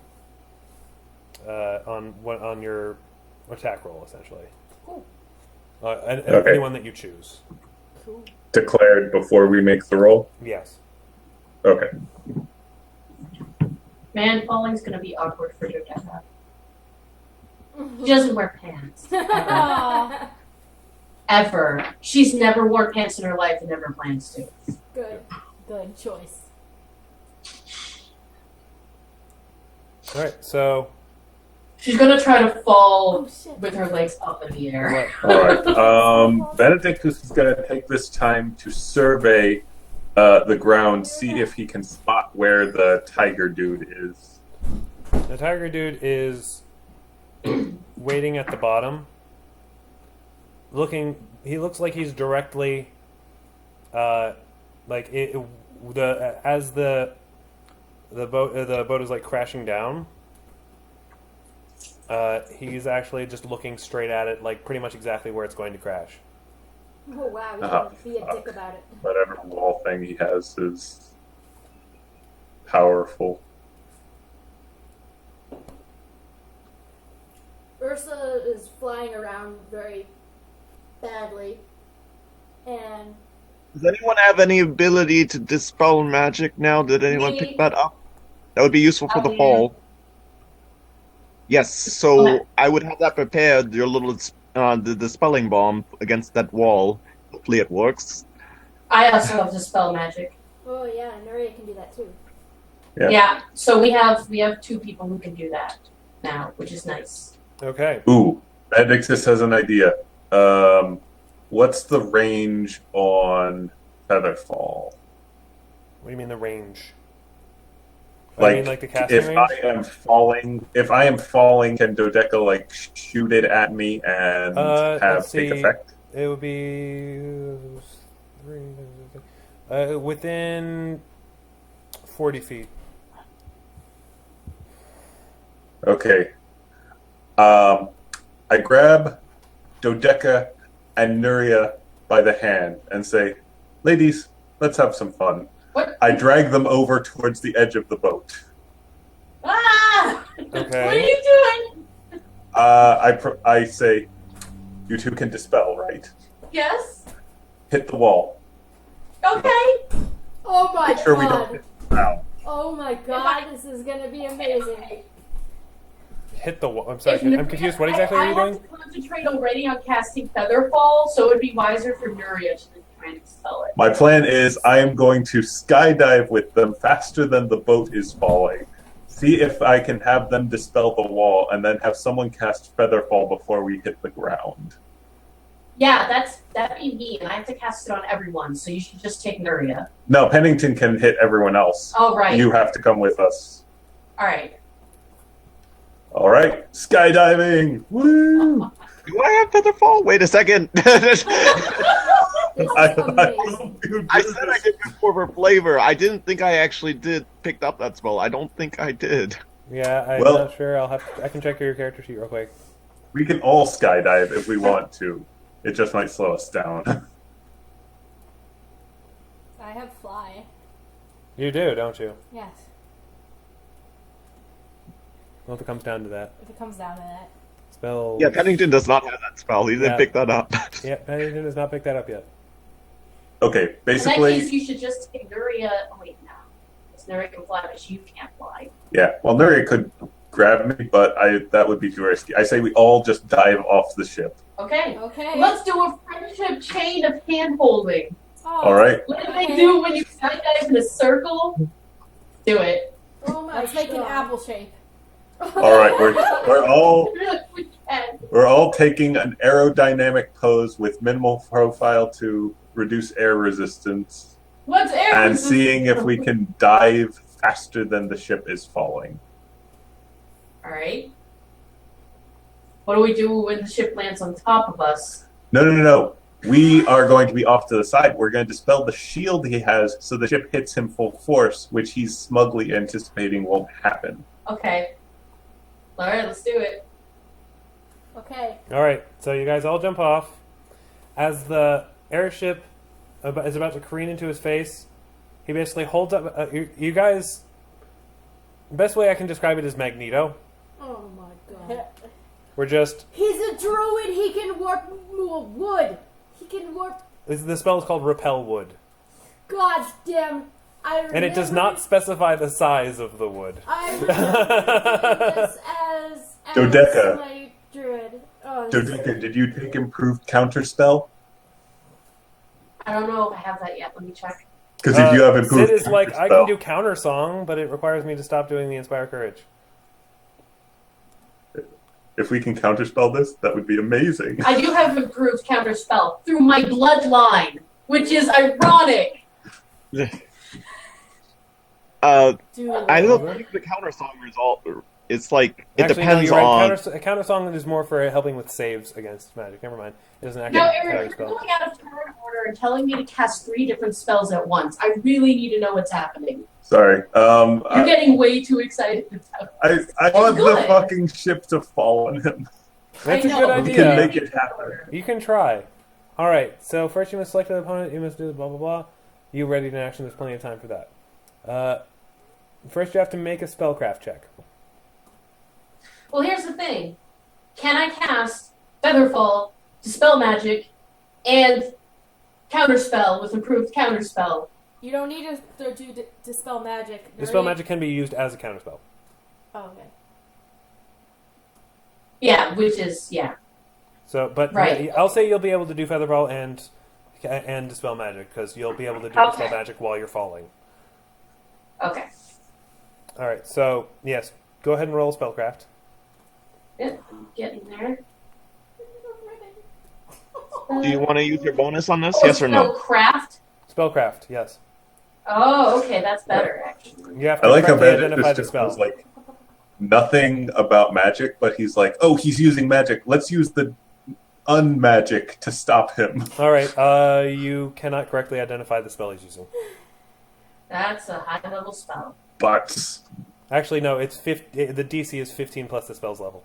your attack roll, essentially. Cool. Anyone that you choose. Cool. Declared before we make the roll? Yes. Okay. Man, falling's gonna be awkward for Dodeka. She doesn't wear pants. Aw. Ever. She's never worn pants in her life and never plans to. Good choice. Alright, so... She's gonna try to fall Oh, shit. with her legs up in the air. Alright. Benedictus is going to take this time to survey the ground, see if he can spot where the tiger dude is. The tiger dude is waiting at the bottom. He looks like he's directly, as the boat is like crashing down. He's actually just looking straight at it, like pretty much exactly where it's going to crash. Oh wow, you can be a dick about it. Whatever wall thing he has is powerful. Ursa is flying around very badly, and Does anyone have any ability to dispel magic now? Did anyone pick that up? That would be useful for the fall. Yes, so Okay. I would have that prepared, your little the dispelling bomb against that wall. Hopefully it works. I also have dispel magic. oh yeah, Nuria can do that too. Yeah. Yeah, so we have 2 people who can do that now, which is nice. Okay. Ooh, Benedictus has an idea. What's the range on Featherfall? What do you mean the range? Like, I mean, like the casting if range? I am falling, can Dodeka like shoot it at me and let's take see. effect? It would be within 40 feet. Okay. I grab Dodeka and Nuria by the hand and say, "Ladies, let's have some fun." What? I drag them over towards the edge of the boat. Ah! Okay. What are you doing? I say, "You two can dispel, right? Yes? Hit the wall. Okay. Oh my Make sure we don't god! hit the ground." Oh my god, this is gonna be amazing. Hit the wall. I'm sorry, I'm confused. What exactly are you I doing? have to concentrate already on casting Featherfall, so it would be wiser for Nuria to try and dispel it. My plan is I am going to skydive with them faster than the boat is falling. See if I can have them dispel the wall, and then have someone cast Featherfall before we hit the ground. Yeah, that'd be me, and I have to cast it on everyone, so you should just take Nuria. No, Pennington can hit everyone else. Oh, right. You have to come with us. Alright. All right, skydiving! Woo! Do I have Featherfall? Wait a second. This is I amazing. said I could do for flavor. I didn't think I actually did pick up that spell. I don't think I did. Yeah, I'm Well- not sure. I can check your character sheet real quick. We can all skydive if we want to. It just might slow us down. I have fly. You do, don't you? Yes, Well, if it comes down to that. if it comes down to that. Spell. Yeah, Pennington does not have that spell. He didn't Yeah. pick that up. Yeah, Pennington has not picked that up yet. Okay, In that basically, case, you should just take Nuria. Oh, wait, no. Because Nuria can fly, but you can't fly. yeah. Well, Nuria could grab me, but that would be too risky. I say we all just dive off the ship. Okay. Okay. Let's do a friendship chain of hand holding. Oh, All right. What do they do when you skydive in a circle? Do it. Oh my Let's make an apple shape. All right, we're all We can. we're all taking an aerodynamic pose with minimal profile to reduce air resistance, What's air and resistance? seeing if we can dive faster than the ship is falling. Alright. What do we do when the ship lands on top of us? No. We are going to be off to the side. We're going to dispel the shield he has so the ship hits him full force, which he's smugly anticipating won't happen. Okay. Alright, let's do it. Okay. All right, so you guys all jump off. As the airship is about to careen into his face, he basically holds up. You guys. The best way I can describe it is Magneto. Oh my god. We're just. He's a druid. He can warp wood. He can warp. The spell is called Repel Wood. God damn. I remember And it does not specify the size of the wood. I remember this as Dodeka. my druid. Oh, this is- Dodeka, did you take improved counterspell? I don't know if I have that yet. Let me check. Because if you have improved Sid is like, I counterspell- can do counter song, but it requires me to stop doing the Inspire Courage. If we can counterspell this, that would be amazing. I do have improved counterspell through my bloodline, which is ironic. Dude. I don't think the counter song result. It's like it Actually, depends no, you're on. right. Counter song is more for helping with saves against magic. Never mind. It doesn't actually No, carry Eric, you're spell. going out of turn order and telling me to cast 3 different spells at once. I really need to know what's happening. Sorry. You're getting way too excited about I want the good. fucking ship to fall on him. That's a I good know. We can idea. make it happen. You can try. All right. So first, you must select an opponent. You must do the blah blah blah. You ready to action? There's plenty of time for that. First, you have to make a spellcraft check. Well, here's the thing. Can I cast Featherfall, Dispel Magic, and Counterspell with improved Counterspell? You don't need to do dispel magic. Dispel Nuria- magic can be used as a counterspell. Oh, okay. Yeah, which is, yeah. So, but Right. yeah, I'll say you'll be able to do featherball and dispel magic because you'll be able to do Okay. dispel magic while you're falling. Okay. All right. So yes, go ahead and roll spellcraft. Yeah, I'm getting there. Do you want to use your bonus on this? Yes or no? Craft? Spellcraft. Yes. Oh, okay, that's better, actually. You have to I like how correctly Benedictus identify the just spell. was like nothing about magic, but he's like, oh, he's using magic. Let's use the unmagic to stop him. All right. You cannot correctly identify the spell he's using. That's a high-level spell. But Actually, no. It's 50, the DC is 15 plus the spell's level.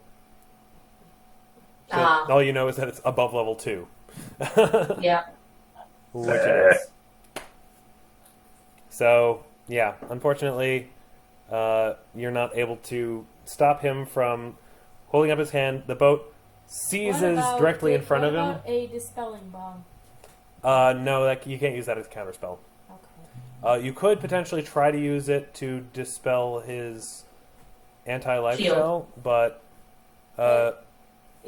So Ah. all you know is that it's above level 2. Yeah. Which it is. So, yeah, unfortunately, you're not able to stop him from holding up his hand. The boat seizes directly in front of him. What about a dispelling bomb? No, you can't use that as a counterspell. Okay. You could potentially try to use it to dispel his anti-life Shield. spell, but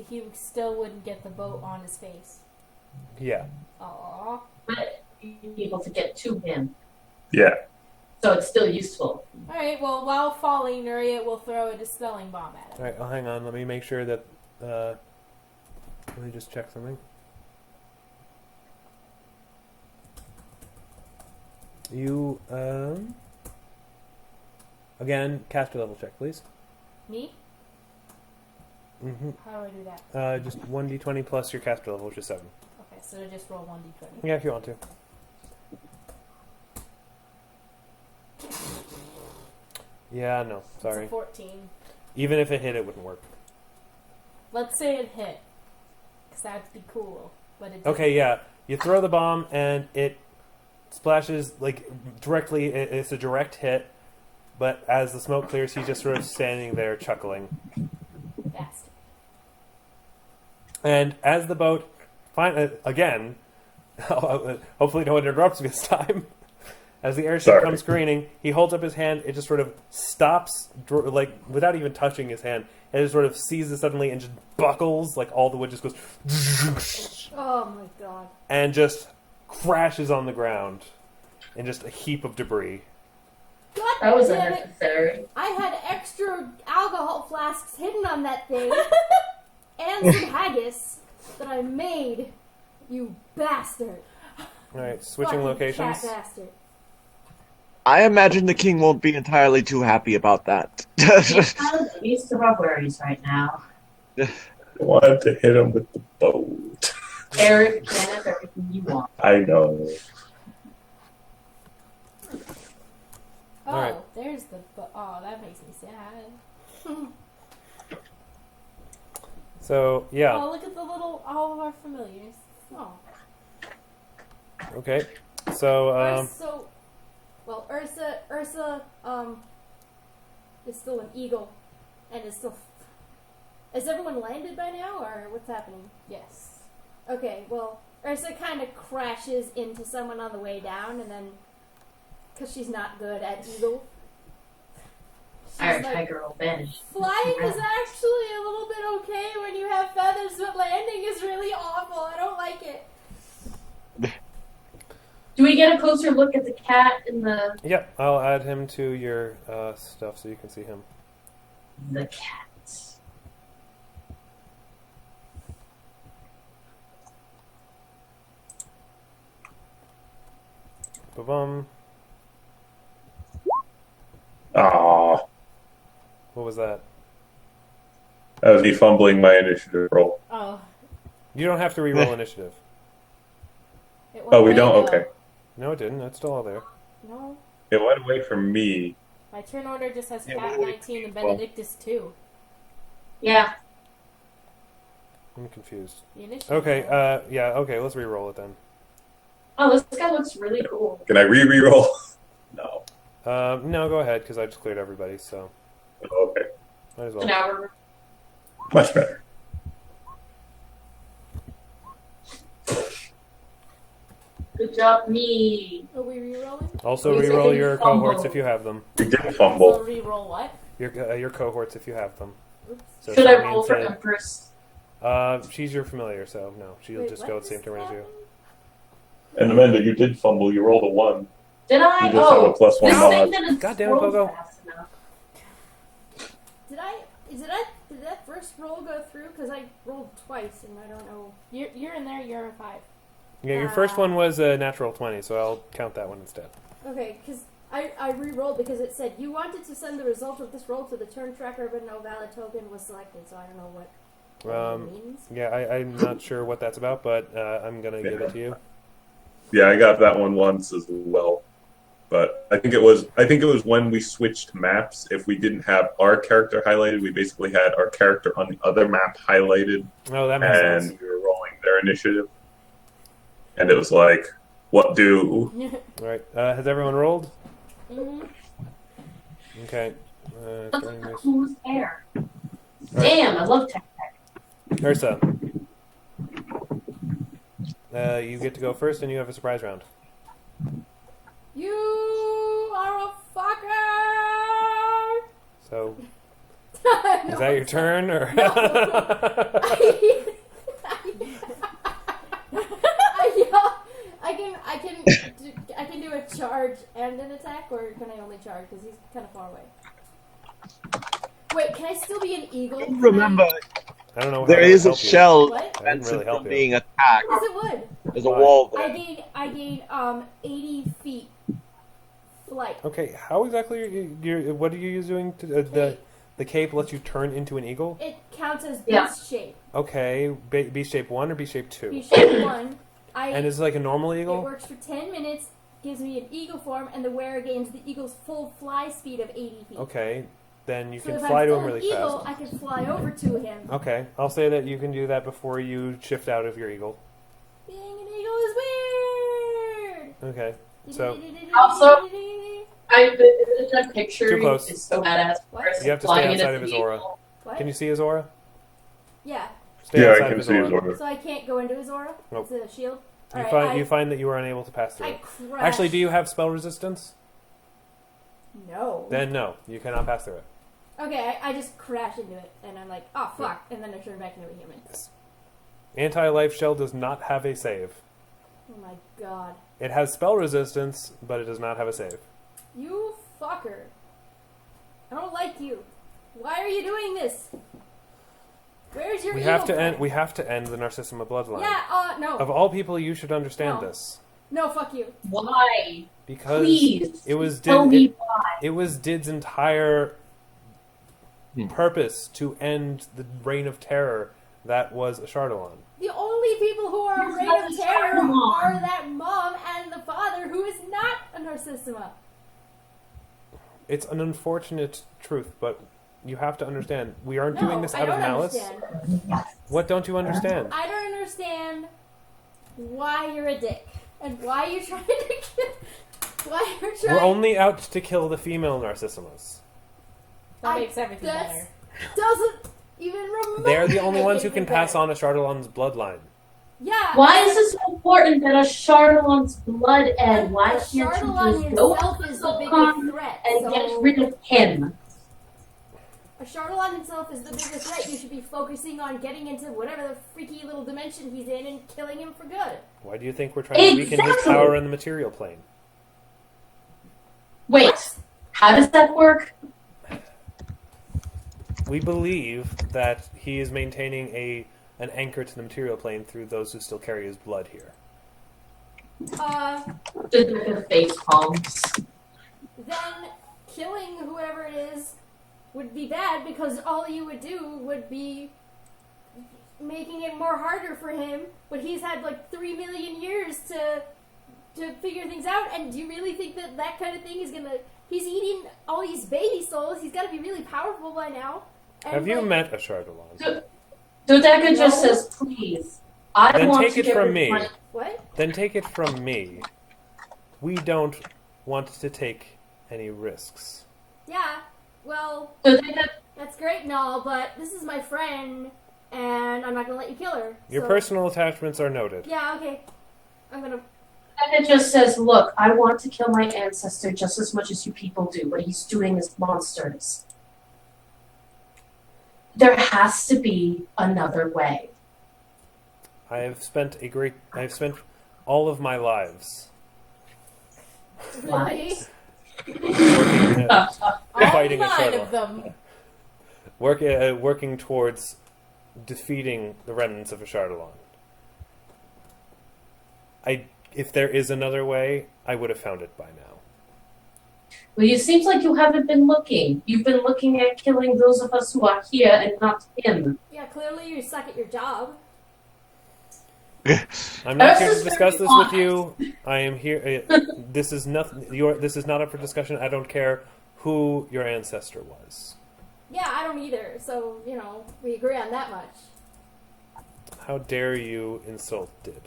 He still wouldn't get the boat on his face. yeah. Aww. But you'd be able to get to him, yeah. so it's still useful. Alright, well, while falling, Nuria will throw a dispelling bomb at him. All right, oh, hang on. Let me make sure that. Let me just check something. You again, caster level check, please. Me? Mm-hmm. How do I do that? Just 1d20 plus your caster level, which is 7. Okay, so just roll 1d20. Yeah, if you want to. Yeah, no, sorry. It's a 14. Even if it hit, it wouldn't work. Let's say it hit. Because that'd be cool. But it didn't. Okay, yeah. You throw the bomb, and it splashes, like, directly. It's a direct hit. But as the smoke clears, he's just sort of standing there chuckling. Bastard. And as the boat, again, hopefully no one interrupts me this time. As the airship Sorry. comes careening, he holds up his hand. It just sort of stops, like without even touching his hand. It just sort of seizes suddenly and just buckles, like all the wood just goes, Oh my god. and just crashes on the ground in just a heap of debris. God That was Damn it. unnecessary. I had extra alcohol flasks hidden on that thing, and some haggis that I made. You bastard! Alright, switching Fucking locations. Cat bastard. I imagine the king won't be entirely too happy about that. He's kind of the least of our worries right now. I wanted to hit him with the boat. Eric can have everything you want. I know. Oh, Alright. there's the. Oh, that makes me sad. So, yeah. Oh, look at the little. All of our familiars. Oh. Okay. So, Ursa, is still an eagle, and is still. Has everyone landed by now, or what's happening? Yes. Okay, well, Ursa kind of crashes into someone on the way down, and then, because she's not good at eagle, Our she's like, tiger will vanish. flying is actually a little bit okay when you have feathers, but landing is really awful. I don't like it. Do we get a closer look at the cat in the yep, I'll add him to your stuff so you can see him. cat? Ba-bum. Aww. What was that? That was me fumbling my initiative roll. Oh. You don't have to re-roll initiative. It Oh, we went don't? away, Okay. No, it didn't. It's still all there. though. No. It went away from me. My turn order just has Yeah, Cat we- 19 and Benedictus 2. Yeah. I'm confused. The initiative. Okay, yeah, okay, let's re-roll it then. Oh, this guy looks really cool. Can I re-roll? No. No, go ahead, because I just cleared everybody, so Oh, okay. might as well. An hour. Much better. Good job, me. Are we re-rolling? Also, Please, re-roll I your didn't fumble. cohorts if you have them. We did So fumble. re-roll what? Your cohorts if you have them. Oops. So Should if I that roll means for that- Empress? She's your familiar, so no, she'll Wait, just what go at the same just turn as you. happened? And Amanda, you did fumble. You rolled a 1. Did I? You just have a Oh, +1 this mod. thing didn't God damn it, scroll Pogo. fast enough. Did that first roll go through? Because I rolled twice, and I don't know. You're in there, you're a 5. Yeah, your first one was a natural 20, so I'll count that one instead. Okay, because I re-rolled because it said you wanted to send the result of this roll to the turn tracker, but no valid token was selected, so I don't know what it means. Yeah, I'm not sure what that's about, but I'm gonna give it to you. Yeah, I got that one once as well. But I think it was when we switched maps. If we didn't have our character highlighted, we basically had our character on the other map highlighted, Oh, that makes and sense. we were rolling their initiative. And it was like, what do? All right, has everyone rolled? Mm-hmm. Okay. Look Starting at this. who's air. Damn, I love tech. Ursa. You get to go first, and you have a surprise round. You are a fucker! So, is that your turn, or? I can do a charge and an attack, or can I only charge? Because he's kind of far away. Wait, can I still be an eagle? Can Remember, I don't know. How there that is would a help you. shell What? That didn't defensive really help from you. being attacked. Yes, it would. There's a Why? wall there. I gain 80 feet flight. Okay, how exactly what are you doing to the cape lets you turn into an eagle? It counts as beast Yeah. shape. Okay, beast shape 1 or beast shape 2? Beast shape 1. And is it like a normal It eagle? works for 10 minutes, gives me an eagle form, and the wearer gains the eagle's full fly speed of 80 feet. Okay, then you So can if fly I'm to still him an really eagle, fast. I can fly over to him. Okay, I'll say that you can do that before you shift out of your eagle. Being an eagle is weird. Okay, so Also- the picture Too close. is so badass. What? You have to Flying stay it outside as of his an aura. eagle. What? Can you see his aura? Yeah. Stay Yeah, outside I of can his see his aura. order. So I can't go into his aura? Nope. It's a shield? You Alright, find that you are unable to pass through I it. crash. Actually, do you have spell resistance? No. Then no, you cannot pass through it. Okay, I just crash into it, and I'm like, oh fuck, and then I turn back into a human. Anti-life shell does not have a save. Oh my god. It has spell resistance, but it does not have a save. You fucker. I don't like you. Why are you doing this? Where's your We evil have to plan? end. We have to end the Narcissima bloodline. Yeah, no. Of all people, you should understand No. this No, fuck you. Why? because Please, it was tell me Did, why. it was Did's entire purpose to end the reign of terror that was a Chardalon. The only people who are Who's reign not of a terror Chardalon? are that mom and the father who is not a Narcissima. It's an unfortunate truth, but you have to understand we aren't No, doing this I out of don't malice. understand. What don't you understand? I don't understand why you're a dick and why you're trying to kill. Why you're trying. We're only out to kill the female Narcissimas. That I- makes everything that's- better. Doesn't even remember. They're the only ones who making can it pass better. on a Chardalon's bloodline. Yeah. Why is it so important that a Chardalon's blood end? Why the can't you Chardalon just go himself is the Chardalon biggest threat. and So get rid of him? a Chardalon himself is the biggest threat. You should be focusing on getting into whatever the freaky little dimension he's in and killing him for good. Why do you think we're trying to weaken his Exactly. power in the material plane? Wait, how does that work? We believe that he is maintaining an anchor to the material plane through those who still carry his blood here. Just like the face palms. Then killing whoever it is would be bad because all you would do would be making it more harder for him. But he's had like 3 million years to figure things out. And do you really think that that kind of thing is gonna? He's eating all these baby souls. He's got to be really powerful by now. And Have you like, met a Chardalon? Dodeka just No. says, please. I Then want take to it get from rid of me. my- What? Then take it from me. We don't want to take any risks. Yeah. Well, Dodeka, that's great and all, but this is my friend, and I'm not gonna let you kill her. Your so- personal attachments are noted. Yeah. Okay. I'm gonna. Dodeka just says, look, I want to kill my ancestor just as much as you people do. What he's doing is monsters. There has to be another way. I have spent all of my lives Really? working, All fighting a 9 of Chardalon. them. Working towards defeating the remnants of a Chardalon. If there is another way, I would have found it by now. Well, it seems like you haven't been looking. You've been looking at killing those of us who are here and not him. Yeah, clearly you suck at your job. I'm not Ursa's here to discuss very this with you. I am here. This is nothing. This is not up for discussion. I don't care who your ancestor was. Yeah, I don't either. So, we agree on that much. How dare you insult Did?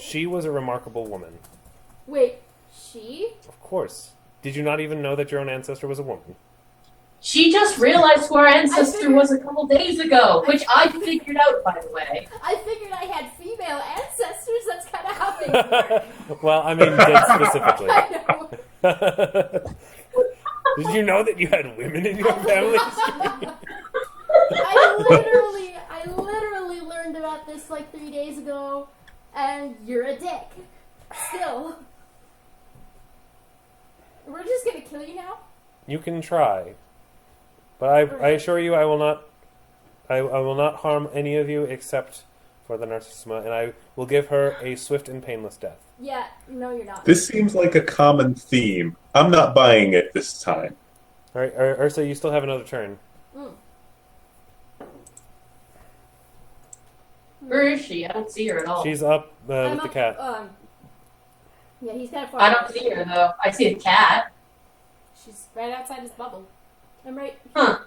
She was a remarkable woman. Wait, she? Of course. Did you not even know that your own ancestor was a woman? She just realized who our ancestor figured- was a couple days ago, which I figured out, by the way. I figured I had female ancestors. That's kind of how they work. Well, I mean, Did specifically. I know. Did you know that you had women in your family? I literally learned about this like 3 days ago, and you're a dick. Still. We're just gonna kill you now? You can try, but I assure you, I will not. I will not harm any of you except for the Narcissima, and I will give her a swift and painless death. Yeah, no, you're not. This seems like a common theme. I'm not buying it this time. All right, Ursa, you still have another turn. Where is she? I don't see her at all. She's up I'm with the up, cat. Yeah, he's kind of far. I don't see her, though. I see a cat. She's right outside his bubble. I'm right. Huh.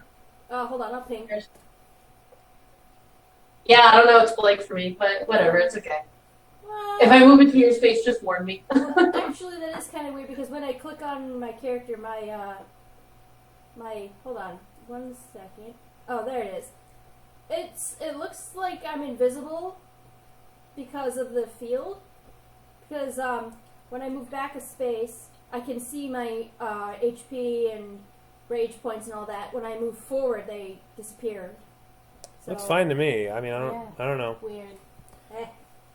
Hold on, I'll ping. Yeah, I don't know what's Blake for me, but whatever, it's okay. Well, If I move into your space, just warn me. actually, that is kind of weird because when I click on my character, my hold on, 1 second. Oh, there it is. It looks like I'm invisible because of the field. Because when I move back a space, I can see my HP and rage points and all that. When I move forward, they disappear. So, Looks fine to me. I mean, I Yeah. don't know. Weird.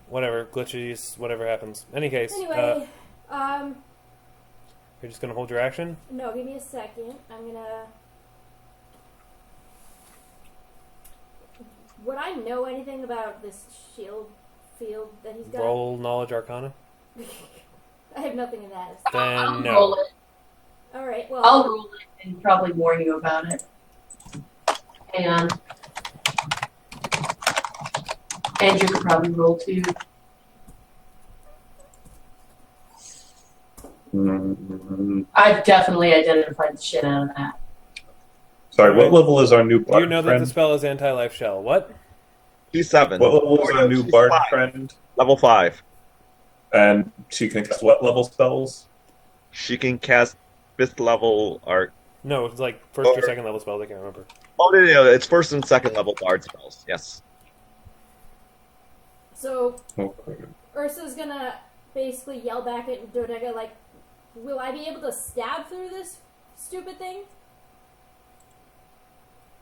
Whatever glitches, whatever happens. Any case, Anyway, You're just gonna hold your action? No, give me a second. I'm gonna. Would I know anything about this shield field that he's got? Roll knowledge arcana. I have nothing in that. Then I'll no. roll it. All right. Well, I'll roll it and probably warn you about it. Hang on. Andrew could probably roll too. I've definitely identified the shit out of that. Sorry, what level is our new bard You know that friend? the spell is anti-life shell. What? She's 7. What level is our new She's bard 5. friend? Level 5. And she can cast what level spells? She can cast 5th level arc. No, it's like first or second level spells. I can't remember. Oh, no, it's 1st and 2nd level bard spells. Yes. so Okay. Ursa's gonna basically yell back at Dodeka, like, "Will I be able to stab through this stupid thing?"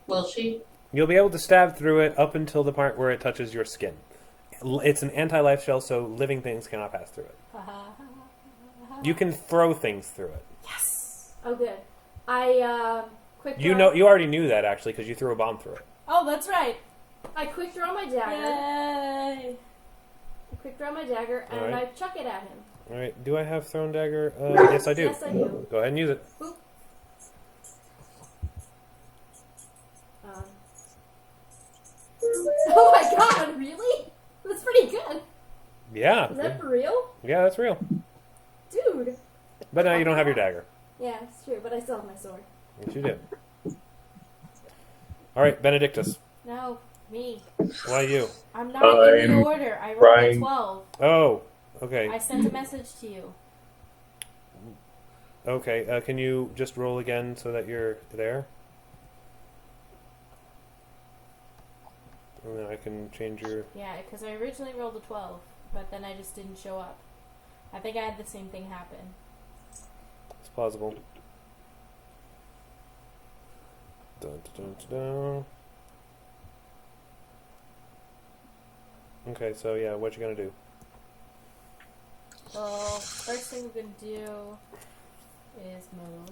Will she? You'll be able to stab through it up until the part where it touches your skin. It's an anti-life shell, so living things cannot pass through it. You can throw things through it. Yes. Oh, good. I quick. You draw- you already knew that actually because you threw a bomb through it. Oh, that's right. I quick draw my dagger. Yay! I quick draw my dagger and Alright. I chuck it at him. All right. Do I have thrown dagger? Yes, I do. Yes, I do. Go ahead and use it. Boop. Um. Oh my god! Really? That's pretty good. Yeah. Is that for real, Yeah, that's real. dude? But now you don't have your dagger. Yeah, it's true. But I still have my sword. Yes, you do. All right, Benedictus. No, me. Why you? I'm not in the I'm order. I rolled a trying- 12. Oh, okay. I sent a message to you. Okay, can you just roll again so that you're there? And then I can change your... Yeah, because I originally rolled a 12, but then I just didn't show up. I think I had the same thing happen. It's plausible. Dun, dun, dun, dun. Okay, so yeah, what you gonna do? Well, first thing we're gonna do is move.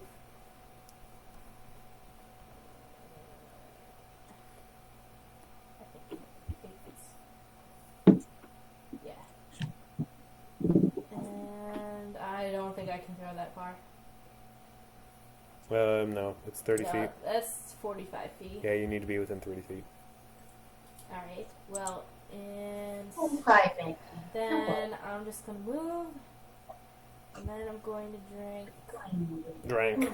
Yeah. And I don't think I can throw that far. No, it's 30 feet. That's 45 feet. Yeah, you need to be within 30 feet. Alright, well, and Oh, hi, thank then I'm just gonna move. And then I'm going to drink. you. Drank.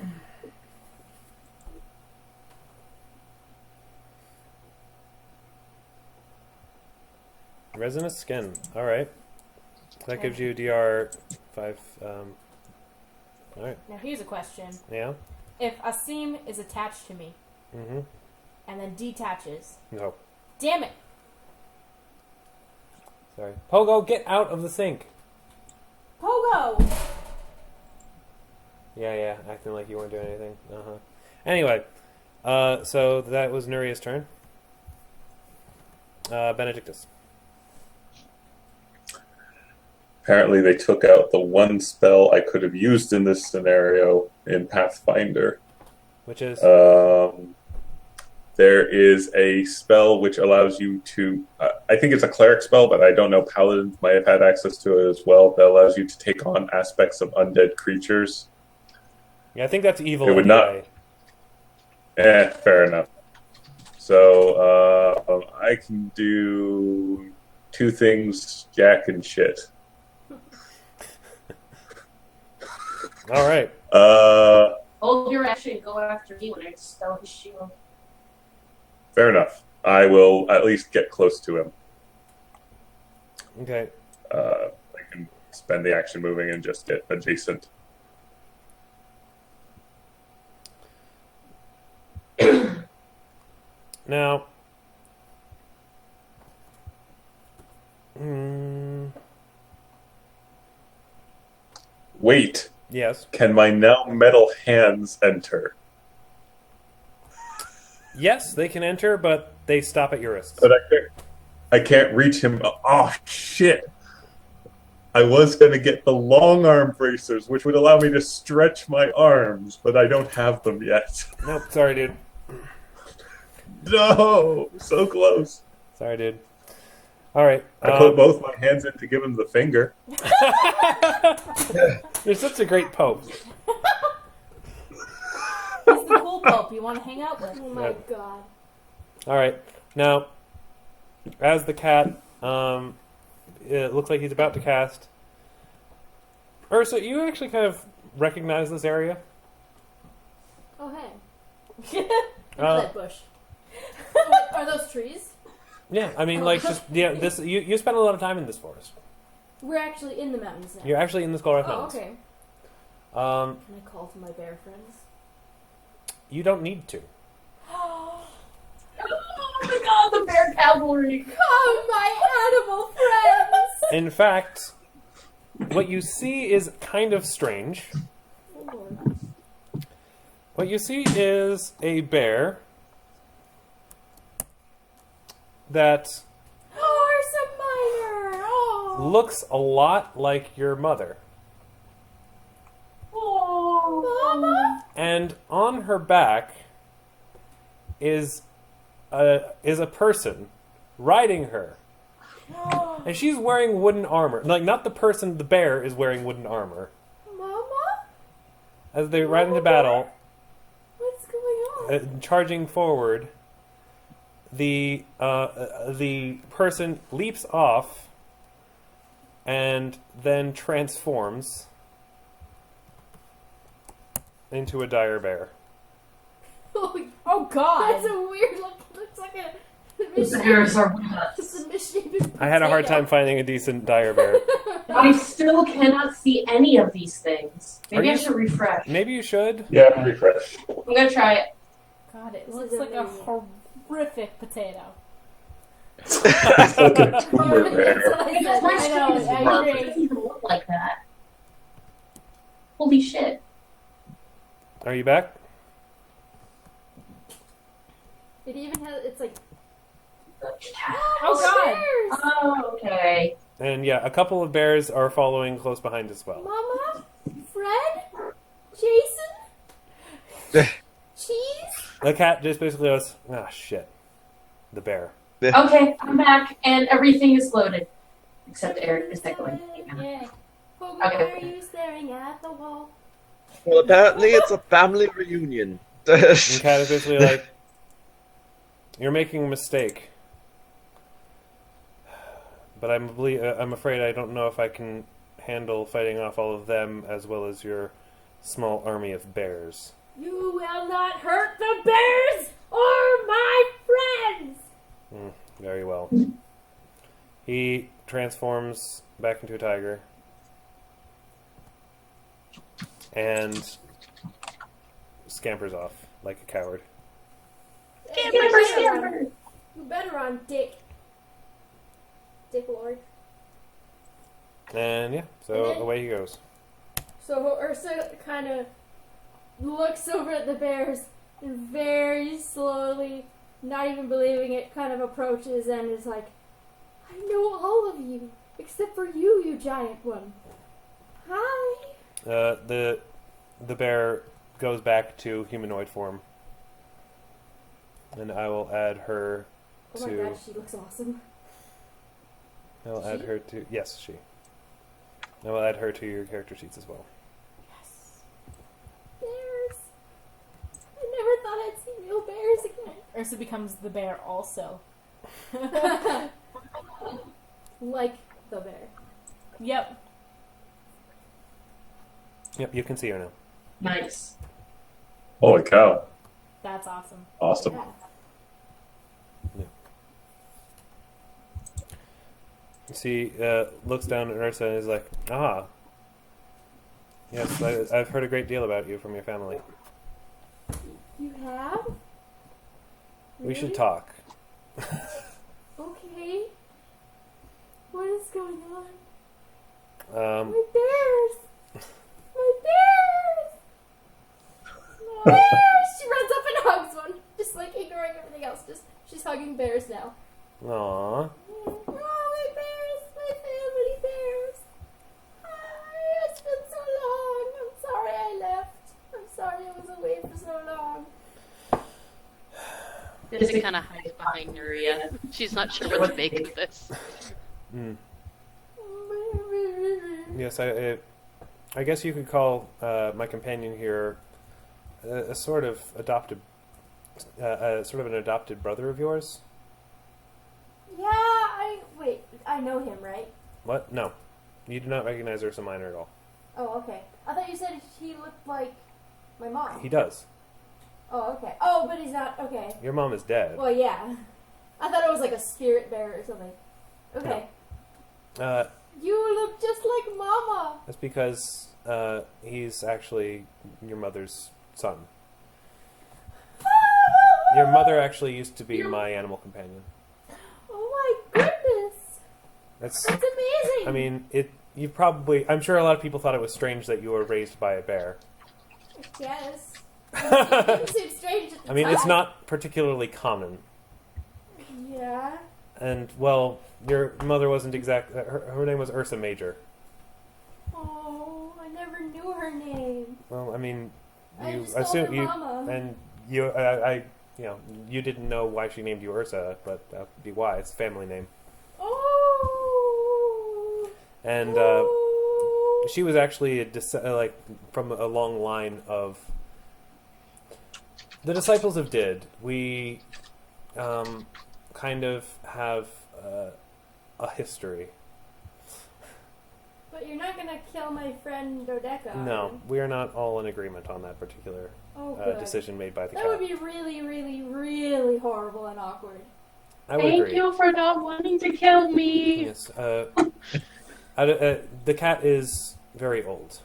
Resinous skin. Alright. That gives you DR 5. Alright. Now here's a question. Yeah? If Asim is attached to me Mm-hmm. and then detaches, No. damn it! Sorry. Pogo, get out of the sink! Pogo! Yeah, acting like you weren't doing anything. Uh-huh. Anyway, so that was Nuria's turn. Benedictus. Apparently they took out the one spell I could have used in this scenario in Pathfinder. Which is? There is a spell which allows you to... I think it's a cleric spell, but I don't know. Paladin might have had access to it as well. That allows you to take on aspects of undead creatures. Yeah, I think that's evil. It would anyway. Fair enough. So I can do two things, Jack and shit. All right. Hold your action and go after me when I dispel his shield. Fair enough. I will at least get close to him. Okay. I can spend the action moving and just get adjacent. Now... Wait. Yes. Can my now metal hands enter? Yes, they can enter, but they stop at your wrists. But I can't reach him. Oh, shit. I was going to get the long arm bracers, which would allow me to stretch my arms, but I don't have them yet. Nope, sorry, dude. No, so close. Sorry, dude. All right. I put both my hands in to give him the finger. You're such a great pope. He's the cool pope you want to hang out with. Oh my god. All right. Now, as the cat, it looks like he's about to cast. Ursa, you actually kind of recognize this area. Oh hey. That bush. Are those trees? Yeah, I mean, like, just this. You spend a lot of time in this forest. We're actually in the mountains now. You're actually in the Skullwrath Oh, Mountains. okay. Um, Can I call to my bear friends? you don't need to. Oh my god, the bear cavalry! Come, my animal friends! In fact, what you see is kind of strange. Oh, Lord. What you see is a bear that Ursa Minor! Oh! looks a lot like your mother. Mama? And on her back is a person riding her. And she's wearing wooden armor. Like, not the person, the bear is wearing wooden armor. Mama? As they ride into battle, What's going on? charging forward, the person leaps off and then transforms into a dire bear. Oh god! That's a weird look. Looks like a The bears are with It's us. a misshapen I had a hard potato. time finding a decent dire bear. I still cannot see any of these things. Maybe Are I you- should refresh. Maybe you should. Yeah, refresh. I'm gonna try it. God, it This looks is like a amazing. horrific potato. It's like a tumor bear. That's what I Because said. my I screen know, is I broken. It agree. doesn't even look like that. Holy shit. Are you back? It even has, it's like, Oh god! bears! Oh, okay. And yeah, a couple of bears are following close behind as well. Mama? Fred? Jason? Cheese? The cat just basically goes, ah, shit. The bear. Okay, I'm back, and everything is loaded. Except Eric is echoing. Yeah. Why Okay. are you staring at the wall? Well, apparently it's a family reunion. And the cat is basically like, you're making a mistake. But I'm afraid I don't know if I can handle fighting off all of them as well as your small army of bears. You will not hurt the bears or my friends! Very well. He transforms back into a tiger. And scampers off like a coward. Scamper, scamper! You better on Dick. Dick Lord. And yeah, so And then- away he goes. So Ursa kind of looks over at the bears and very slowly, not even believing it, kind of approaches and is like, I know all of you, except for you, you giant one. Hi. The bear goes back to humanoid form. And I will add her Oh my to... god, she looks awesome. I'll add She? her to... Yes, she. I will add her to your character sheets as well. Yes. Bears. I never thought I'd see real bears again. Ursa becomes the bear also. Like the bear. Yep. Yep, you can see her now. Nice. Holy cow. That's awesome. Awesome. Yeah. She looks down at Ursa and is like, ah. Yes, I've heard a great deal about you from your family. You have? We should Really? talk. Okay. What is going on? Um, My bears! My bears! Bears! She runs up and hugs one, just like ignoring everything else. Just she's hugging bears now. aw. Oh, my bears! My family bears! Benedict kind of hides behind Nuria. She's not sure what to make of this. Mm. Yes, I guess you could call my companion here a sort of adopted, sort of an adopted brother of yours. Yeah, I know him, right? What? No, you do not recognize Ursa Minor at all. Oh, okay. I thought you said he looked like my mom. He does. Oh, okay. Oh, but he's not. Okay. Your mom is dead. Well, yeah. I thought it was like a spirit bearer or something. Okay. You look just like Mama. That's because he's actually your mother's son. Your mother actually used to be my animal companion. Oh my goodness. That's amazing. I mean, I'm sure a lot of people thought it was strange that you were raised by a bear. Yes. It didn't seem strange at the I mean, time. it's not particularly common. Yeah. And, well, your mother wasn't her name was Ursa Major. Oh, I never knew her name. Well, I mean, I you just called her Mama. and you, you didn't know why she named you Ursa, but that would be why. It's a family name. Oh. And she was actually from a long line of the disciples of Did. We kind of have a history. But you're not gonna kill my friend Dodeka. No, we are not all in agreement on that particular decision made by the cat. That would be really, really, really horrible and awkward. I would Thank agree. you for not wanting to kill me. Yes. The cat is very old.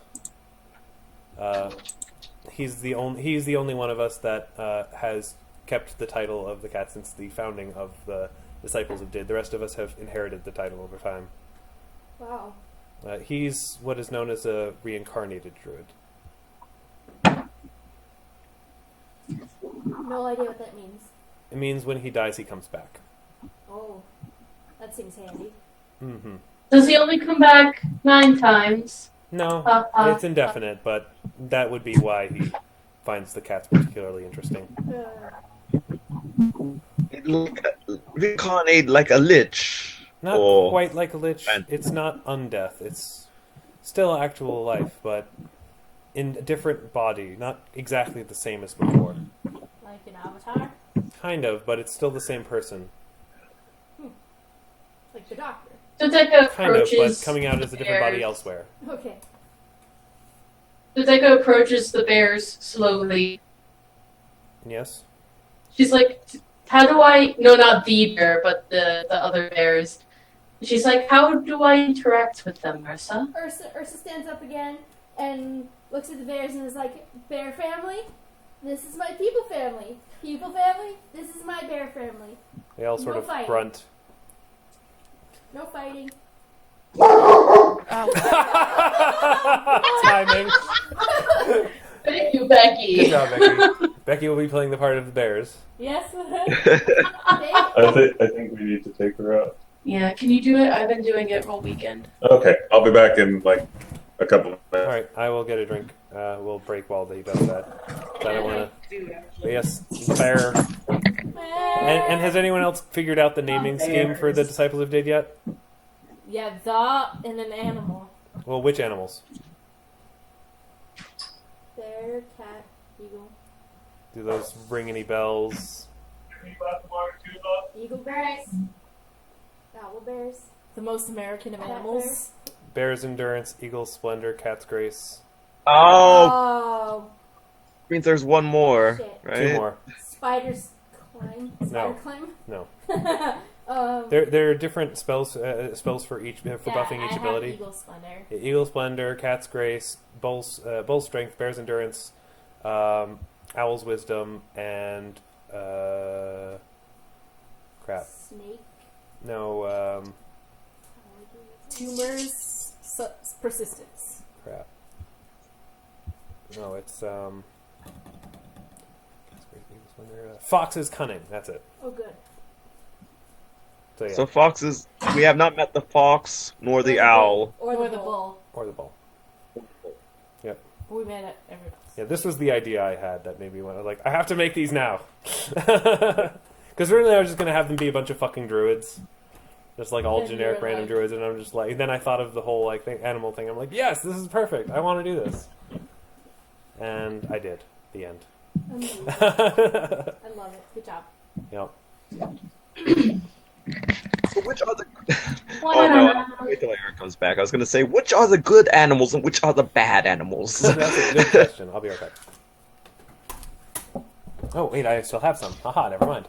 He's the only one of us that has kept the title of the cat since the founding of the Disciples of Did. The rest of us have inherited the title over time. Wow. He's what is known as a reincarnated druid. No idea what that means. It means when he dies, he comes back. Oh, that seems handy. Mm-hmm. Does he only come back 9 times? No, it's indefinite, but that would be why he finds the cats particularly interesting. Reincarnate like a lich. Not or... quite like a lich. It's not undeath. It's still actual life, but in a different body. Not exactly the same as before. Like an avatar? Kind of, but it's still the same person. Like the doctor. Dodeka Kind of, approaches but coming out as a different body elsewhere. Okay. Dodeka approaches the bears slowly. Yes? She's like, how do I... No, not the bear, but the other bears. She's like, how do I interact with them, Ursa? Ursa stands up again and looks at the bears and is like, bear family? This is my people family. People family? This is my bear family. They all sort No of fighting. grunt. No fighting. Timing. Thank you, Becky. Good job, Becky. Becky will be playing the part of the bears. Yes. I think we need to take her out. Yeah, can you do it? I've been doing it all weekend. Okay, I'll be back in like a couple of minutes. Alright, I will get a drink. We'll break while he does that. I don't want to... Yes, bear. And has anyone else figured out the naming scheme for the Disciples of Did yet? Yeah, the and an animal. Well, which animals? Bear, cat, eagle. Do those ring any bells? Eagle bears. Owl bears. The most American of Cat animals. Bear's Endurance, Eagle's Splendor, Cat's Grace. Oh, Oh. means there's one more, Shit. right? 2 more. Spiders climb. Spider climb. No. Um, There are different spells for each for Yeah, buffing each I have ability. Eagle Splendor. Eagle Splendor, Cat's Grace, Bull's Strength, Bear's Endurance, Owl's Wisdom, and crap. Snake. No, Tumors, persistence. crap. No, it's Cat's Grace, Eagle Splendor, Fox's Cunning. That's it. Oh, good. So yeah, So foxes, we have not met the fox nor the owl. Or the bull. bull. or the ball. Yep. We made it every Yeah, this was the idea I had that made me want to, like, I have to make these now. Because originally I was just going to have them be a bunch of fucking druids. Just like all Then you generic were random like- druids, and I'm just like... Then I thought of the whole like animal thing. I'm like, yes, this is perfect. I want to do this. And I did. The end. Amazing. Yep. I love it. Good job. So which are the... Why Oh no, not? wait till Eric comes back. I was gonna say, which are the good animals and which are the bad animals? That's a good question. I'll be right back. Oh, wait, I still have some. Haha, never mind.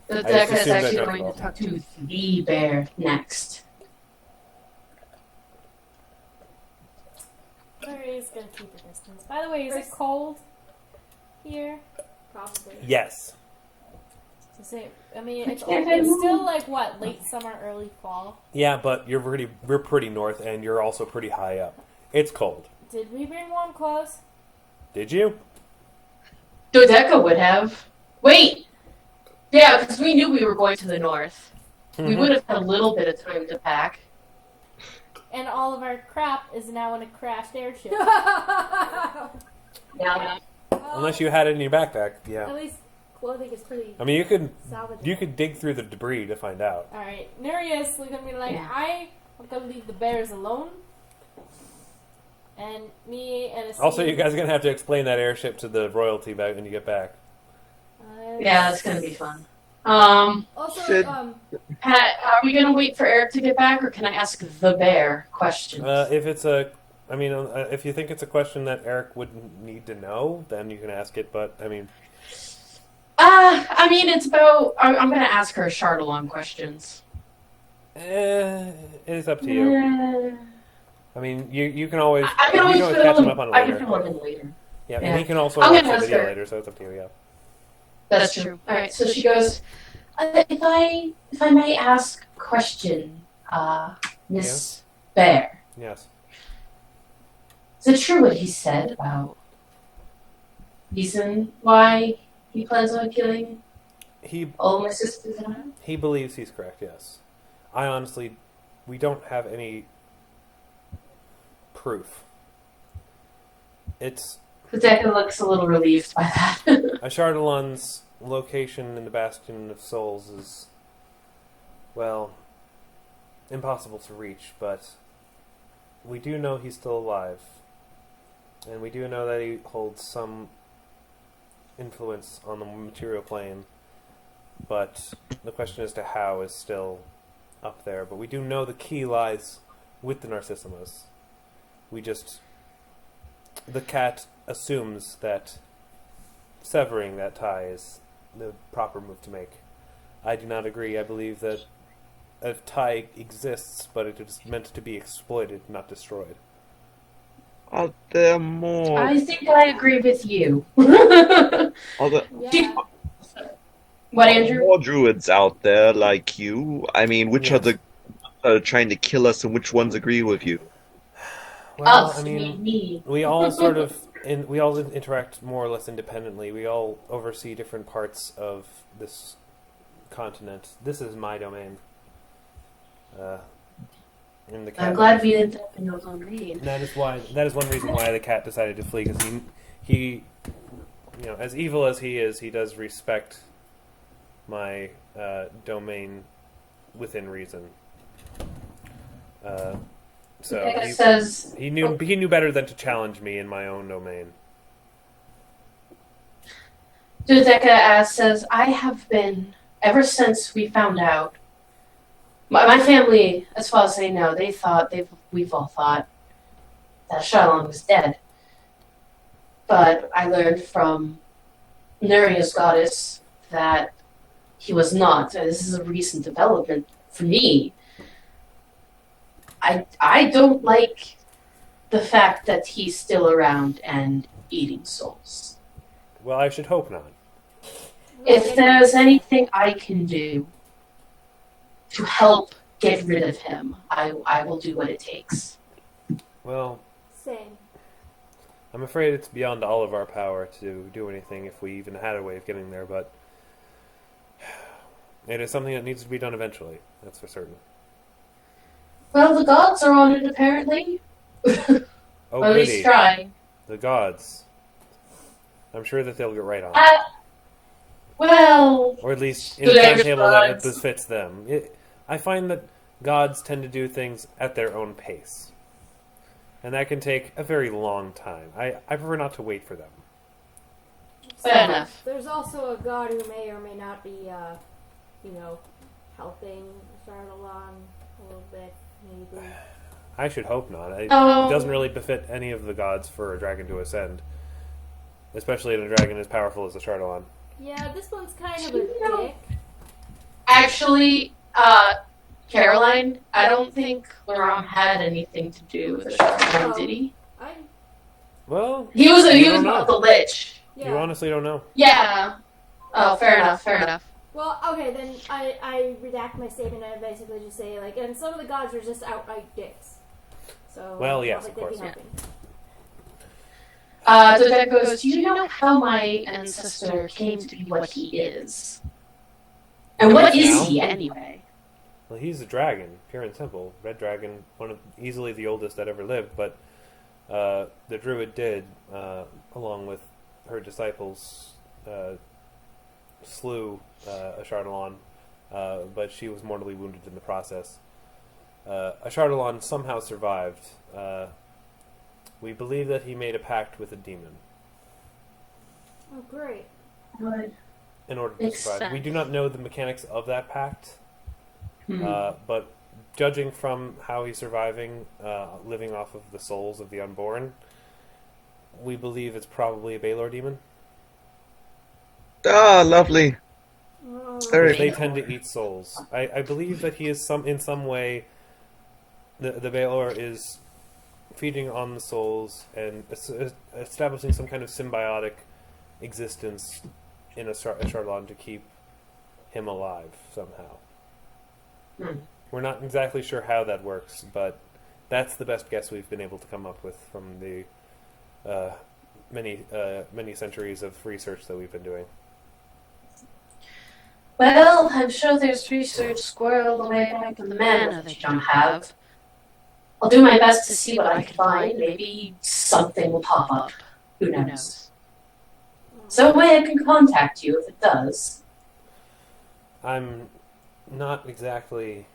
The just deck is assumed I actually drank going it all. to talk to the bear next. Nuria's gonna keep a distance. By the way, is it cold here? Probably. Yes. To say, I mean, it's can't still like what, late summer, early fall. Yeah, but we're pretty north, and you're also pretty high up. It's cold. Did we bring warm clothes? Did you? Dodeka would have. Wait! Yeah, because we knew we were going to the north. We would have had a little bit of time to pack. And all of our crap is now in a crashed airship. Yeah. Unless you had it in your backpack, At yeah. least clothing is pretty I mean, you could salvageable. dig through the debris to find out. Alright, Nuria's gonna be like, Yeah. I am gonna leave the bears alone. And me and a Also, you guys are gonna have to explain that airship to the royalty back when you get back. Yeah, that's gonna be fun. Also, Should- Pat, are we gonna wait for Eric to get back, or can I ask the bear questions? If it's if you think it's a question that Eric wouldn't need to know, then you can ask it. But I mean, it's about. I'm gonna ask her Chardalon questions. it's up to you. I mean, you can always I can always catch him up on it I can later. fill him in later. Yeah, Yeah. and he can also I'm watch gonna the ask video her. later, so it's up to you. Yeah. That's true. All right. So she goes. If I may ask a question, Miss Bear, Yes. is it true what he said about reason why he plans on killing He all my sisters and I? He believes he's correct, yes. We don't have any proof. It's Dodeka looks a little relieved by that. Ashardalon's location in the Bastion of Souls is, well, impossible to reach, but we do know he's still alive. And we do know that he holds some influence on the material plane. But the question as to how is still up there. But we do know the key lies with the Narcissimas. The cat assumes that severing that tie is the proper move to make. I do not agree. I believe that a tie exists, but it is meant to be exploited, not destroyed. Are there more? I think I agree with you. Are there Yeah. What, are there Andrew? more druids out there like you? I mean, which are the trying to kill us, and which ones agree with you? Well, Us, me. we all we all interact more or less independently. We all oversee different parts of this continent. This is my domain. In the cat I'm glad we didn't have no domain. That is one reason why the cat decided to flee, because he, as evil as he is, he does respect my domain within reason. So Dodeka says, he knew better than to challenge me in my own domain. Dodeka says, I have been, ever since we found out, my family, as far as they know, we've all thought that Charlon was dead. But I learned from Nuria's goddess that he was not. This is a recent development for me. I don't like the fact that he's still around and eating souls. Well, I should hope not. If there's anything I can do to help get rid of him, I will do what it takes. Well, Same. I'm afraid it's beyond all of our power to do anything if we even had a way of getting there, but it is something that needs to be done eventually. That's for certain. Well, the gods are on it, apparently. Oh, Or at least goody. trying. The gods. I'm sure that they'll get right on it. Well, or at least in So a they're timetable that gods. befits them. I find that gods tend to do things at their own pace, and that can take a very long time. I prefer not to wait for them. fair enough. There's also a god who may or may not be, helping Charlatan a little bit, maybe. I should hope not. It Oh. doesn't really befit any of the gods for a dragon to ascend, especially in a dragon as powerful as the Charlatan. Yeah, this one's kind of a dick. Actually, Caroline, I don't think Laurent had anything to do with the Charlatan, did he? Well, He was You don't about know. the Lich. Yeah. you honestly don't know. Yeah. Oh, fair enough. Well, okay, then I redact my statement and I basically just say, like, and some of the gods are just outright dicks. So, Well, it's yes, not like of they'd be course. helping. Dodeka goes, do you know how my ancestor came to be what he is? And what is he anyway? Well, he's a dragon, pure and simple. Red dragon, easily the oldest that ever lived. But the druid did, along with her disciples, slew a Charlatan, but she was mortally wounded in the process. A Charlatan somehow survived. We believe that he made a pact with a demon Oh, great. in order to Makes survive. We do not know the mechanics of that pact, but judging from how he's surviving, living off of the souls of the unborn, we believe it's probably a Baelor demon. Ah, lovely. Oh, Very- They tend to eat souls. I believe that he is in some way, the Baelor is feeding on the souls and establishing some kind of symbiotic existence in a Charlatan to keep him alive somehow. We're not exactly sure how that works, but that's the best guess we've been able to come up with from the many centuries of research that we've been doing. Well, I'm sure there's research squirreled away back in the manor that you don't have. I'll do my best to see what I can find. Maybe something will pop up. Who knows? Some way I can contact you if it does. I'm not exactly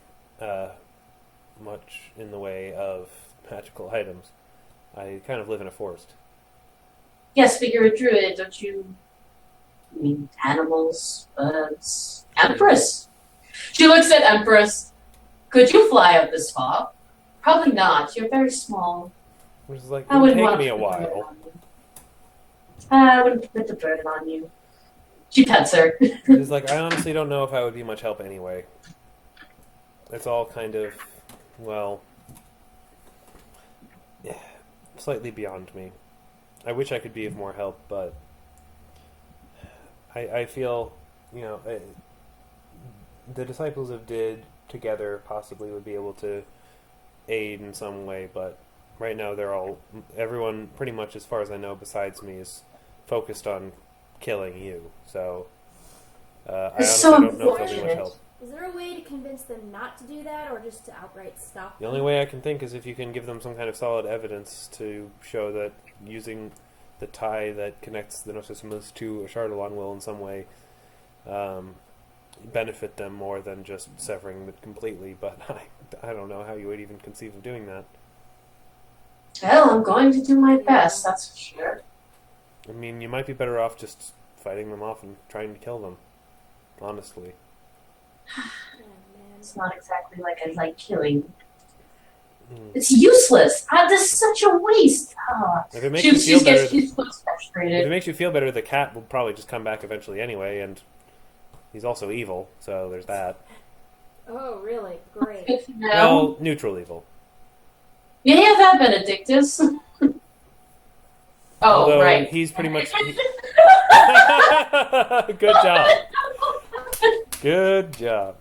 much in the way of magical items. I kind of live in a forest. Yes, but you're a druid, don't you? I mean, animals, birds, Empress. She looks at Empress. Could you fly up this far? Probably not. You're very small. Which is like, I it would wouldn't take want me to a put the burden while. on you. I wouldn't put the burden on you. She pets her. It's like, I honestly don't know if I would be much help anyway. It's all kind of, well, slightly beyond me. I wish I could be of more help, but I feel, the disciples of Did together possibly would be able to aid in some way, but right now everyone pretty much, as far as I know, besides me, is focused on killing you. So I It's honestly so don't know if there'll be much unfortunate. help. Is there a way to convince them not to do that, or just to outright stop The them? only way I can think is if you can give them some kind of solid evidence to show that using the tie that connects the Narcissimas to a Charlatan will in some way benefit them more than just severing it completely, but I don't know how you would even conceive of doing that. Well, I'm going to do my best, that's for sure. I mean, you might be better off just fighting them off and trying to kill them, honestly. Oh, man. It's not exactly like I like killing. Hmm. It's useless. This is such a waste. If it makes She you feel better, she's so if it frustrated. makes you feel better, the cat will probably just come back eventually anyway, and he's also evil, so there's that. Oh, really? Great. Good to know. Well, neutral evil. You have that, Benedictus. Although right. he's pretty much. Good job. Good job.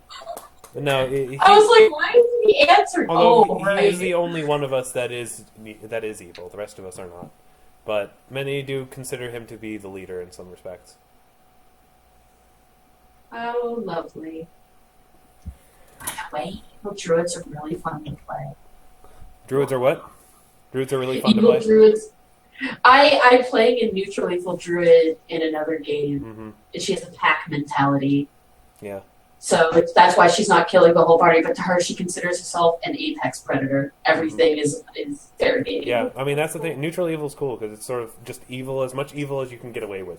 No, I was like, why didn't he answer? although he right. is the only one of us that is evil. The rest of us are not. But many do consider him to be the leader in some respects. Oh, lovely. By the way, druids are really fun to play. Druids are what? Druids are really fun to Evil play. druids. I'm playing a neutral evil druid in another game, Mm-hmm. and she has a pack mentality. Yeah. So that's why she's not killing the whole party, but to her, she considers herself an apex predator. Everything is fair game. Yeah, I mean, that's the thing. Neutral evil's cool, because it's sort of just evil, as much evil as you can get away with.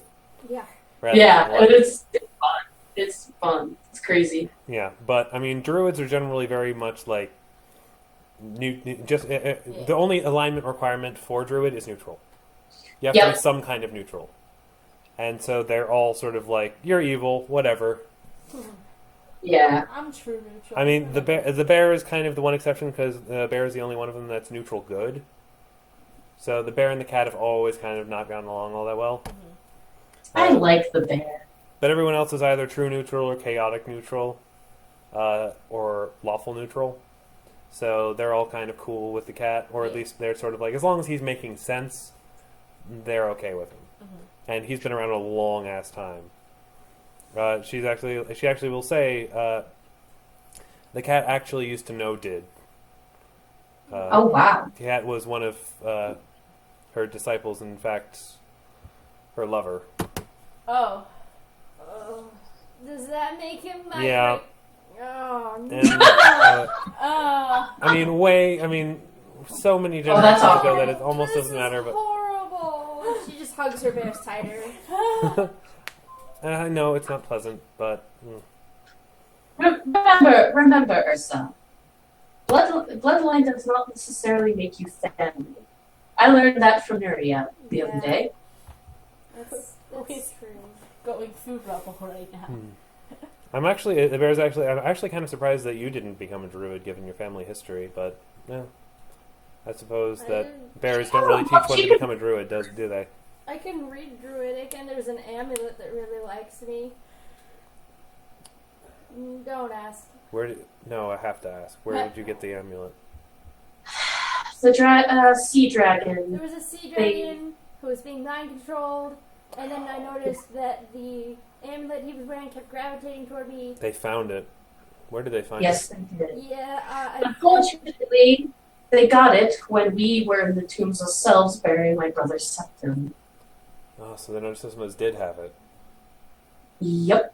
Yeah. Yeah, and it's fun. It's fun. It's crazy. Yeah, but, I mean, druids are generally very much like... The only alignment requirement for druid is neutral. You have to be some kind of neutral. And so they're all sort of like, you're evil, whatever. Yeah. I'm true neutral. I mean, the bear is kind of the one exception, because the bear is the only one of them that's neutral good. So the bear and the cat have always kind of not gotten along all that well. I like the bear. But everyone else is either true neutral or chaotic neutral, or lawful neutral. So they're all kind of cool with the cat, or at least they're sort of like, as long as he's making sense, they're okay with him. And he's been around a long ass time. She actually will say, the cat actually used to know Did. Oh, wow. The cat was one of her disciples, in fact, her lover. Oh. Does that make him my... Yeah. Oh, no. And, I mean, so many that's generations ago awful. that it almost This doesn't is matter, but... horrible. She just hugs her bears tighter. I know it's not pleasant, but... Remember, Ursa. Bloodline does not necessarily make you family. I learned that from Nuria the other day. That's true. Going food rubble right now. I'm actually kind of surprised that you didn't become a druid given your family history, but yeah. I suppose that bears don't really teach one to become a druid, do they? I can read Druidic, and there's an amulet that really likes me. Don't ask. No, I have to ask. Where did you get the amulet? The sea dragon. There was a sea dragon who was being mind controlled, and then I noticed that the amulet he was wearing kept gravitating toward me. They found it. Where did they find Yes, it? they did. Yeah, Unfortunately, they got it when we were in the tombs ourselves burying my brother's septum. Oh, so the Narcissimas did have it. Yep.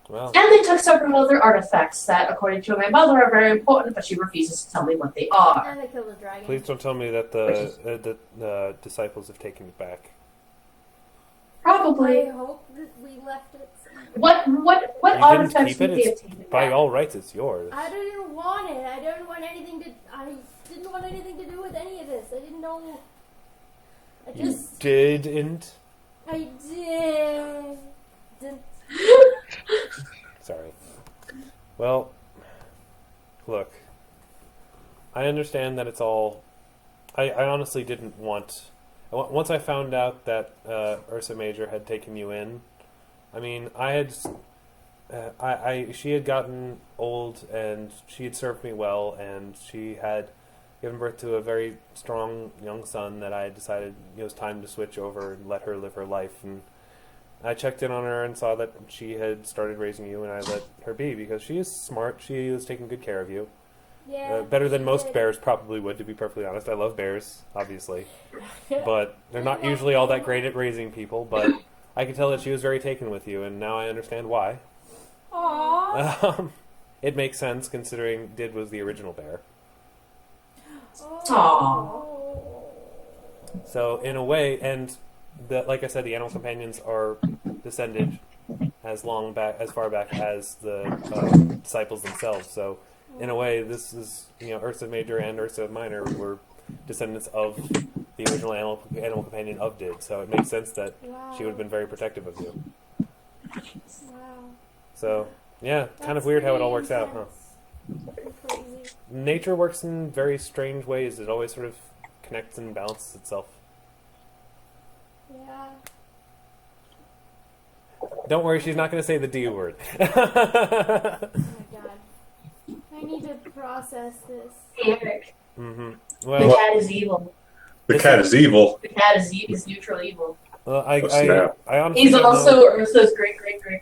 Well, And they took several other artifacts that, according to my mother, are very important, but she refuses to tell me what they are. and they killed the dragon. please don't tell me that the disciples have taken it back. Probably. I hope that we left it somewhere. What You didn't artifacts keep would it? they have It's, taken by back? all rights, it's yours. I didn't want it. I didn't want anything to do with any of this. I didn't know. You didn't? I did. Sorry. Well, look. I understand that it's all... I honestly didn't want... Once I found out that Ursa Major had taken you in, I mean, I had... she had gotten old, and she had served me well, and she had given birth to a very strong young son that I had decided it was time to switch over and let her live her life. And I checked in on her and saw that she had started raising you, and I let her be because she is smart. She was taking good care of you. Yeah. Better than she most did. bears probably would, to be perfectly honest. I love bears, obviously. But they're not usually all that great at raising people, but I could tell that she was very taken with you, and now I understand why. Aww. It makes sense, considering Did was the original bear. Oh. So, in a way, and like I said, the animal companions are descended as far back as the disciples themselves. So, in a way, this is, Ursa Major and Ursa Minor were descendants of the original animal companion of Did. So it makes sense that she would have been very protective of you. Wow. So, yeah, kind of weird how it all works out, huh? Crazy. Nature works in very strange ways. It always sort of connects and balances itself. Yeah. Don't worry, she's not going to say the D word. Oh my god. I need to process this. Eric, Mm-hmm. the Well, cat is evil. The cat is evil. The cat is neutral evil. I snap. honestly He's don't also know. Ursa's great grandfather.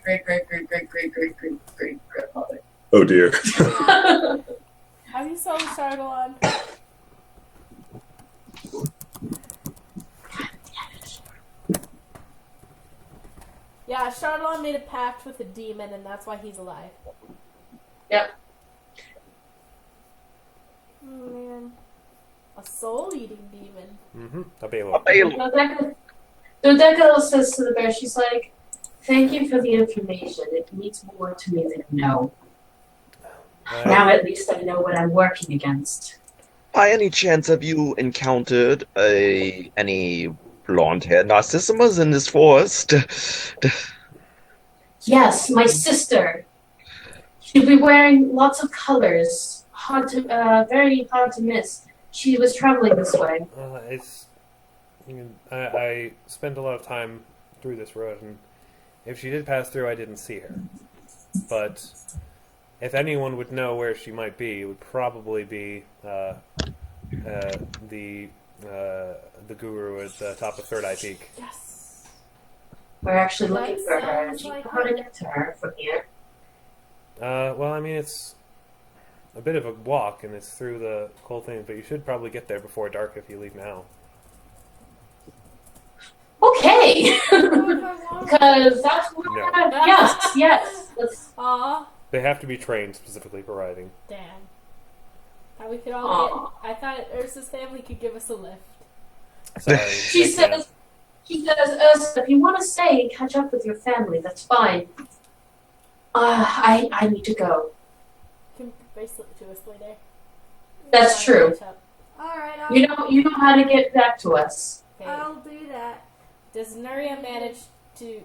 Oh dear. Have you sold Chardon? Yeah, Charlon made a pact with a demon, and that's why he's alive. Yep. Oh, man. A soul-eating demon. Mm-hmm. A Balo. Dodeka says to the bear, she's like, thank you for the information. It means more to me than you know. Now at least I know what I'm working against. By any chance, have you encountered any blonde-haired Narcissimas in this forest? Yes, my sister. She'll be wearing lots of colors. Very hard to miss. She was traveling this way. I spent a lot of time through this road, and if she did pass through, I didn't see her. But if anyone would know where she might be, it would probably be the guru at the top of Third Eye Peak. Yes. We're actually looking That for her. sounds Do you like know how to her. get to her from here? Well, I mean, it's a bit of a walk, and it's through the cold thing, but you should probably get there before dark if you leave now. Okay! Aw. Because that's where... No. Yes. Let's... They have to be trained specifically for riding. Damn. Thought we could all Aw. get... I thought Ursa's family could give us a lift. Sorry. She they can't. says, Ursa, if you want to stay and catch up with your family, that's fine. I need to go. You can bracelet to us later. That's true. Alright, You know how to get back to us. Okay. I'll do that. Does Nuria manage to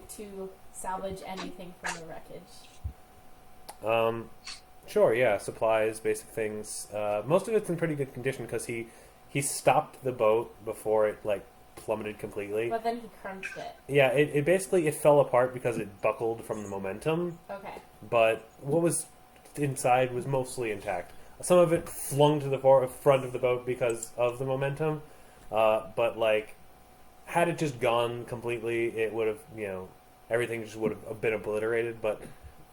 salvage anything from the wreckage? Sure, yeah, supplies, basic things. Most of it's in pretty good condition because he stopped the boat before it plummeted completely. But then he crunched it. Yeah, it basically fell apart because it buckled from the momentum. Okay. But what was inside was mostly intact. Some of it flung to the front of the boat because of the momentum. But had it just gone completely, it would have, everything just would have been obliterated. But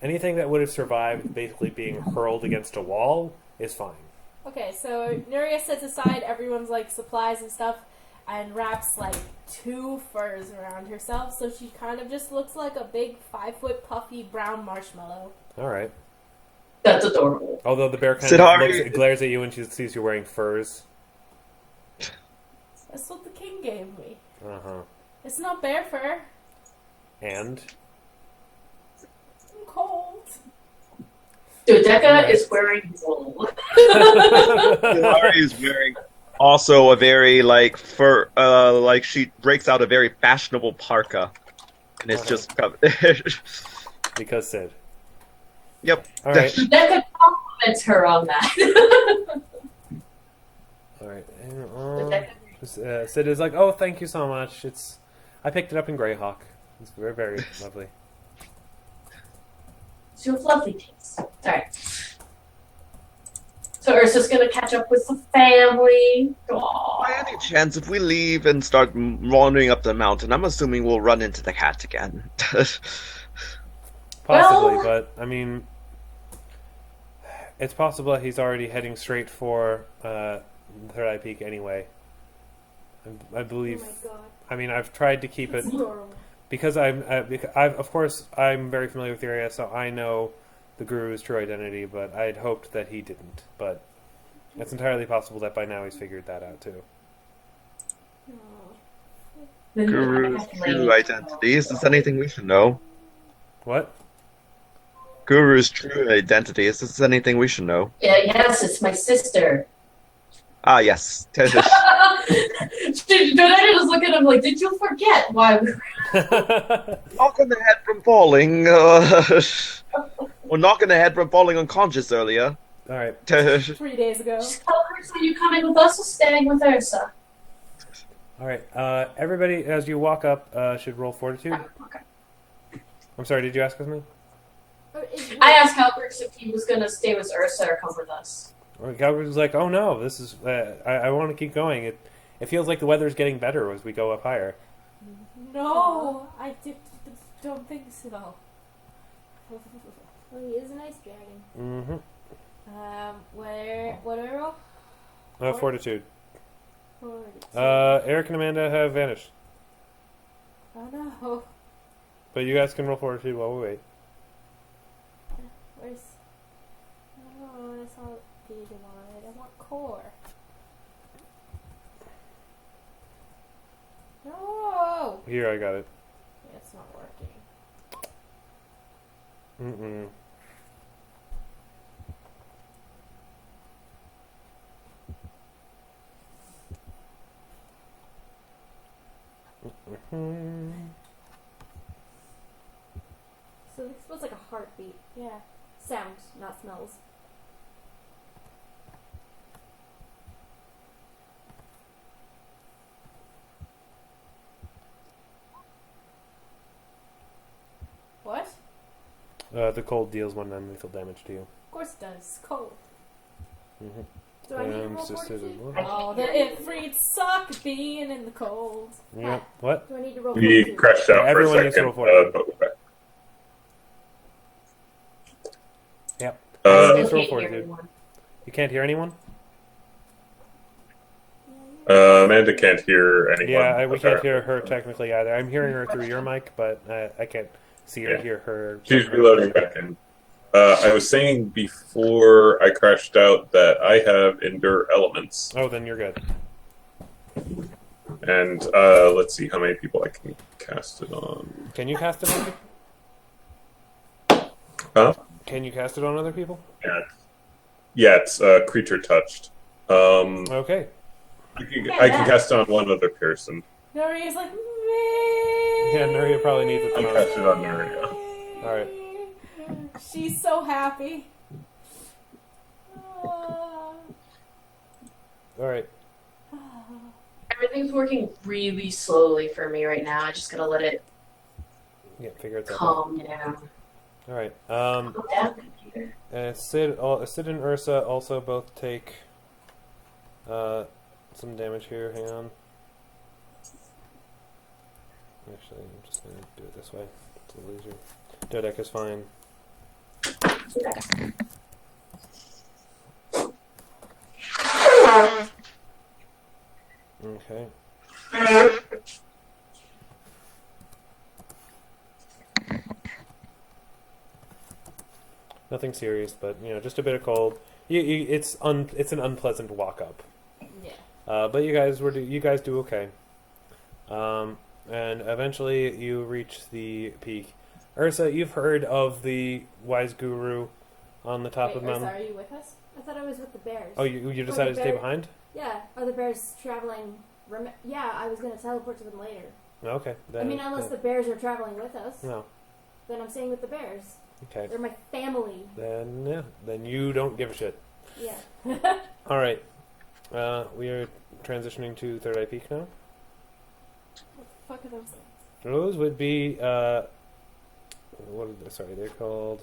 anything that would have survived basically being hurled against a wall is fine. Okay, so Nuria sets aside everyone's supplies and stuff and wraps 2 furs around herself, so she kind of just looks like a big 5-foot puffy brown marshmallow. All right. That's adorable. Although the bear kind Sidari- of glares at you when she sees you're wearing furs. That's what the king gave me. Uh-huh. It's not bear fur. And? I'm cold. Dodeka is wearing wool. Hilari is wearing also a very fur, she breaks out a very fashionable parka, and it's just covered. Because Sid. Yep. All right. Dodeka compliments her on that. All right. Dodeka- Sid is like, oh, thank you so much. I picked it up in Greyhawk. It's very, very lovely. You have lovely taste. Alright. So Ursa's gonna catch up with the family. Aww. By any chance, if we leave and start wandering up the mountain, I'm assuming we'll run into the cat again. Possibly, Well- but, I mean, it's possible that he's already heading straight for Third Eye Peak anyway. I believe... Oh my god. I mean, I've tried to keep it... It's adorable. Because I'm very familiar with the area, so I know the guru's true identity, but I'd hoped that he didn't. But it's entirely possible that by now he's figured that out, too. Guru's true identity. Is this anything we should know? What? Guru's true identity. Is this anything we should know? Yeah, yes, it's my sister. Ah, yes. Dodeka just look at him like, did you forget why we were... Knocking the head from falling. Or knocking the head from falling unconscious earlier. All right. 3 days ago. Just tell Ursa you coming with us or staying with Ursa? All right. Everybody, as you walk up, should roll fortitude. Okay. I'm sorry, did you ask me? I asked Albert if he was gonna stay with Ursa or come with us. Calvert was like, oh no, this is... I want to keep going. It feels like the weather's getting better as we go up higher. No, don't think so. Well, he is a nice dragon. Mm-hmm. What do I roll? Fortitude. 42. Eric and Amanda have vanished. Oh no. But you guys can roll fortitude while we wait. Where's... Oh, that's all big I wanted. I want core. No! Here, I got it. Yeah, it's not working. Mm-mm. Mm-hmm. So it smells like a heartbeat. Yeah. Sound, not smells. What? The cold deals 1 non-lethal damage to you. Of course it does. It's cold. Mm-hmm. Do I need to And roll just fortitude? Oh, the Ifrits suck being in the cold. Yeah. What? Do I need to roll We fortitude? crashed out Everyone for a needs to second. roll fortitude. But we're back. Yep. I Everyone still needs to roll can't hear fortitude. anyone. You can't hear anyone? Amanda can't hear anyone. Yeah, we can't apparently. hear her technically either. I'm hearing her through your mic, but I can't see or Yeah. hear her. She's reloading back in. I was saying before I crashed out that I have Endure Elements. Oh, then you're good. And let's see how many people I can cast it on. Can you cast it on people? Huh? Can you cast it on other people? Yeah, it's creature touched. Okay. I can cast it on one other person. Noria's like, Yeah, Nuria probably needs it the I'll most. cast it on Nuria. Alright. She's so happy. Ah. Alright. Everything's working really slowly for me right now. I just gotta let it Yeah, figure it out. calm down. Alright. Calm down, computer. And Sid and Ursa also both take some damage here. Hang on. Actually, I'm just going to do it this way. It's a little easier. Dodeka's fine. Okay. Nothing serious, but just a bit of cold. It's an unpleasant walk up. Yeah. But you guys do okay. And eventually you reach the peak. Ursa, you've heard of the wise guru on the top Wait, of the mountain. Ursa, are you with us? I thought I was with the bears. Oh, you decided to stay bear- behind? Yeah, are the bears traveling? Yeah, I was going to teleport to them later. Okay. Then, I mean, unless the bears are traveling with us, no. then I'm staying with the bears. Okay. They're my family. Then you don't give a shit. Yeah. All right. We are transitioning to Third Eye Peak now. What the fuck are those things? Those would be they're called.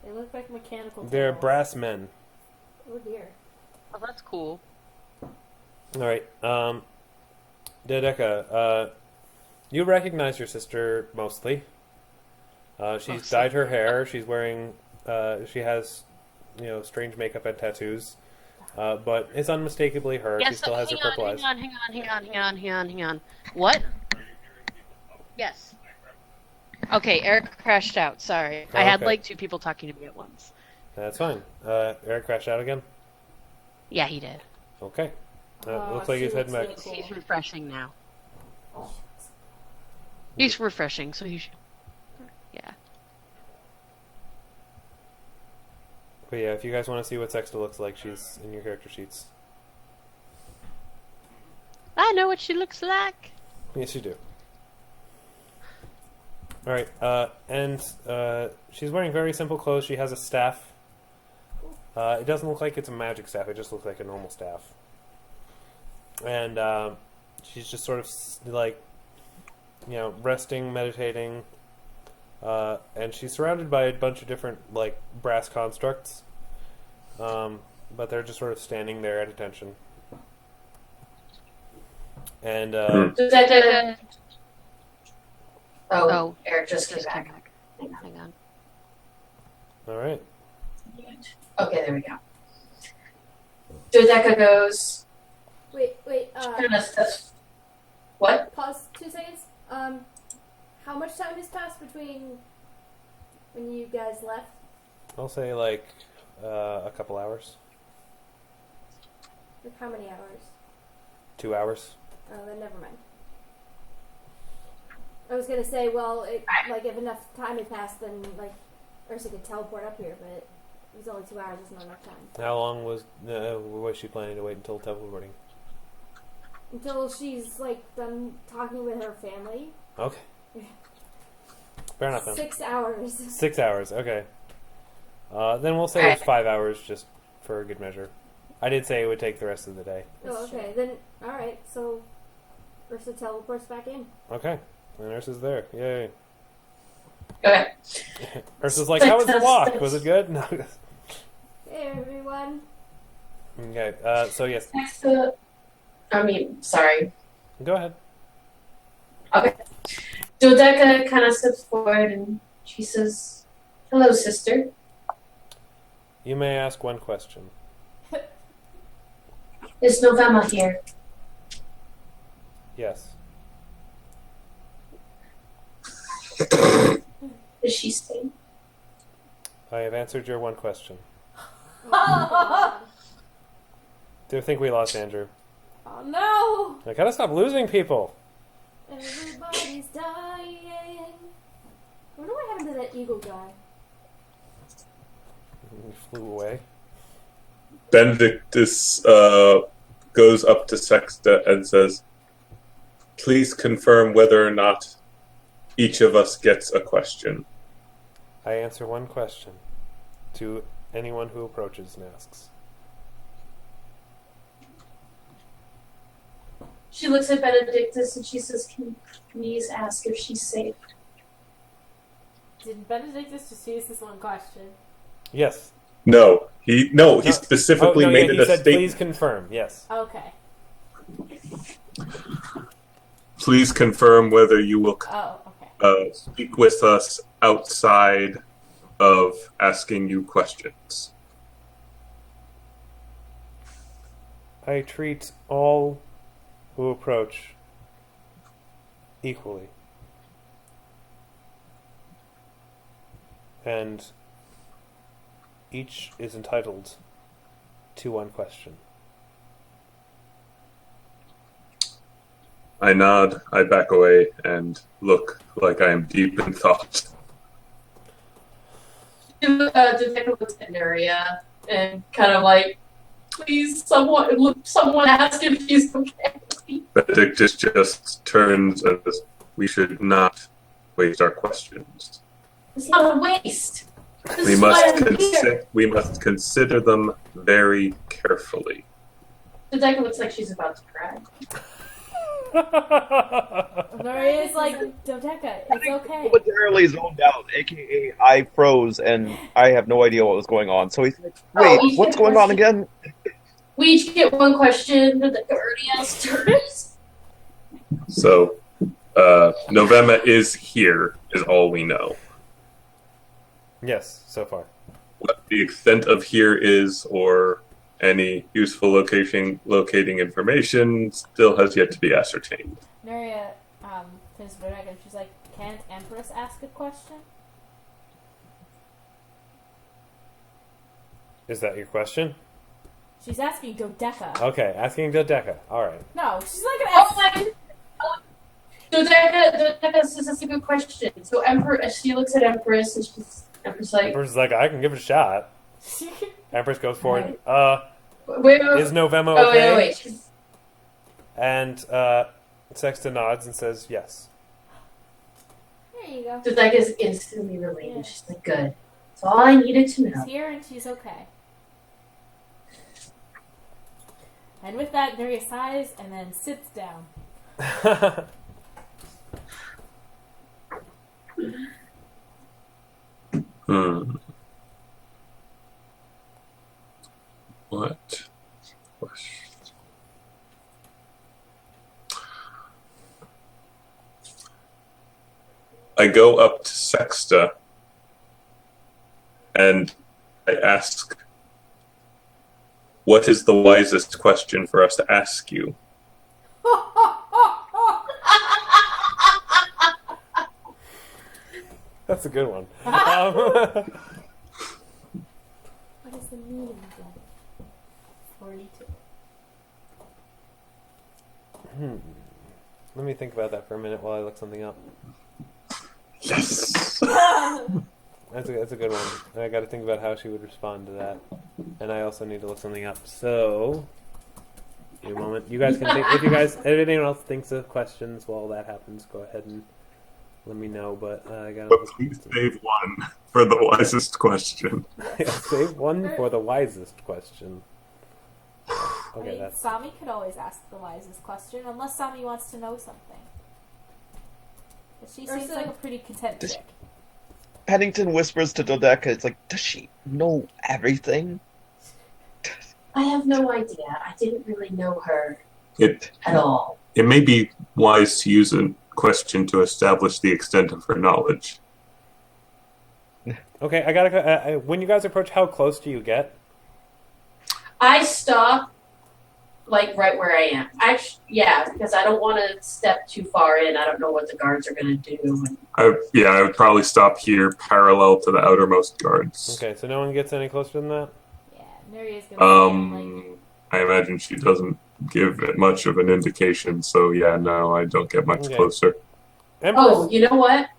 They look like mechanical They're tails. brass men. Oh dear. Oh, that's cool. All right. Dodeka, you recognize your sister mostly. She's dyed her hair. She's wearing. She has, strange makeup and tattoos. But it's unmistakably her. Yes, She still has her purple eyes. hang on. What? Yes. Okay, Eric crashed out. Sorry. I had okay. like 2 people talking to me at once. That's fine. Eric crashed out again. Yeah, he did. Okay. Oh, Looks like she he's heading looks back. really He's refreshing now. He's refreshing, so he should. Yeah. But yeah, if you guys want to see what Sexta looks like, she's in your character sheets. I know what she looks like. Yes, you do. Alright, and she's wearing very simple clothes. She has a staff. It doesn't look like it's a magic staff, it just looks like a normal staff. And she's just sort of like, resting, meditating. And she's surrounded by a bunch of different, like, brass constructs. But they're just sort of standing there at attention. And, Oh, Eric just came came back. Hang on. alright. Okay, there we go. Dodeka goes. Wait. Kind of stuff. What? Pause 2 seconds. How much time has passed between when you guys left? I'll say like a couple hours. Like how many hours? 2 hours. Oh, then never mind. I was gonna say, well, if enough time had passed, then like Ursa could teleport up here, but it was only 2 hours. It's not enough time. How long was she planning to wait until teleporting? Until she's like done talking with her family. Okay. Fair enough then. 6 hours. 6 hours, okay. Then we'll say it's 5 hours just for a good measure. I did say it would take the rest of the day. Oh, okay. Then, alright, so Ursa teleports back in. Okay. And Ursa's there. Yay. Okay. Ursa's like, how was the walk? Was it good? No. Hey, everyone. Okay, so yes. Sorry. Go ahead. Okay. Dodeka kind of steps forward and she says, "Hello, sister." You may ask one question. Is Novema here? Yes. Is she staying? I have answered your one question. Oh Do you think we lost Andrew? no! I gotta stop losing people. Everybody's dying. I wonder what happened to that eagle guy. He flew away. Benedictus goes up to Sexta and says, "Please confirm whether or not each of us gets a question." I answer one question to anyone who approaches and asks. She looks at Benedictus and she says, "Can you please ask if she's safe?" Did Benedictus just use this one question? Yes. No, he specifically made it he a said, statement. please confirm. Yes. Okay. Please confirm whether you will Oh, okay. speak with us outside of asking you questions. I treat all who approach equally. And each is entitled to one question. I nod, I back away, and look like I am deep in thought. Dodeka looks at Nuria and kind of like, "Please, someone ask if she's okay." Benedictus just turns and says, "We should not waste our questions. It's not a waste. This We is why must I'm here." we must consider them very carefully." Dodeka looks like she's about to cry. Noria's like, Dodeka, it's okay. Momentarily zoned out, aka I froze and I have no idea what was going on. So he's like, "Wait, you what's said going on question. again?" We each get one question. Dodeka already asked hers. So, Novema is here, is all we know. Yes, so far. What the extent of here is, or any useful locating information, still has yet to be ascertained. Nuria turns to Dodeka and she's like, can't Empress ask a question? Is that your question? She's asking Dodeka. Okay, asking Dodeka. Alright. No, she's not gonna ask. Dodeka says that's a good question. So she looks at Empress and Empress like, Empress is like, I can give it a shot. Empress goes forward. wait, Is Novema okay? wait. She's, And Sexta nods and says yes. There you go. Dodeka is instantly related. She's like, good. That's all I needed to She's know. here and she's okay. And with that, Nuria sighs and then sits down. What question? I go up to Sexta and I ask, what is the wisest question for us to ask you? That's a good one. What is the meaning of that? 42. Let me think about that for a minute while I look something up. Yes. That's a good one. I got to think about how she would respond to that, and I also need to look something up. So, give me a moment. You guys can think. If anyone else thinks of questions while that happens, go ahead and let me know. But I got to Please save one for the wisest question. save one for the wisest question. I Okay, mean, that's Sami could always ask the wisest question, unless Sami wants to know something. But she seems Ursa? like a pretty content chick. Pennington whispers to Dodeka, it's like, does she know everything? I have no idea. I didn't really know her It at all. it may be wise to use a question to establish the extent of her knowledge. okay. I gotta. When you guys approach, how close do you get? I stop, like, right where I am. Because I don't want to step too far in. I don't know what the guards are going to do. I would probably stop here, parallel to the outermost guards. Okay, so no one gets any closer than that. Yeah, Nuria's gonna stand, like, I imagine she doesn't give it much of an indication, so yeah, no, I don't get much Okay. closer. Empress. Oh, you know what?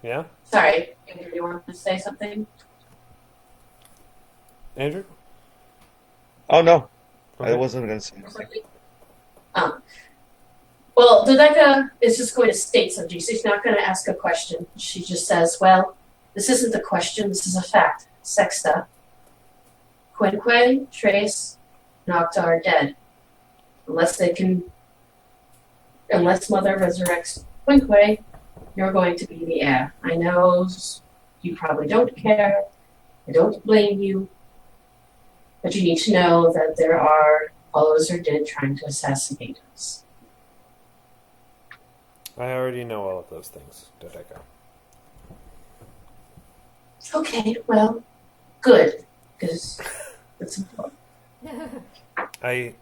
Yeah, Sorry. Andrew, you want to say something? Andrew. Oh no, Okay. I wasn't going to say anything. Well, Dodeka is just going to state something. She's not going to ask a question. She just says, well, this isn't a question, this is a fact. Sexta. Quinque, Trace, and Octa are dead. Unless Mother resurrects Quinque, you're going to be the heir. I know you probably don't care. I don't blame you. But you need to know that there are followers or dead trying to assassinate us. I already know all of those things, Dodeka. Okay, well, good. Because it's important. I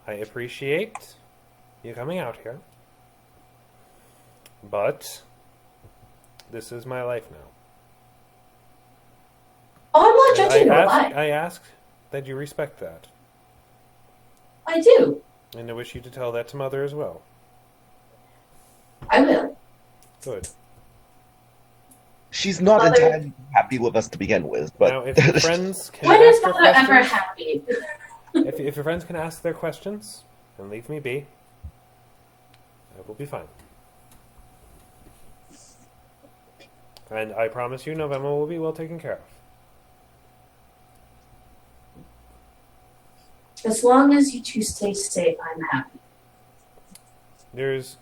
appreciate you coming out here, but this is my life now. Oh, I'm not And judging your life. I ask that you respect that, I do. and I wish you to tell that to Mother as well. I will. Good. She's not Mother- entirely happy with us to begin with, but Now, if your friends can When is ask their Mother ever questions, happy? if your friends can ask their questions and leave me be, I will be fine. And I promise you, Novema will be well taken care of. As long as you two stay safe, I'm happy. There's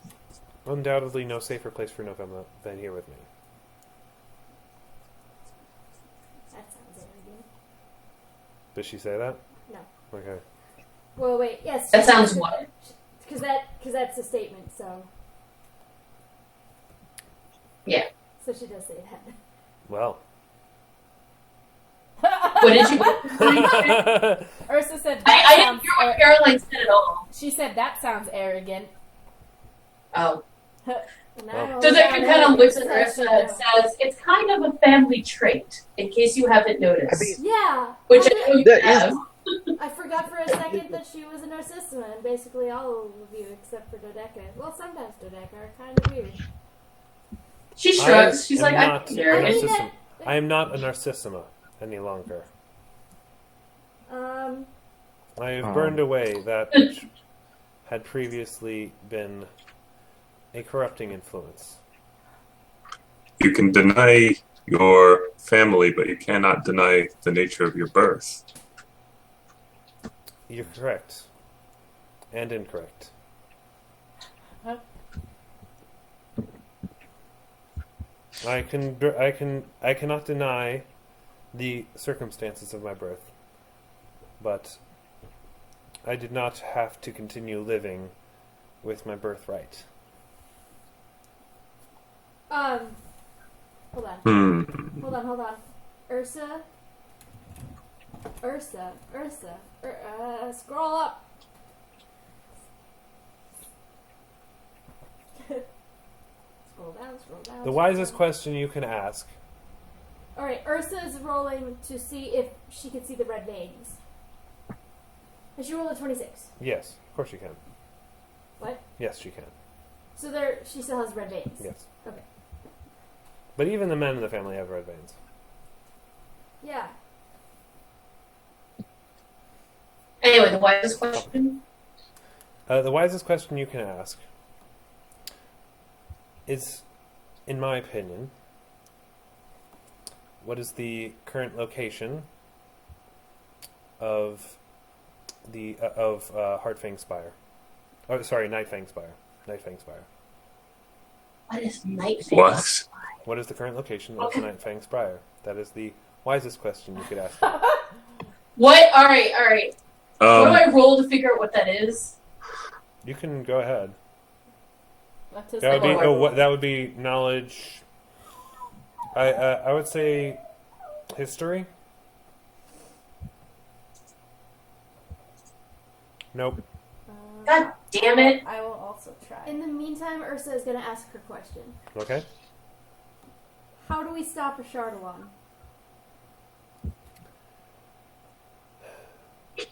undoubtedly no safer place for Novema than here with me. that sounds arrogant. Does she say that? No. Okay. Well, wait, yes. That sounds what? Because that's a statement, so. Yeah. So she does say that. Well. What did you? Ursa said that I didn't sounds hear what Caroline said at all. She said that sounds arrogant. Oh. No, Dodeka kind of looks at Ursa and says, "It's kind of a family trait, in case you haven't noticed." Yeah. Which I know you There have. I forgot for a second that she was a Narcissima, and basically all of you except for Dodeka. Well, sometimes Dodeka are kind of weird. She shrugs. She's am like, "I not can a hear it." Narcissima. I am not a Narcissima any longer. I have burned away that which had previously been a corrupting influence. You can deny your family, but you cannot deny the nature of your birth. You're correct. And incorrect. Huh? I cannot deny the circumstances of my birth, but I did not have to continue living with my birthright. Hold on. Hold on. Ursa, scroll up. Scroll Roll bounce, roll bounce. The wisest question you can ask. Alright, Ursa is rolling to see if she can see the red veins. And she rolled a 26. Yes, of course you can. What? Yes, she can. So she still has red veins. Yes. Okay. But even the men in the family have red veins. Yeah. Anyway, the wisest question. The wisest question you can ask is, in my opinion, what is the current location of the Heartfang Spire? Oh, sorry, Nightfang Spire. Nightfang Spire. What is Nightfang? What? What is the current location of the Nightfang Spire? That is the wisest question you could ask. What? All right. What do Um, I roll to figure out what that is? You can go ahead. What is That would be Oh, that would be knowledge. I would say history. Nope. God damn it! I will also try. In the meantime, Ursa is going to ask her question. Okay. How do we stop a Shardalon?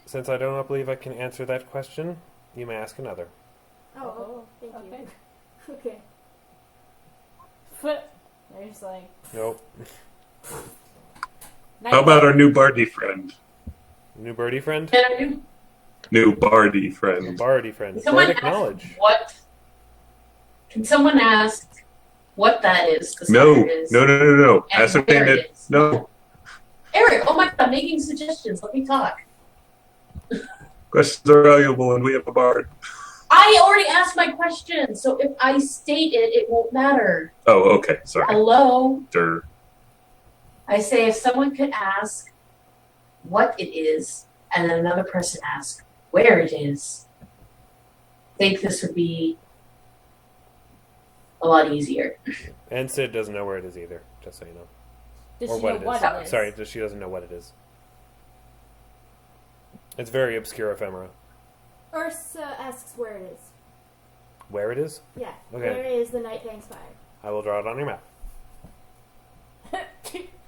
Since I do not believe I can answer that question, you may ask another. Oh, thank okay. you. Okay. They're just like. Nope. how about our new Bardy friend? New birdie friend? Can I do? New Bardy friend. Bardy friend. Someone Bardic ask knowledge. what? Can someone ask what that is? The No, spire is? no. And Ascertain where it. it is. No. Eric, oh my god, I'm making suggestions. Let me talk. Questions are valuable, and we have a bard. I already asked my question, so if I state it, it won't matter. Oh, okay. Sorry. Hello? Sure. I say if someone could ask what it is, and then another person asks where it is, I think this would be a lot easier. And Sid doesn't know where it is either, just so you know. Does Or she what know it is. what it is? Sorry, she doesn't know what it is. It's very obscure ephemera. Ursa asks where it is. Where it is? Yeah. Okay. Where is the Nightfang Spire? I will draw it on your map.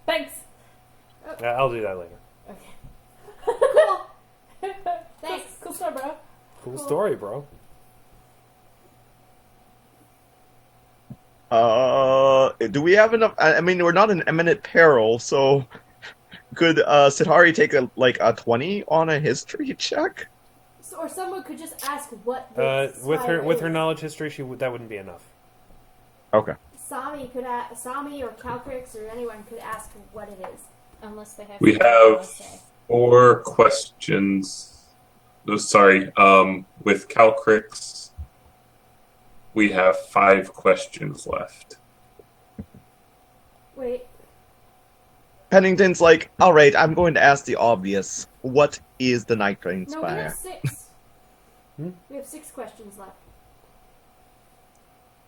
Thanks. I'll do that later. Okay. Cool. Thanks. Cool stuff, bro. Cool story, bro. Do we have enough? I mean, we're not in imminent peril, so could Sitari take a 20 on a history check? So, or someone could just ask what the With spire her is. knowledge history, that wouldn't be enough. Okay. Sami or Calcrix or anyone could ask what it is. Unless they have. We something they wanna have say. 4 questions. Oh, sorry. With Calcrix, we have 5 questions left. Wait. Pennington's like, all right, I'm going to ask the obvious. What is the Nightfang No, we have Spire? 6. Hmm? We have 6 questions left.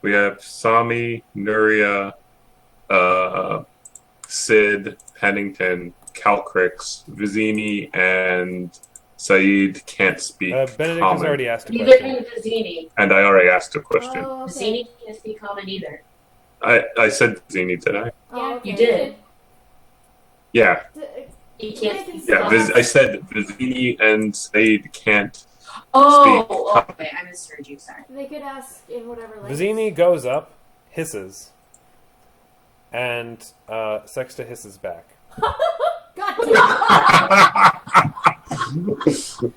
We have Sami, Nuria, Sid, Pennington, Calcrix, Vizini, and Saeed can't speak Benedictus common. already asked a Neither question. can Vizini. And I already asked a question. Oh, okay. Vizini can't speak common either. I said Vizini, did I? Oh, okay. You did. Yeah. He can't speak Yeah, common. I said Vizini and Saeed can't. Oh, okay, I misheard you, sorry. They could ask in whatever language. Vizini goes up, hisses, and Sexta hisses back. God damn it.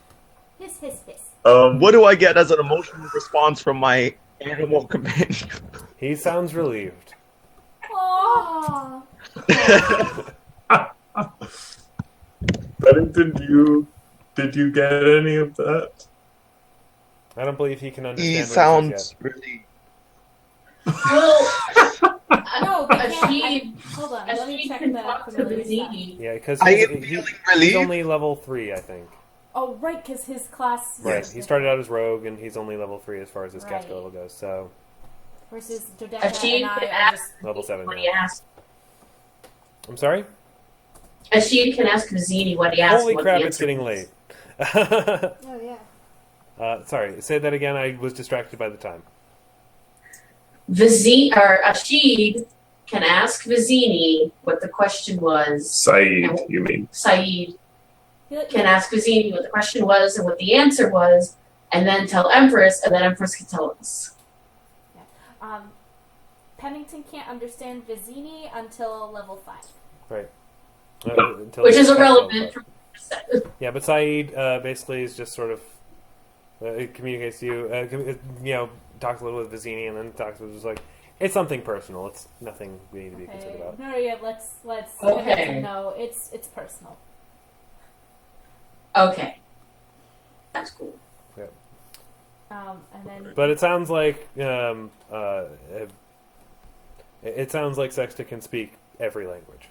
Hiss, hiss, hiss. What do I get as an emotional response from my animal companion? He sounds relieved. Oh. Pennington, did you get any of that? I don't believe he can understand He what sounds he really. Well, No, they can't. she, Hold on, let me she check can the talk to familiar stuff. Vizini. Yeah, because I am he's feeling relieved. only level 3, I think. Oh, right, because his class. Right, he started out as rogue, and he's only level 3 as far as his caster Right. level goes, so Versus Dodeka Ashid and I can are ask just. level 7 what now. he asked. I'm sorry? Ashid can ask Vizini what he asked. Holy what crap, the it's answer getting was. late. Oh, yeah. Sorry, say that again, I was distracted by the time. Ashid can ask Vizini what the question was. Saeed, you mean? Saeed can ask Vizini what the question was and what the answer was, and then tell Empress, and then Empress can tell us. Yeah. Pennington can't understand Vizini until level 5. Right. Which is irrelevant. Yeah, but Saeed basically is just sort of it communicates to you, talks a little with Vizini, and then talks with just like it's something personal. It's nothing we need to be concerned about. Nuria, let's Okay. no, it's personal. Okay. That's cool. Yeah. And then But it sounds like Sexta can speak every language.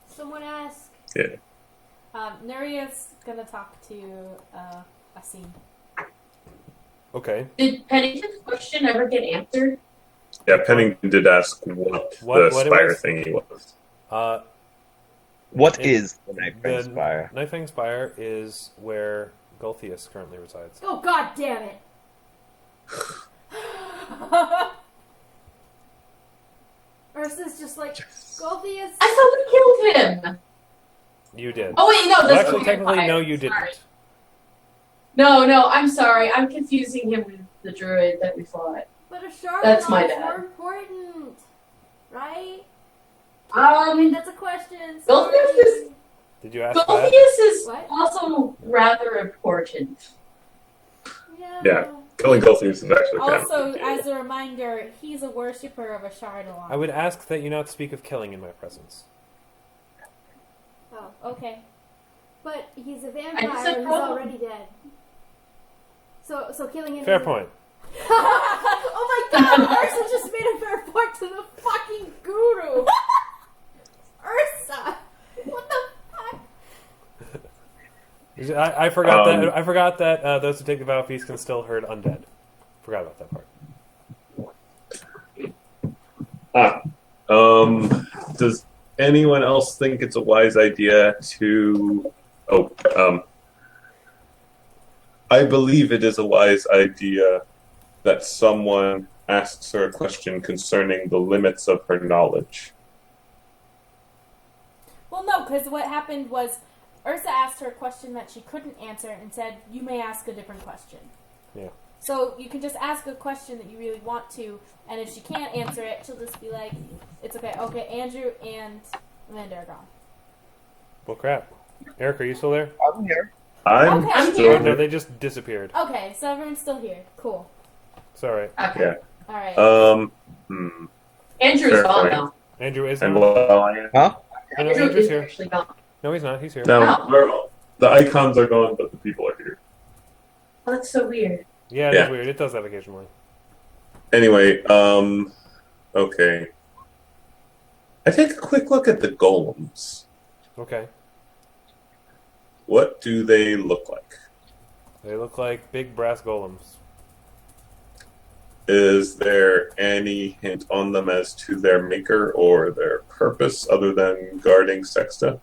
Someone ask. Yeah. Nuria's gonna talk to Asim. Okay. Did Pennington's question ever get answered? Yeah, Pennington did ask what What the it spire was? thingy was. What It- is the Nightfang The Spire? Nightfang Spire is where Gulthius currently resides. Oh, god damn it. Ursa's just like, Golthius. I thought we killed him. You did. Oh wait, no, Well, that's actually, technically, no, you Sorry. didn't. No, I'm sorry. I'm confusing him with the druid that we fought. But a shard That's my is bad. more important, right? I mean, that's a question. Sorry. Golthius is Did you ask that? Golthius is What? also rather important. Yeah. Killing Golthius is actually kind of Also, complicated. as a reminder, he's a worshipper of a Shardalon. I would ask that you not speak of killing in my presence. Oh, Okay. but he's a I vampire just said who's problem. already dead. So killing him. Fair is- point. Oh my god, Ursa just made a fair point to the fucking guru. Ursa, what the fuck? I forgot that. I forgot that those who take the vow feast can still herd undead. Forgot about that part. Does anyone else think it's a wise idea to... I believe it is a wise idea that someone asks her a question concerning the limits of her knowledge. Well, no, because what happened was Ursa asked her a question that she couldn't answer and said, you may ask a different question. Yeah. So you can just ask a question that you really want to, and if she can't answer it, she'll just be like, it's okay. Okay, Andrew and Amanda are gone. Well, crap. Eric, are you still there? I'm here. I'm Okay, I'm still here. No, they just disappeared. Okay, so everyone's still here. Cool. It's all right. Okay. Yeah. All right. Andrew's Fair gone point. though. Andrew is And now. well, I am. Huh? Oh, no, Andrew Andrew's is here. actually gone. No, he's not. He's here. Now, the icons are gone, but the people are here. Oh, that's so weird. Yeah, Yeah. it's weird. It does that occasionally. Anyway, okay. I take a quick look at the golems. Okay. What do they look like? They look like big brass golems. Is there any hint on them as to their maker or their purpose other than guarding Sexta?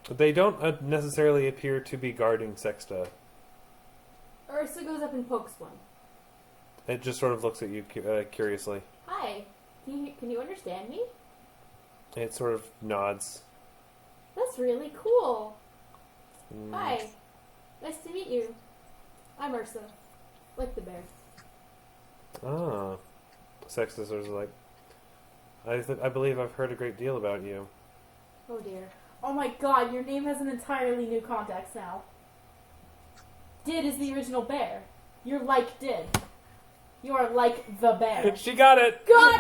They don't necessarily appear to be guarding Sexta. Ursa goes up and pokes one. It just sort of looks at you curiously. Hi, can you understand me? It sort of nods. That's really cool. Mm. Hi, nice to meet you. I'm Ursa, like the bear. Ah. Sexta sort of like, I believe I've heard a great deal about you. Oh dear. Oh my god, your name has an entirely new context now. Did is the original bear. You're like Did. You are like the bear. She got it! God!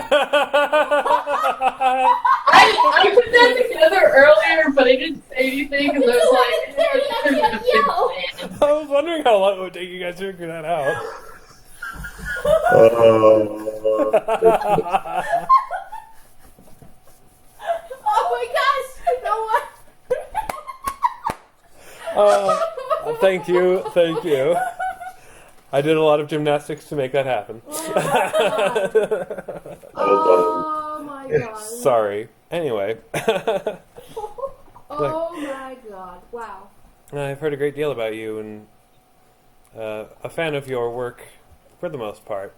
I put that together earlier, but I didn't say anything because I was like, I can't yell. I was wondering how long it would take you guys to figure that out. Oh my gosh! You know what? Thank you. I did a lot of gymnastics to make that happen. Oh my god. Sorry. Anyway. Oh my god. Wow. I've heard a great deal about you, and a fan of your work, for the most part,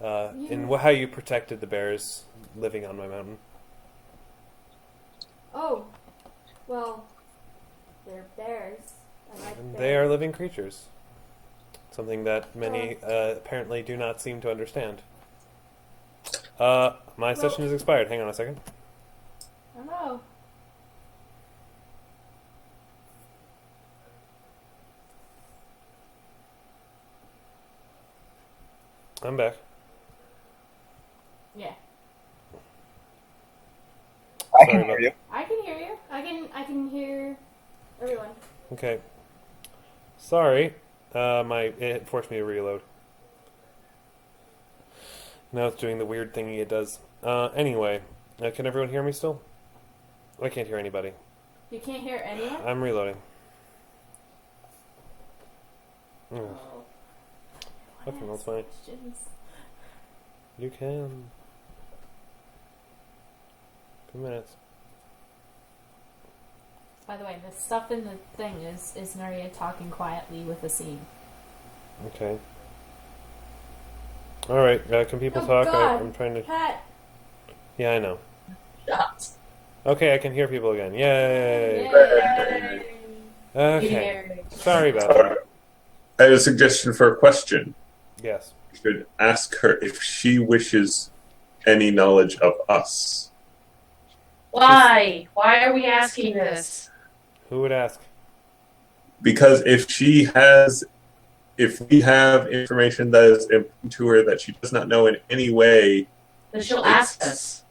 in how you protected the bears living on my mountain. Oh, well, they're bears. I like And bears. they are living creatures. Something that many apparently do not seem to understand. My session is expired. Hang on a second. I don't know. I'm back. Yeah. I Sorry can about hear you. I can hear you. I can hear everyone. Okay. Sorry. It forced me to reload. Now it's doing the weird thingy it does. Anyway, can everyone hear me still? I can't hear anybody. You can't hear anyone? I'm reloading. Ugh. Oh. Okay, that's fine. Questions. You can. 2 minutes. By the way, the stuff in the thing is Nuria talking quietly with a scene. Okay. Alright, can people Oh, talk? God. I'm trying to... Pat. Yeah, I know. Shots. Okay, I can hear people again. Yay! Yay. Okay. Sorry about All that. right. I have a suggestion for a question. Yes. You should ask her if she wishes any knowledge of us. Why? Why are we asking this? Who would ask? Because if we have information that is important to her that she does not know in any way, Then she'll ask us.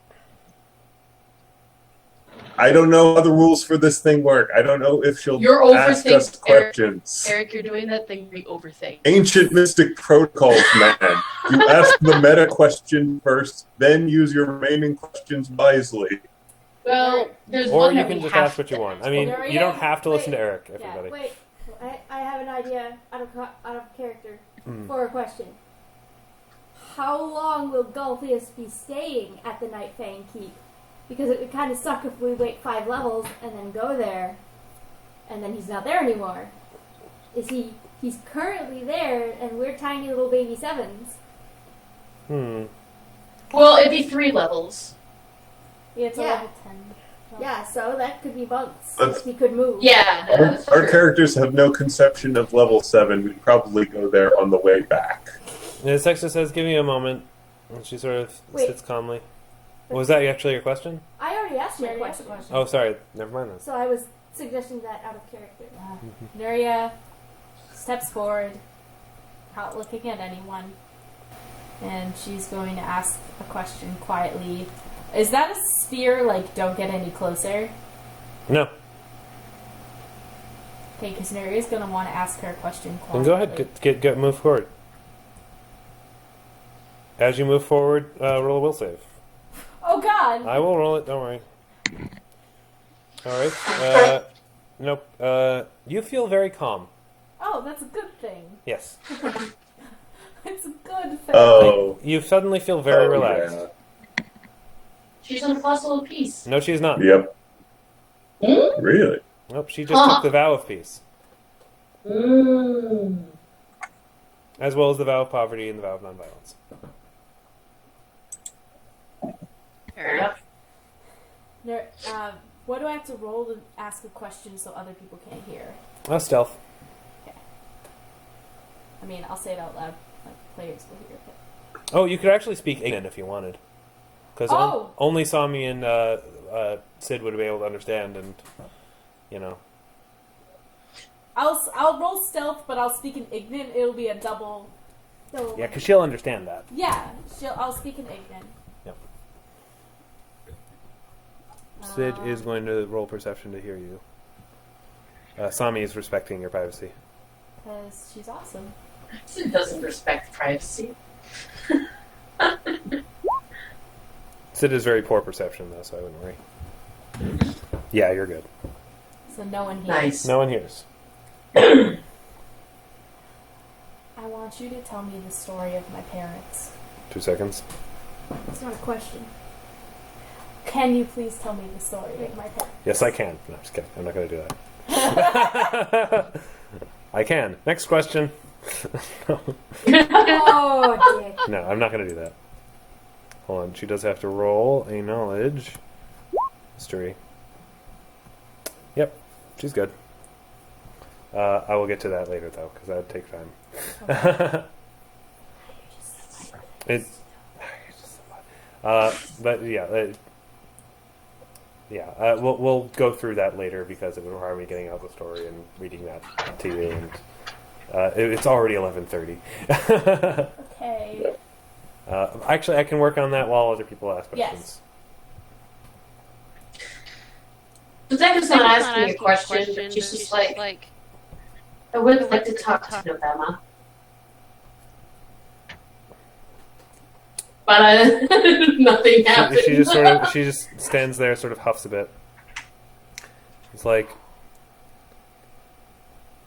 I don't know how the rules for this thing work. I don't know if she'll You're ask overthinking, us questions. Eric, you're doing that thing where you overthink. Ancient mystic protocols, man. You ask the meta question first, then use your remaining questions wisely. Well, there's Or one you that can we just have ask what you to want. ask. I mean, Nuria, you don't have to listen wait. to Eric, Yeah, everybody. wait. I have an idea out of character for a question. How long will Gulfius be staying at the Night Fang Keep? Because it would kind of suck if we wait 5 levels and then go there, and then he's not there anymore. He's currently there, and we're tiny little baby 7s. Well, it'd be 3 levels. Yeah, it's a Yeah. level 10. Yeah, so that could be months Let's- if he could move. Yeah, that's Our true. characters have no conception of level 7. We'd probably go there on the way back. And Sexta says, give me a moment. And she sort of Wait. sits calmly. Was that actually your question? I already asked my Nuria has a question, Oh, sorry. Never mind then. so I was suggesting that out of character. Nuria steps forward, not looking at anyone, and she's going to ask a question quietly. Is that a spear, like, don't get any closer? No. Okay, because Nuria's going to want to ask her a question quietly. Then go ahead. Move forward. As you move forward, roll a will save. Oh, God! I will roll it. Don't worry. All right. Nope. You feel very calm. Oh, that's a good thing. Yes. It's a good thing. Oh. You suddenly feel very Oh, relaxed. yeah. She's on a fossil of peace. No, she's not. Yep. Really? Nope. She just took the vow of peace, Mm. as well as the vow of poverty and the vow of nonviolence. Fair enough. What do I have to roll to ask a question so other people can't hear? Stealth. I mean, I'll say it out loud. Like, players will hear it. Oh, you could actually speak Ignan if you wanted, because Oh! only Sami and Sid would be able to understand, and you know. I'll roll stealth, but I'll speak in Ignan. It'll be a double. Yeah, because she'll understand that. Yeah, I'll speak in Ignan. Yep. Sid is going to roll perception to hear you. Sami is respecting your privacy. Because she's awesome. Sid doesn't respect privacy. Sid is very poor perception, though, so I wouldn't worry. Yeah, you're good. So no one hears. Nice. No one hears. I want you to tell me the story of my parents. 2 seconds. It's not a question. Can you please tell me the story of my parents? Yes, I can. No, I'm just kidding. I'm not going to do that. I can. Next question. No. Oh, dick. No, I'm not going to do that. Hold on. She does have to roll a knowledge. History. Yep. She's good. I will get to that later, though, because that would take time. But yeah, we'll go through that later because it would require me getting out the story and reading that to you, and it's already 11:30. Okay. Actually, I can work on that while other people ask questions. Yes. Dodeka's not asking me a question, but she's just like, I would like to talk to Novema. But nothing happened. She just stands there, sort of huffs a bit. It's like,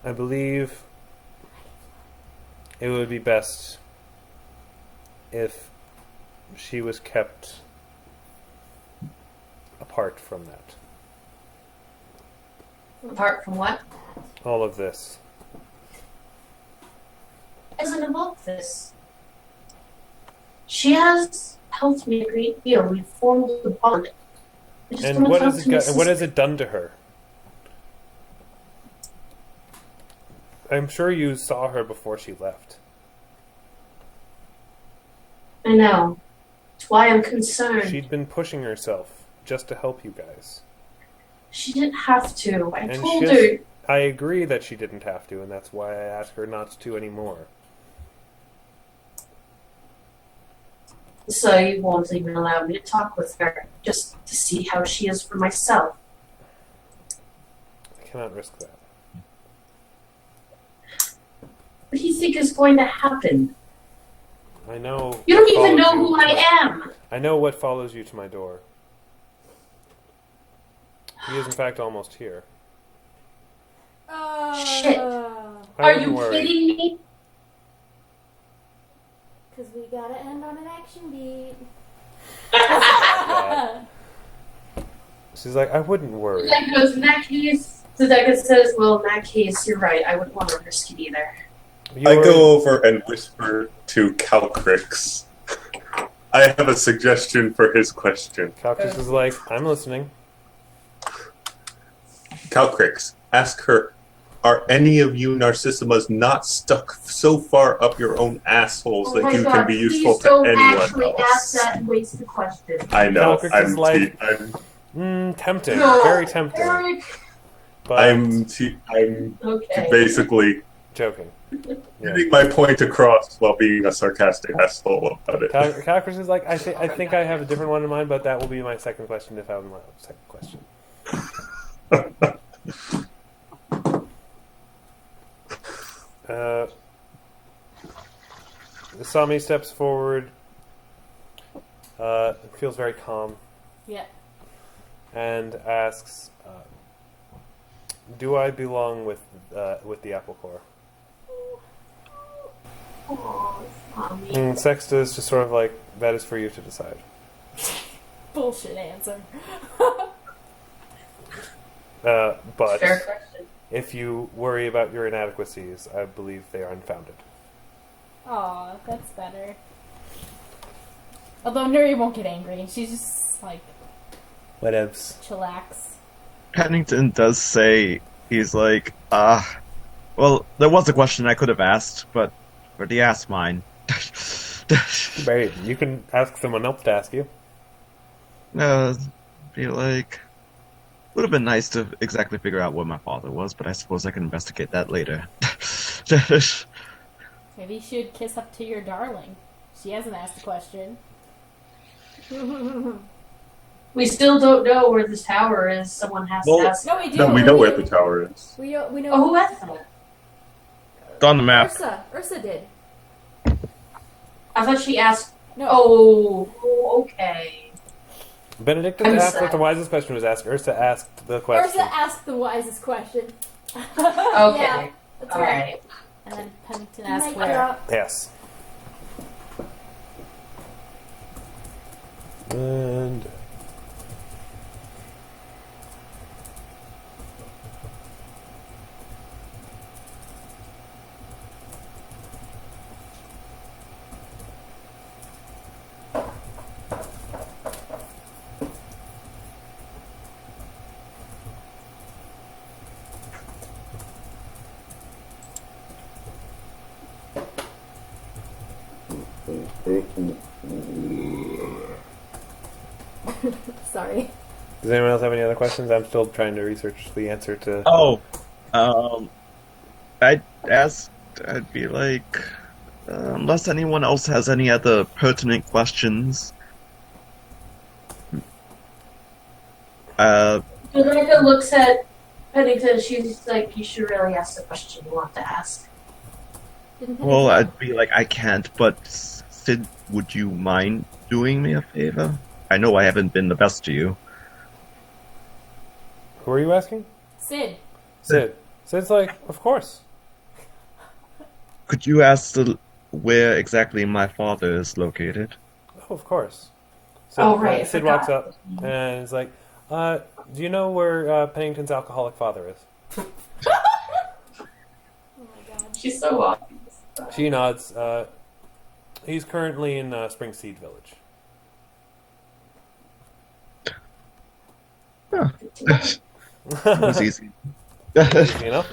I believe it would be best if she was kept apart from that. Apart from what? All of this. Isn't about this. She has helped me a great deal. We've formed a bond. And what has it done to her? I'm sure you saw her before she left. I know. That's why I'm concerned. She'd been pushing herself just to help you guys. She didn't have to. I And told her. I agree that she didn't have to, and that's why I ask her not to anymore. So you won't even allow me to talk with her, just to see how she is for myself. I cannot risk that. What do you think is going to happen? I know. You don't what even know follows who you I to am! I know what follows you to my door. He is in fact almost here. Shit. I Are wouldn't you worry. kidding me? Because we gotta end on an action beat. She's like, I wouldn't worry. Dodeka goes, in that case, Dodeka says, well, in that case, you're right. I wouldn't want to risk it either. I go over and whisper to Calcrix. I have a suggestion for his question. Calcus is like, I'm listening. Calcrix, ask her, are any of you Narcissimas not stuck so far up your own assholes Oh that my you God, can be useful please to don't anyone actually else? ask that and waste the question. I know. Calcrix is like, tempting. No, Very tempting. Eric. But I'm Okay. basically joking. getting my point across while being a sarcastic asshole about it. Calcrix is like, I think I have a different one in mind, but that will be my second question if I have my second question. Sami steps forward, feels very calm, Yeah. and asks, do I belong with the Apple Corps? Oh, Mommy. And Sexta is just sort of like, that is for you to decide. Bullshit answer. But Fair question. if you worry about your inadequacies, I believe they are unfounded. Aw, that's better. Although Nuria won't get angry. She's just like, Whatevs. chillax. Pennington does say, he's like, well, there was a question I could have asked, but already asked mine. Barry, you can ask someone else to ask you. Be like, would have been nice to exactly figure out where my father was, but I suppose I can investigate that later. Maybe you should kiss up to your darling. She hasn't asked a question. We still don't know where this tower is. Someone has to ask. No, we do. No, we know where the tower is. We know. Oh, who asked that? It's on the map. Ursa did. I thought she asked. No. Oh, okay. Benedictus I'm asked sad. what the wisest question was asked. Ursa asked the question. Ursa asked the wisest question. Okay. Yeah, that's All right. And then Pennington asked Mic where. drop. Yes. And Sorry. Does anyone else have any other questions? I'm still trying to research the answer to... I'd be like, unless anyone else has any other pertinent questions. Dodeka looks at Pennington. She's like, "You should really ask the question you want to ask." Well, I'd be like, I can't, but Sid, would you mind doing me a favor? I know I haven't been the best to you. Who are you asking? Sid. Sid. Sid's like, of course. Could you ask where exactly my father is located? Oh, of course. So, Oh, right, I Sid forgot. walks up and is like, do you know where Pennington's alcoholic father is? Oh my god. She's so obvious. She nods. He's currently in Springseed Village. It was easy. You know?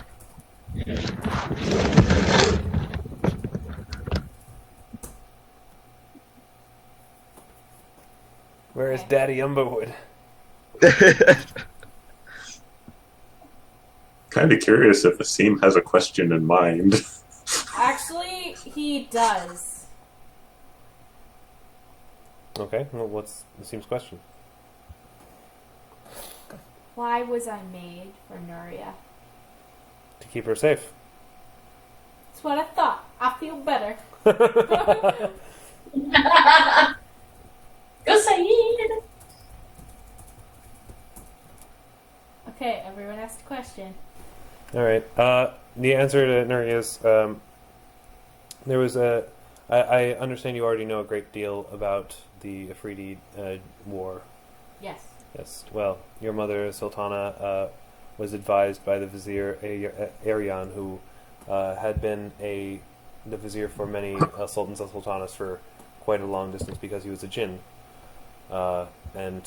Where is Daddy Umberwood? Kind of curious if Asim has a question in mind. Actually, he does. Okay, well, what's Asim's question? Why was I made for Nuria? To keep her safe. That's what I thought. I feel better. Go Saeed! Okay, everyone asked a question. Alright, the answer to Nuria's, there was a... I understand you already know a great deal about the Afridi war. Yes. Yes, well, your mother, Sultana, was advised by the Vizier Arian, who had been the Vizier for many Sultans and Sultanas for quite a long distance because he was a jinn, and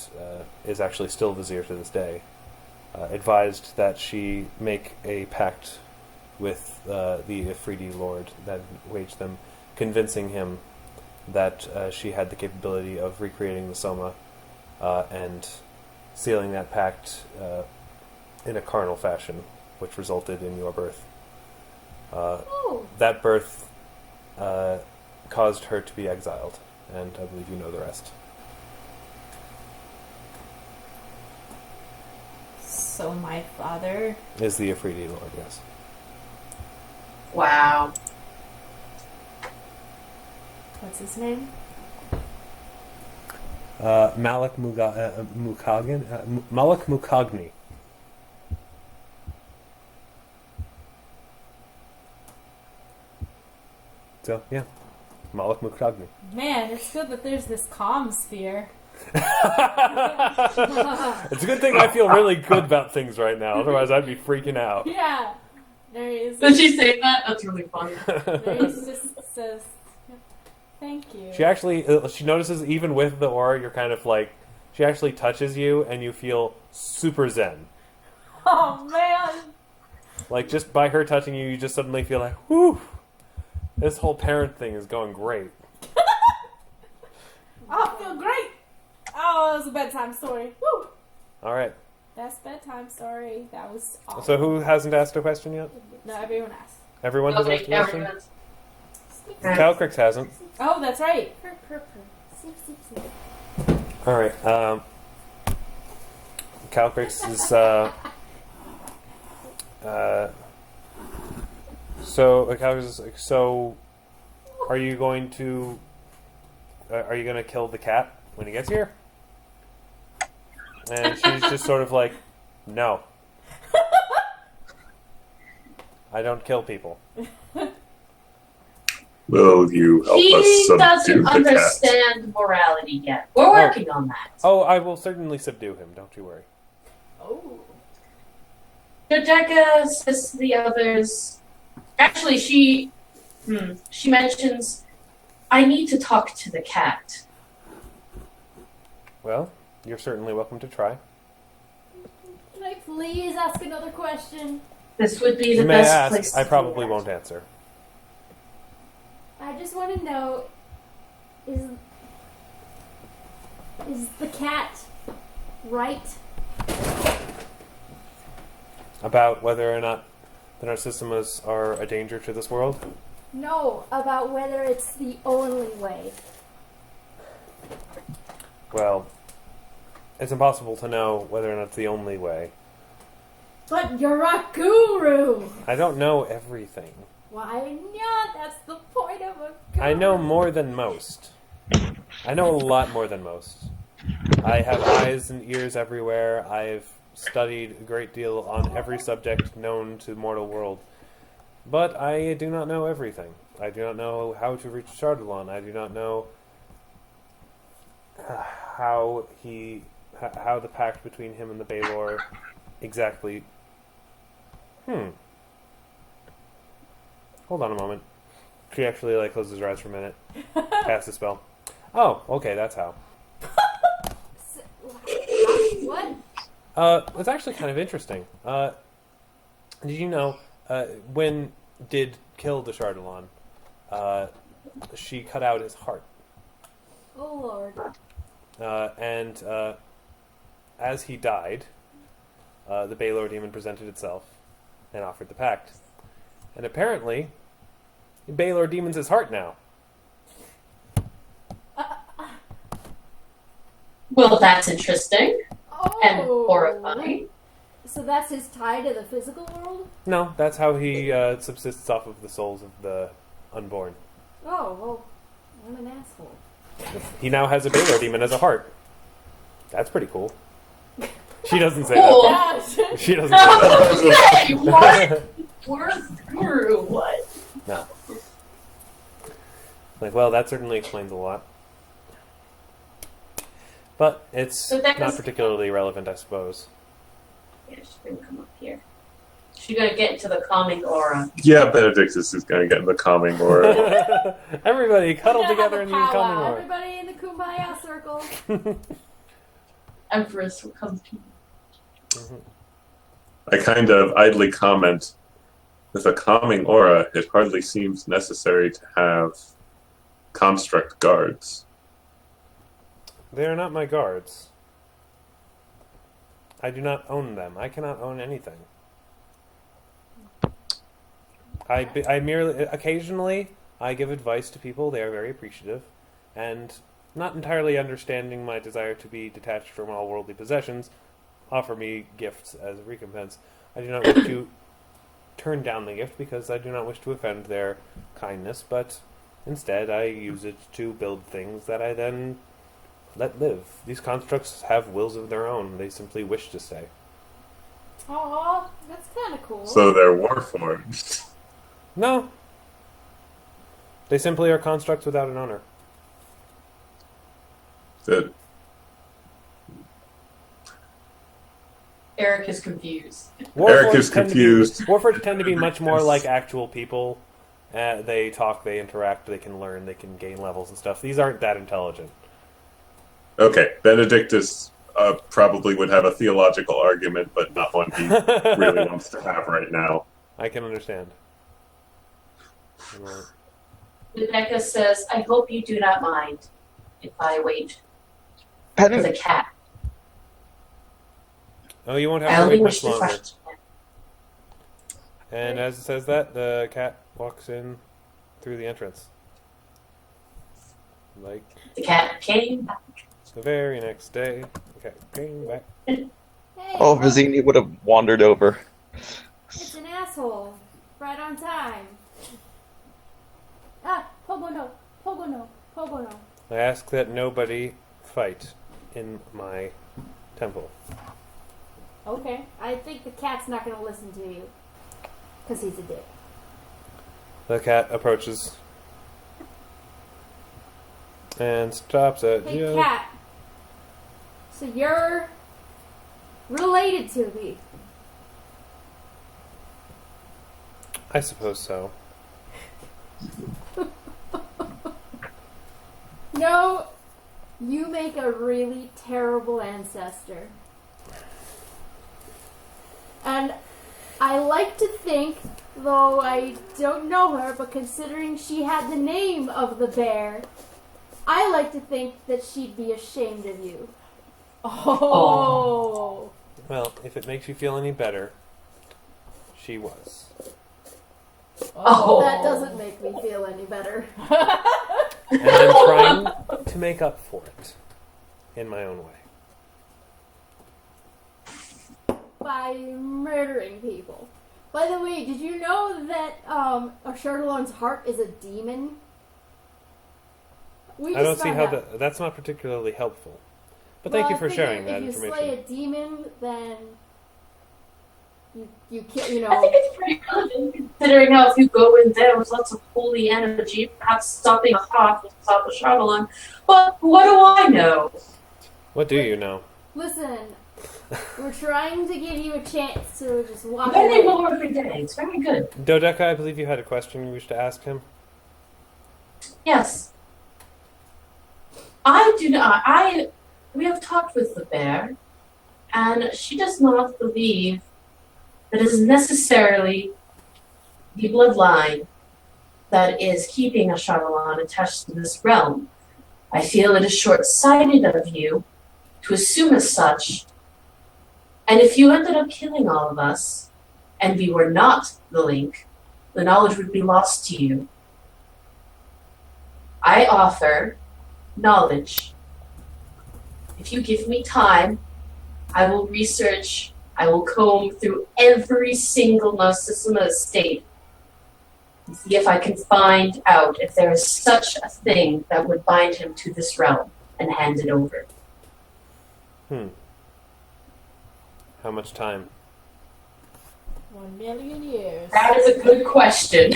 is actually still Vizier to this day. Advised that she make a pact with the Afridi Lord that waged them, convincing him that she had the capability of recreating the Soma and sealing that pact in a carnal fashion, which resulted in your birth. That birth caused her to be exiled, and I believe you know the rest. So my father... Is the Afridi Lord, yes. Wow. What's his name? Malik Mukagni. So, yeah. Malik Mukagni. Man, it's good that there's this comm sphere. It's a good thing I feel really good about things right now, otherwise I'd be freaking out. Yeah. There he is. Did she say that? That's really funny. There he just says, thank you. She actually, she notices even with the aura, you're kind of like, she actually touches you and you feel super zen. Oh, man. Like, just by her touching you, you just suddenly feel like, whew, this whole parent thing is going great. I feel great. Oh, it was a bedtime story. Woo! Alright. Best bedtime story. That was awesome. So who hasn't asked a question yet? No, everyone asked. Everyone has asked a question? everyone's- Calcrix hasn't. Oh, that's right. Alright, Calcrix is, so, Calcrix is like, so, are you going to kill the cat when he gets here? And she's just sort of like, no. I don't kill people. Will you help us He subdue doesn't the cat? understand morality yet. We're working on that. Oh, I will certainly subdue him, don't you worry. Oh. Dodeka says to the others. Actually, she mentions, "I need to talk to the cat." Well, you're certainly welcome to try. Can I please ask another question? This would be You the may best ask, place. To I do probably that. won't answer. I just want to know, Is the cat right? About whether or not the Narcissimas are a danger to this world? No, about whether it's the only way. Well, it's impossible to know whether or not it's the only way. But you're a guru! I don't know everything. Why not? That's the point of a guru. I know more than most. I know a lot more than most. I have eyes and ears everywhere. I've studied a great deal on every subject known to mortal world. But I do not know everything. I do not know how to reach Chardalon. I do not know how the pact between him and the Baelor exactly... Hold on a moment. She actually closes her eyes for a minute. Cast a spell. Oh, okay, that's how. What? It's actually kind of interesting. Did you know, when did kill the Chardalon, she cut out his heart. Oh, Lord. And as he died, the Baelor demon presented itself and offered the pact. And apparently, the Baelor demon's his heart now. Well, that's interesting and Oh. horrifying. So that's his tie to the physical world? No, that's how he subsists off of the souls of the unborn. Oh, well, I'm an asshole. He now has a Baelor demon as a heart. That's pretty cool. She doesn't say Cool. that. She doesn't say that. Okay, what? Where's Guru? What? No. Well, that certainly explains a lot. But it's So that not was- particularly relevant, I suppose. Yeah, she's gonna come up here. She's gonna get into the calming aura. Yeah, Benedictus is going to get in the calming aura. Everybody cuddle We're gonna together have in a the powwow. common room. Everybody in the kumbaya circle. Empress will come to you. I kind of idly comment, with a calming aura, it hardly seems necessary to have construct guards. They are not my guards. I do not own them. I cannot own anything. I merely, occasionally, I give advice to people. They are very appreciative. And not entirely understanding my desire to be detached from all worldly possessions, offer me gifts as a recompense. I do not wish to turn down the gift because I do not wish to offend their kindness, but instead I use it to build things that I then let live. These constructs have wills of their own. They simply wish to stay. Aw, that's kind of cool. So they're warforged. No. They simply are constructs without an owner. That Eric is confused. Eric is confused. Warforged tend to be much more like actual people. They talk, they interact, they can learn, they can gain levels and stuff. These aren't that intelligent. Okay, Benedictus probably would have a theological argument, but not one he really wants to have right now. I can understand. Dodeka says, I hope you do not mind if I wait for Penning, the cat. Oh, you won't I have to only wait wish much to longer. question. And as it says that, the cat walks in through the entrance. Like The cat came back. the very next day, the cat came back. Hey, oh, look, Vizzini would have wandered over. it's an asshole. Right on time. Ah, Pogono, Pogono, Pogono. I ask that nobody fight in my temple. Okay, I think the cat's not going to listen to you. Because he's a dick. The cat approaches and stops at Hey, you. cat. So you're related to me. I suppose so. No, you make a really terrible ancestor. And I like to think, though I don't know her, but considering she had the name of the bear, I like to think that she'd be ashamed of you. Oh. Well, if it makes you feel any better, she was. Oh. That doesn't make me feel any better. And I'm trying to make up for it in my own way. By murdering people. By the way, did you know that Charlone's heart is a demon? I don't see how that's not particularly helpful. But thank you for sharing that information. If you information. slay a demon, then you can't, I think it's pretty relevant, considering how if you go in there with lots of holy energy, perhaps stopping a heart will stop a Charlatan. But what do I know? What do you know? Listen, we're trying to give you a chance to just walk Learning away. more every day. It's very good. Dodeka, I believe you had a question you wished to ask him. Yes. I do not. We have talked with the bear, and she does not believe that it is necessarily the bloodline that is keeping a Charlatan attached to this realm. I feel it is short-sighted of you to assume as such, and if you ended up killing all of us, and we were not the link, the knowledge would be lost to you. I offer knowledge. If you give me time, I will research, I will comb through every single Narcissima estate and see if I can find out if there is such a thing that would bind him to this realm and hand it over. How much time? 1,000,000 years. That is a good question.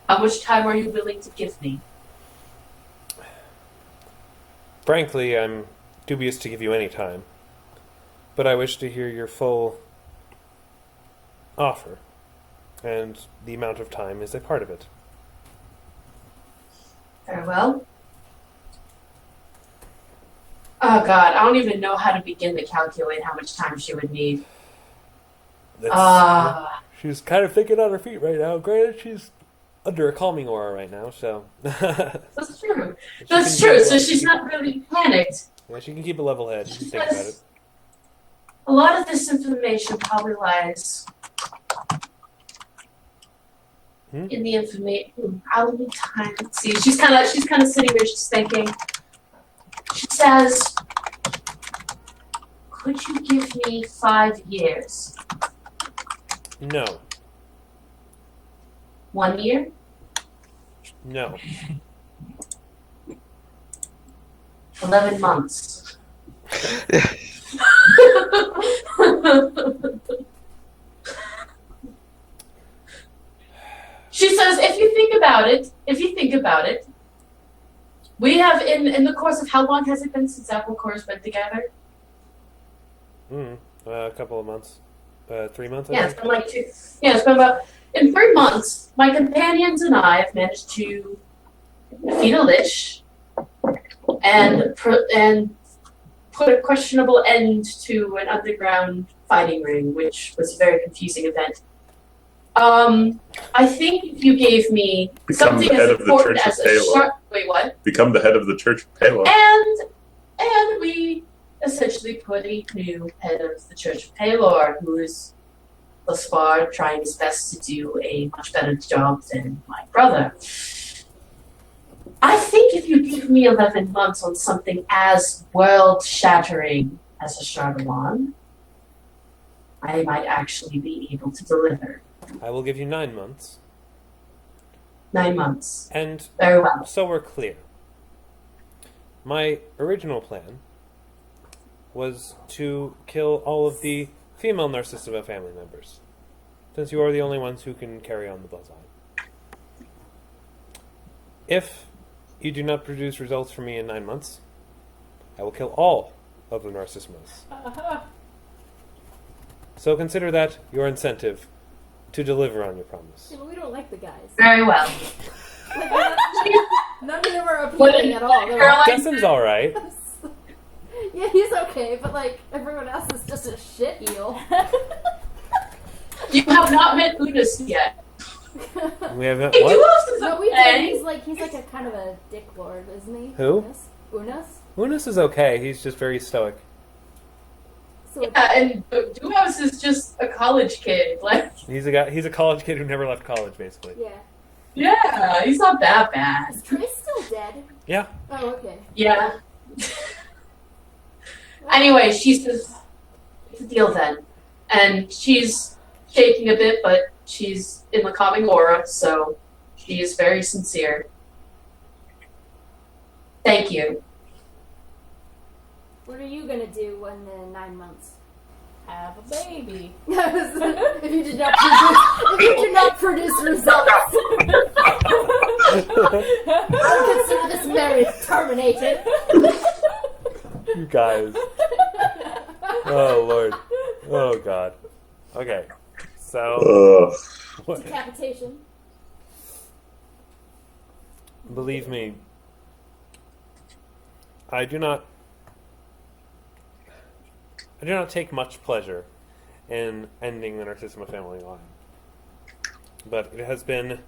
How much time are you willing to give me? Frankly, I'm dubious to give you any time. But I wish to hear your full offer. And the amount of time is a part of it. Very well. Oh god, I don't even know how to begin to calculate how much time she would need. She's kind of thinking on her feet right now. Granted, she's under a calming aura right now, so... That's true. That's true, so she's not really panicked. Yeah, she can keep a level head. She can think about it. A lot of this information probably lies in the information. I'll need time. Let's see, she's kind of sitting there. She's thinking. She says, "Could you give me 5 years? No. 1 year? No. 11 months." She says, if you think about it, we have in the course of how long has it been since Apple Core's been together? A couple of months. 3 months, I Yeah, think? it's been like 2. Yeah, it's been about in 3 months. My companions and I have managed to defeat a lich and put a questionable end to an underground fighting ring, which was a very confusing event. I think if you gave me something as important as a sharp... Wait, what? Become the head of the Church of Palor. And we essentially put a new head of the Church of Palor, who is thus far trying his best to do a much better job than my brother. I think if you give me 11 months on something as world-shattering as a Charlatan, I might actually be able to deliver. I will give you 9 months. 9 months. And very well. So we're clear. My original plan was to kill all of the female Narcissima family members, since you are the only ones who can carry on the bloodline. If you do not produce results for me in 9 months, I will kill all of the Narcissimas. So consider that your incentive to deliver on your promise. Yeah, but we don't like the guys. Very well. Like, none of them are appealing at all. Destin's alright. Yeah, he's okay, but like everyone else is just a shit eel. You have not met Unis yet. We have Hey, what? who else is No, we okay? did. He's like a kind of a dick lord, isn't he? Who? Unas? Unis is okay. He's just very stoic. So Yeah, and Duos is just a college kid. Like, He's a college kid who never left college, basically. yeah. yeah, he's not that bad. Is Chris still dead? Yeah. Oh, okay. Yeah. Anyway, she says, it's a deal then. And she's shaking a bit, but she's in the calming aura, so she is very sincere. Thank you. What are you gonna do when the 9 months? Have a baby. if you did not produce results, I'll consider this marriage terminated. You guys. Oh, Lord. Oh, God. Okay. So, what, Decapitation. believe me, I do not take much pleasure in ending the Narcissima family line. But it has been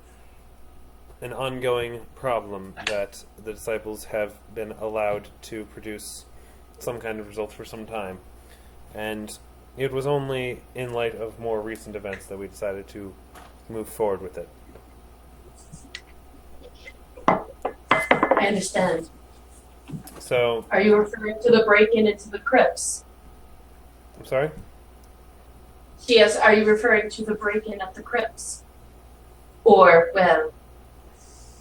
an ongoing problem that the disciples have been allowed to produce some kind of results for some time. And it was only in light of more recent events that we decided to move forward with it. I understand. So, Are you referring to the break-in into the crypts? I'm sorry? Yes, are you referring to the break-in at the crypts? Or, well,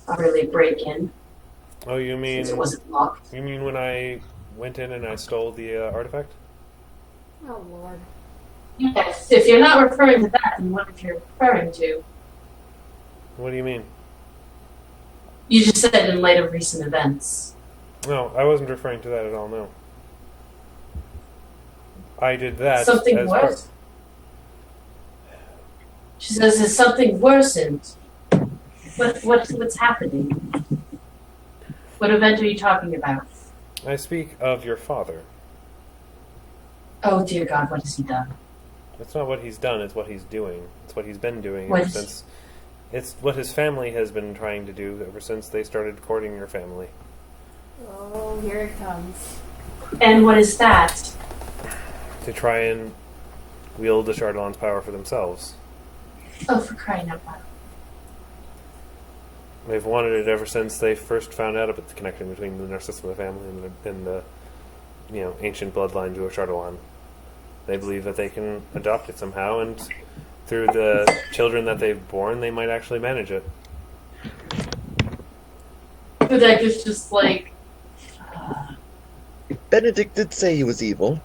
not really a break-in, Oh, you mean since it wasn't locked. you mean when I went in and I stole the artifact? Oh Lord. Yes, if you're not referring to that, then what if you're referring to? What do you mean? You just said in light of recent events. No, I wasn't referring to that at all, no. I did that Something as worse? She says, has something worsened? What's happening? What event are you talking about? I speak of your father. Oh dear God, what has he done? It's not what he's done, it's what he's doing. It's what he's been doing What ever is- since. It's what his family has been trying to do ever since they started courting your family. Oh, here it comes. And what is that? To try and wield the Chardonn's power for themselves. Oh, for crying out loud. They've wanted it ever since they first found out about the connection between the Narcissima family and the ancient bloodline to a Chardon. They believe that they can adopt it somehow, and through the children that they've born, they might actually manage it. Dodeka's just like, Benedict did say he was evil.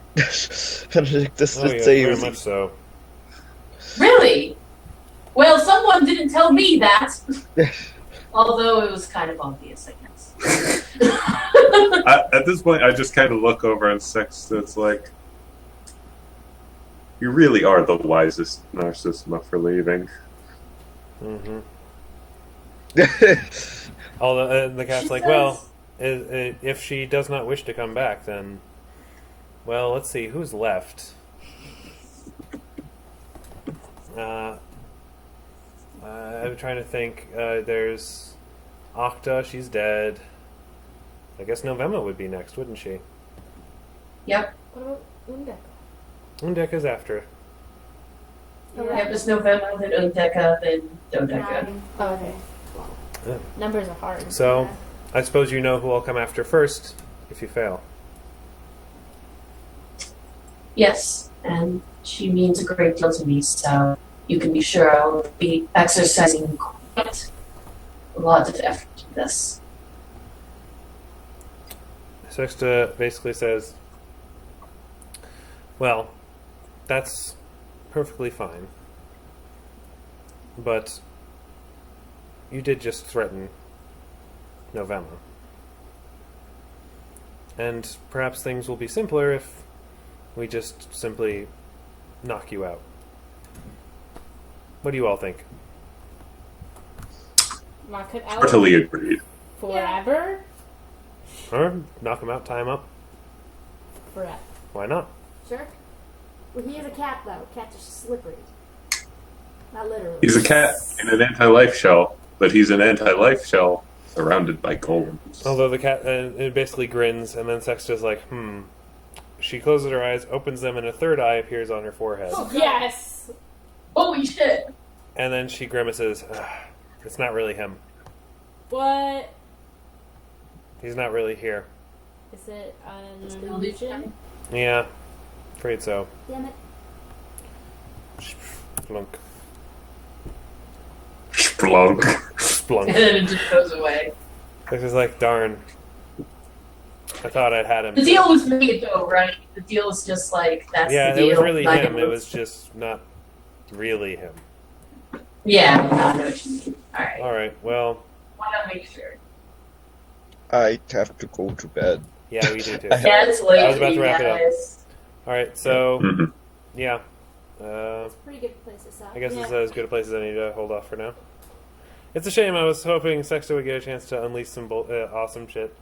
Benedictus Oh, did yeah, say he very was much evil. so. really? Well, someone didn't tell me that. Although it was kind of obvious, I guess. At this point, I just kind of look over and Sexta. It's like, you really are the wisest Narcissima for leaving. Mm-hmm. Although the cat's She like, says- well, if she does not wish to come back, then, well, let's see, who's left? I'm trying to think. There's Octa, she's dead. I guess Novema would be next, wouldn't she? Yep. What about Undeka? Undeka's after. Yep, it's November, then Dodeka, then Dodeka. Oh, okay. Yeah. Numbers are hard. So, I suppose you know who I'll come after first, if you fail. Yes, and she means a great deal to me, so you can be sure I'll be exercising quite a lot of effort in this. Sexta basically says, well, that's perfectly fine. But you did just threaten Novema. And perhaps things will be simpler if we just simply knock you out. What do you all think? Knock it out Heartily agreed. forever? Or knock him out, tie him up? Forever. Why not? Sure. Well, he is a cat, though. Cats are slippery. Not literally. He's a cat in an anti-life shell, but he's an anti-life shell surrounded by golems. Although the cat it basically grins, and then Sexta's like, She closes her eyes, opens them, and a third eye appears on her forehead. Oh, Yes! Holy shit! And then she grimaces. It's not really him. What? He's not really here. Is it an an illusion? illusion. Yeah, afraid so. Damn it. Splunk. Splunk. And Splunk. then it just goes away. This is like, darn. I thought I'd had him. The deal was made though, right? The deal is just like, that's Yeah, the deal. it was really Like, him. It was just not really him. Yeah, I know what you mean. Alright. Alright, well, Why not make sure? I have to go to bed. yeah, we do too. Yeah, it's late. I was about to you wrap it up. guys. Alright, so, Mhm. yeah. Pretty good place to stop. I guess Yeah. it's as good a place as any to hold off for now. It's a shame. I was hoping Sexta would get a chance to unleash some awesome shit.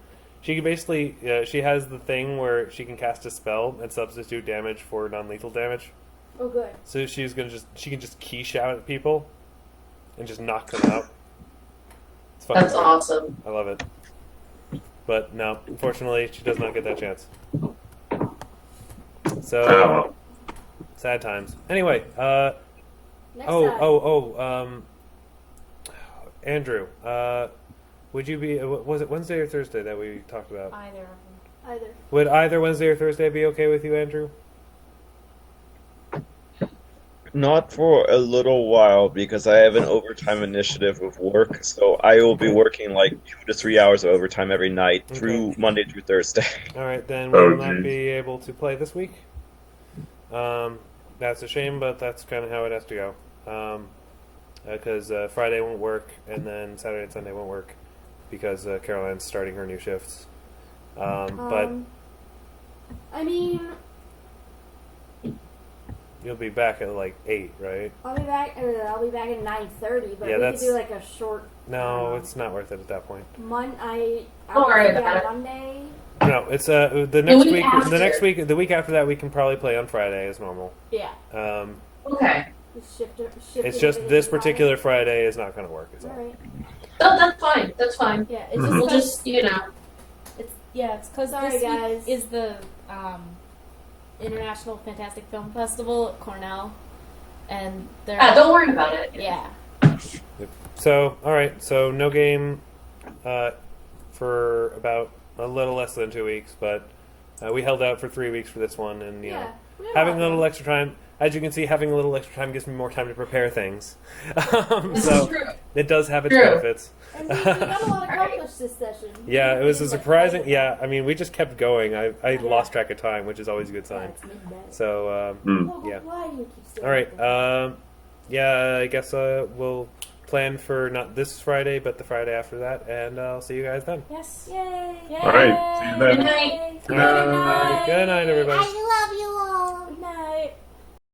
She can basically, she has the thing where she can cast a spell and substitute damage for non-lethal damage. Oh, good. So she can just key shout at people and just knock them out. It's fucking That's great. awesome. I love it. But no, unfortunately, she does not get that chance. So, Oh. sad times. Anyway, Next time. Andrew, would you be, was it Wednesday or Thursday that we talked about? Either of them. Either. Would either Wednesday or Thursday be okay with you, Andrew? Not for a little while because I have an overtime initiative with work, so I will be working like 2 to 3 hours of overtime every night through Monday through Thursday. Alright, then we Oh, will not geez. be able to play this week. That's a shame, but that's kind of how it has to go. Because Friday won't work, and then Saturday and Sunday won't work because Caroline's starting her new shifts. But I mean, you'll be back at like 8, right? I'll be back. I'll be back at 9:30. But Yeah, we that's- could do like a short. No, it's not worth it at that point. Don't worry about it. Monday. No, it's the next week week. after. The week after that, we can probably play on Friday as normal. Yeah. Okay. Shift It's just this particular Friday is not going to work. Is all. Alright. No, that's fine. That's fine. Yeah, it's We'll just just, it's because Sorry, this guys. week is the International Fantastic Film Festival at Cornell, and they're don't worry about it. yeah. So, all right. So no game for about a little less than 2 weeks, but we held out for 3 weeks for this one, and you know, we have having a lot of little extra time. As you can see, having a little extra time gives me more time to prepare things. This So is true. it does have its True. benefits. And we got a lot accomplished this session. Yeah, it was a Like, surprising. like- Yeah, I mean, we just kept going. I Yeah. lost track of time, which is always a good Yeah, sign. it's midnight. So Oh, yeah. Why do you keep staring All at right. me? Yeah, I guess we'll plan for not this Friday, but the Friday after that, and I'll see you guys then. Yes. Yay! Yay. All right, see you then. Good night. Good night, everybody. I love